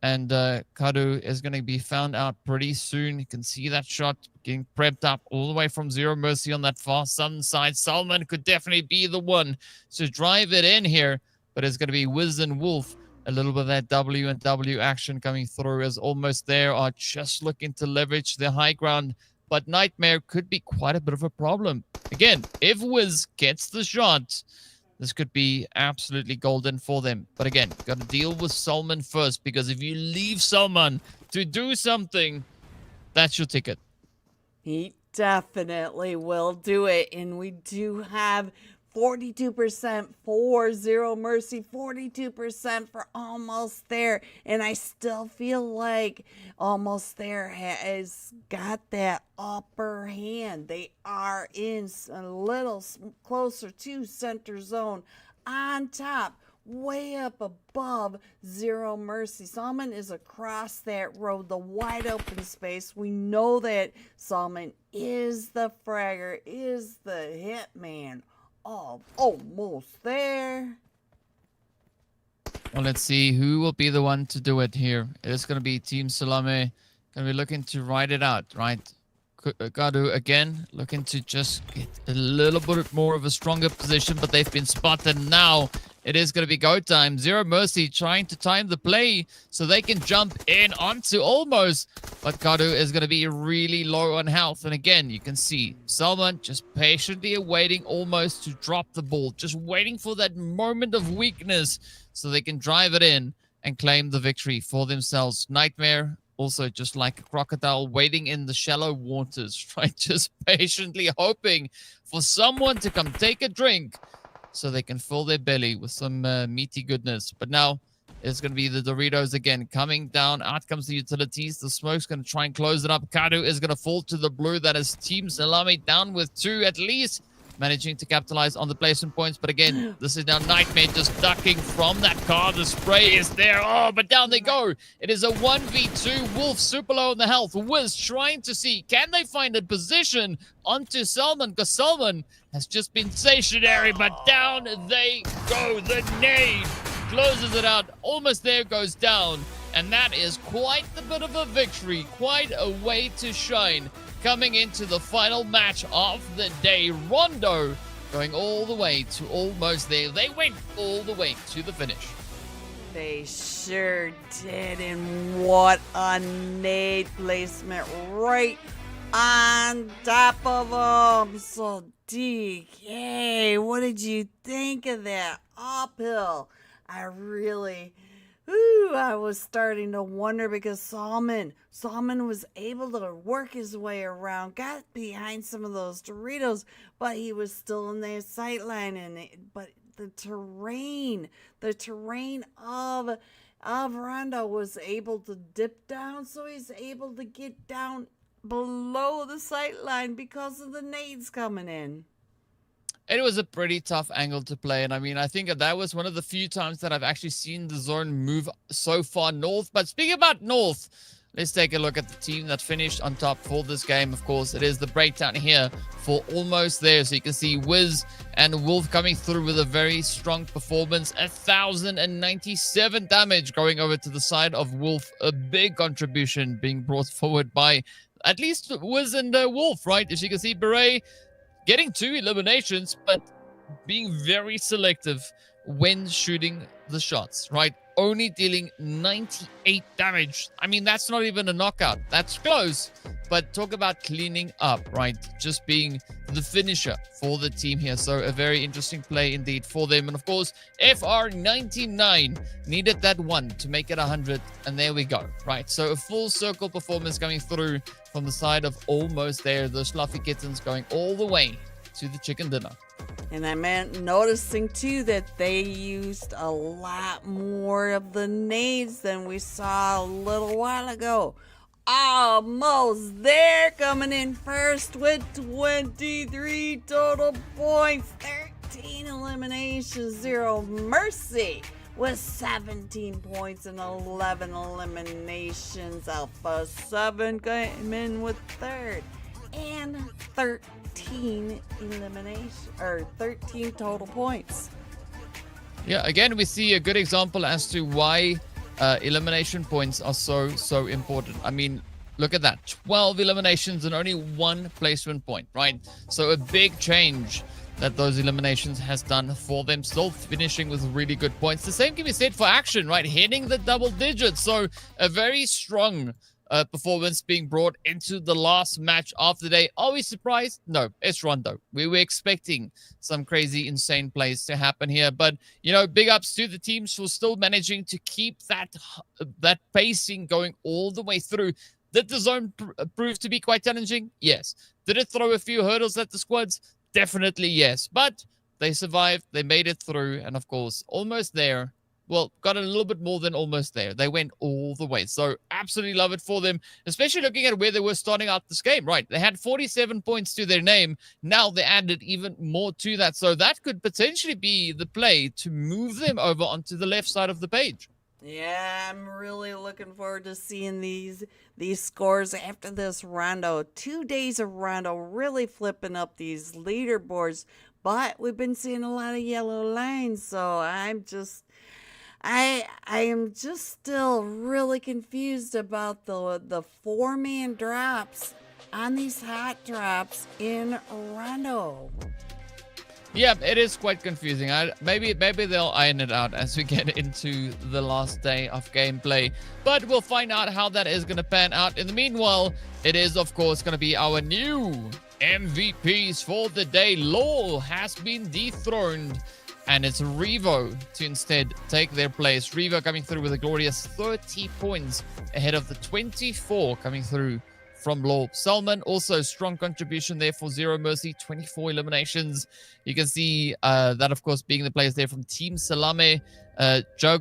And Kadu is going to be found out pretty soon. You can see that shot getting prepped up all the way from Zero Mercy on that far southern side. Salman could definitely be the one to drive it in here, but it's going to be Wiz and Wolf A little bit of that W and W action coming through as Almost There are just looking to leverage the high ground. But Nightmare could be quite a bit of a problem. Again, if Wiz gets the shot, this could be absolutely golden for them. But again, got to deal with Salman first, because if you leave Salman to do something, that's your ticket. He definitely will do it. And we do have 42% for Zero Mercy, 42% for Almost There. And I still feel like Almost There has got that upper hand. They are in a little closer to center zone on top. Way up above Zero Mercy. Salman is across that road, the wide open space. We know that Salman is the fragger, is the hitman of Almost There. Well, let's see who will be the one to do it here. It is going to be Team Salame. Going to be looking to ride it out, right? Gadu again, looking to just get a little bit more of a stronger position, but they've been spotted now. It is going to be go time. Zero Mercy trying to time the play so they can jump in onto Almost. But Gadu is going to be really low on health. And again, you can see Salman just patiently awaiting Almost to drop the ball. Just waiting for that moment of weakness so they can drive it in and claim the victory for themselves. Nightmare also just like a crocodile waiting in the shallow waters, right? Just patiently hoping for someone to come take a drink so they can fill their belly with some meaty goodness. But now it's going to be the Doritos again coming down. Out comes the utilities. The smoke's going to try and close it up. Kadu is going to fall to the blue. That is Team Salame down with 2 at least, managing to capitalize on the placement points. But again, this is now Nightmare just ducking from that car. The spray is there. Oh, but down they go. It is a 1v2. Wolf super low on the health. Wiz trying to see, can they find a position onto Salman? Because Salman has just been stationary, but down they go. The nade closes it out. Almost There goes down. And that is quite a bit of a victory. Quite a way to shine. Coming into the final match of the day, Rondo going all the way to Almost There. They went all the way to the finish. They sure did, and what a nade placement right on top of them. So DK, what did you think of that uphill? I was starting to wonder, because Salman was able to work his way around, got behind some of those Doritos, but he was still in their sight line. But the terrain of Rondo was able to dip down, so he's able to get down below the sight line because of the nades coming in. It was a pretty tough angle to play. And I mean, I think that was one of the few times that I've actually seen the zone move so far north. But speaking about north, let's take a look at the team that finished on top for this game. Of course, it is the breakdown here for Almost There. So you can see Wiz and Wolf coming through with a very strong performance. 1,097 damage going over to the side of Wolf. A big contribution being brought forward by at least Wiz and Wolf, right? As you can see, Beret getting 2 eliminations, but being very selective when shooting the shots, right? Only dealing 98 damage. I mean, that's not even a knockout. That's close, but talk about cleaning up, right? Just being the finisher for the team here. So a very interesting play indeed for them. And of course, FR99 needed that 1 to make it 100. And there we go, right? So a full circle performance coming through from the side of Almost There. The Fluffy Kittens going all the way to the chicken dinner. And I meant noticing too that they used a lot more of the nades than we saw a little while ago. Almost There coming in first with 23 total points, 13 eliminations. Zero Mercy with 17 points and 11 eliminations. Alpha 7 came in with third and 13 total points. Yeah, again, we see a good example as to why elimination points are so important. I mean, look at that. 12 eliminations and only 1 placement point, right? So a big change that those eliminations has done for them. Still finishing with really good points. The same can be said for Action, right? Hitting the double digits. So a very strong performance being brought into the last match of the day. Are we surprised? No, it's Rondo. We were expecting some crazy, insane plays to happen here. But, you know, big ups to the teams for still managing to keep that pacing going all the way through. Did the zone prove to be quite challenging? Yes. Did it throw a few hurdles at the squads? Definitely yes. But they survived. They made it through. And, of course, almost there. Well, got a little bit more than almost there. They went all the way. So absolutely love it for them, especially looking at where they were starting out this game, right? They had 47 points to their name. Now they added even more to that. So that could potentially be the play to move them over onto the left side of the page. Yeah, I'm really looking forward to seeing these scores after this Rondo. 2 days of Rondo really flipping up these leaderboards. But we've been seeing a lot of yellow lines, so I am just still really confused about the 4-man drops on these hot drops in Rondo. Yeah, it is quite confusing. Maybe they'll iron it out as we get into the last day of gameplay. But we'll find out how that is going to pan out. In the meanwhile, it is, of course, going to be our new MVPs for the day. Law has been dethroned. And it's Revo to instead take their place. Revo coming through with a glorious 30 points ahead of the 24 coming through from Law. Salman also strong contribution there for Zero Mercy, 24 eliminations. You can see that, of course, being the players there from Team Salame. Joe,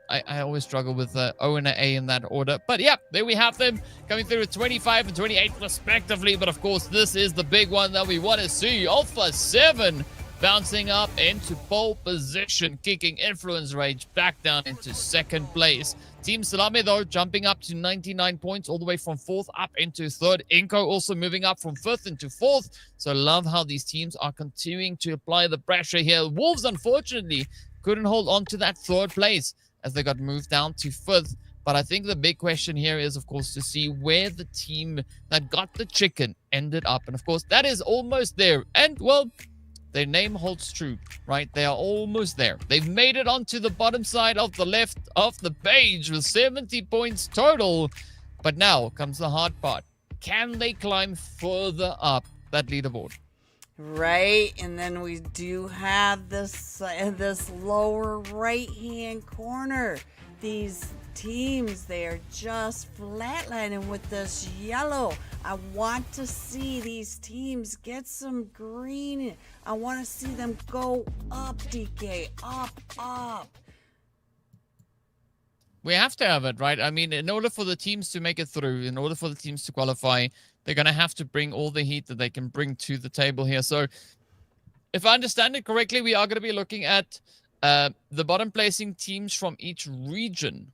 I always struggle with O and A in that order. But yeah, there we have them coming through with 25 and 28 respectively. But of course, this is the big one that we want to see. Alpha 7 bouncing up into pole position, kicking Influence Rage back down into second place. Team Salame, though, jumping up to 99 points, all the way from 4th up into 3rd. iNCO also moving up from 5th into 4th. So love how these teams are continuing to apply the pressure here. Wolves, unfortunately, couldn't hold on to that 3rd place as they got moved down to 5th. But I think the big question here is, of course, to see where the team that got the chicken ended up. And, of course, that is almost there. And, well, their name holds true, right? They are almost there. They've made it onto the bottom side of the left of the page with 70 points total. But now comes the hard part. Can they climb further up that leaderboard? Right, and then we do have this lower right-hand corner. These teams, they are just flatlining with this yellow. I want to see these teams get some green. I want to see them go up, DK, up. We have to have it, right? I mean, in order for the teams to make it through, in order for the teams to qualify, they're going to have to bring all the heat that they can bring to the table here. So if I understand it correctly, we are going to be looking at the bottom placing teams from each region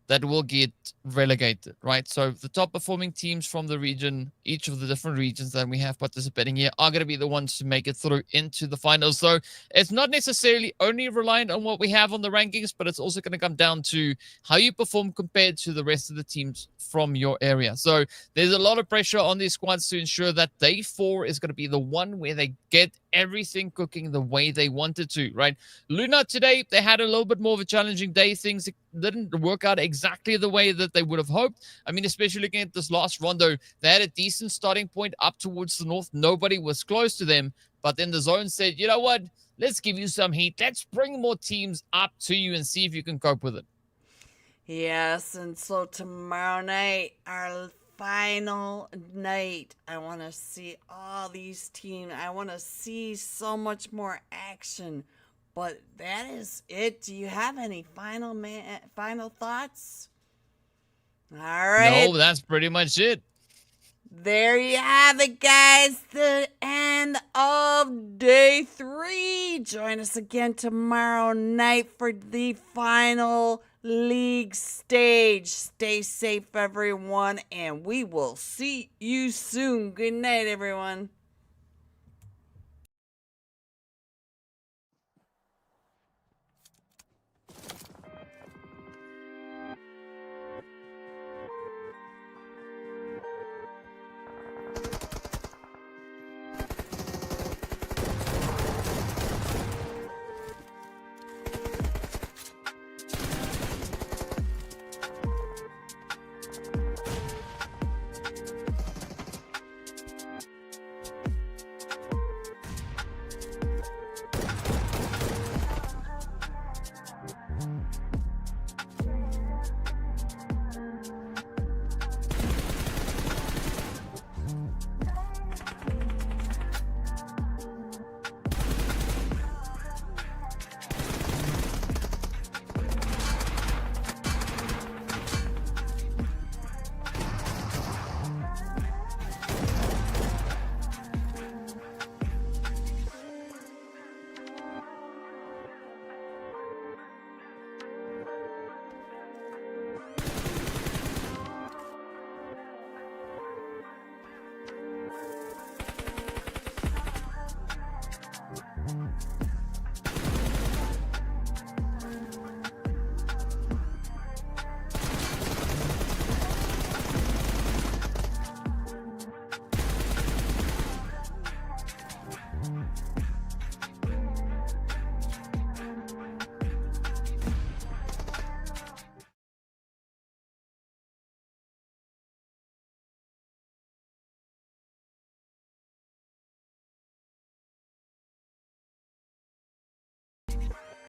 that will get relegated, right? So the top performing teams from the region, each of the different regions that we have participating here, are going to be the ones to make it through into the finals. So it's not necessarily only reliant on what we have on the rankings, but it's also going to come down to how you perform compared to the rest of the teams from your area. So there's a lot of pressure on these squads to ensure that day 4 is going to be the one where they get everything cooking the way they wanted to, right? Luna today, they had a little bit more of a challenging day. Things didn't work out exactly the way that they would have hoped. I mean, especially looking at this last Rondo, they had a decent starting point up towards the north. Nobody was close to them, but then the zone said, you know what? Let's give you some heat. Let's bring more teams up to you and see if you can cope with it. Yes, and so tomorrow night, our final night, I want to see all these teams. I want to see so much more action. But that is it. Do you have any final thoughts? All right. No, that's pretty much it. There you have it, guys. The end of day 3. Join us again tomorrow night for the final league stage. Stay safe, everyone, and we will see you soon. Good night, everyone.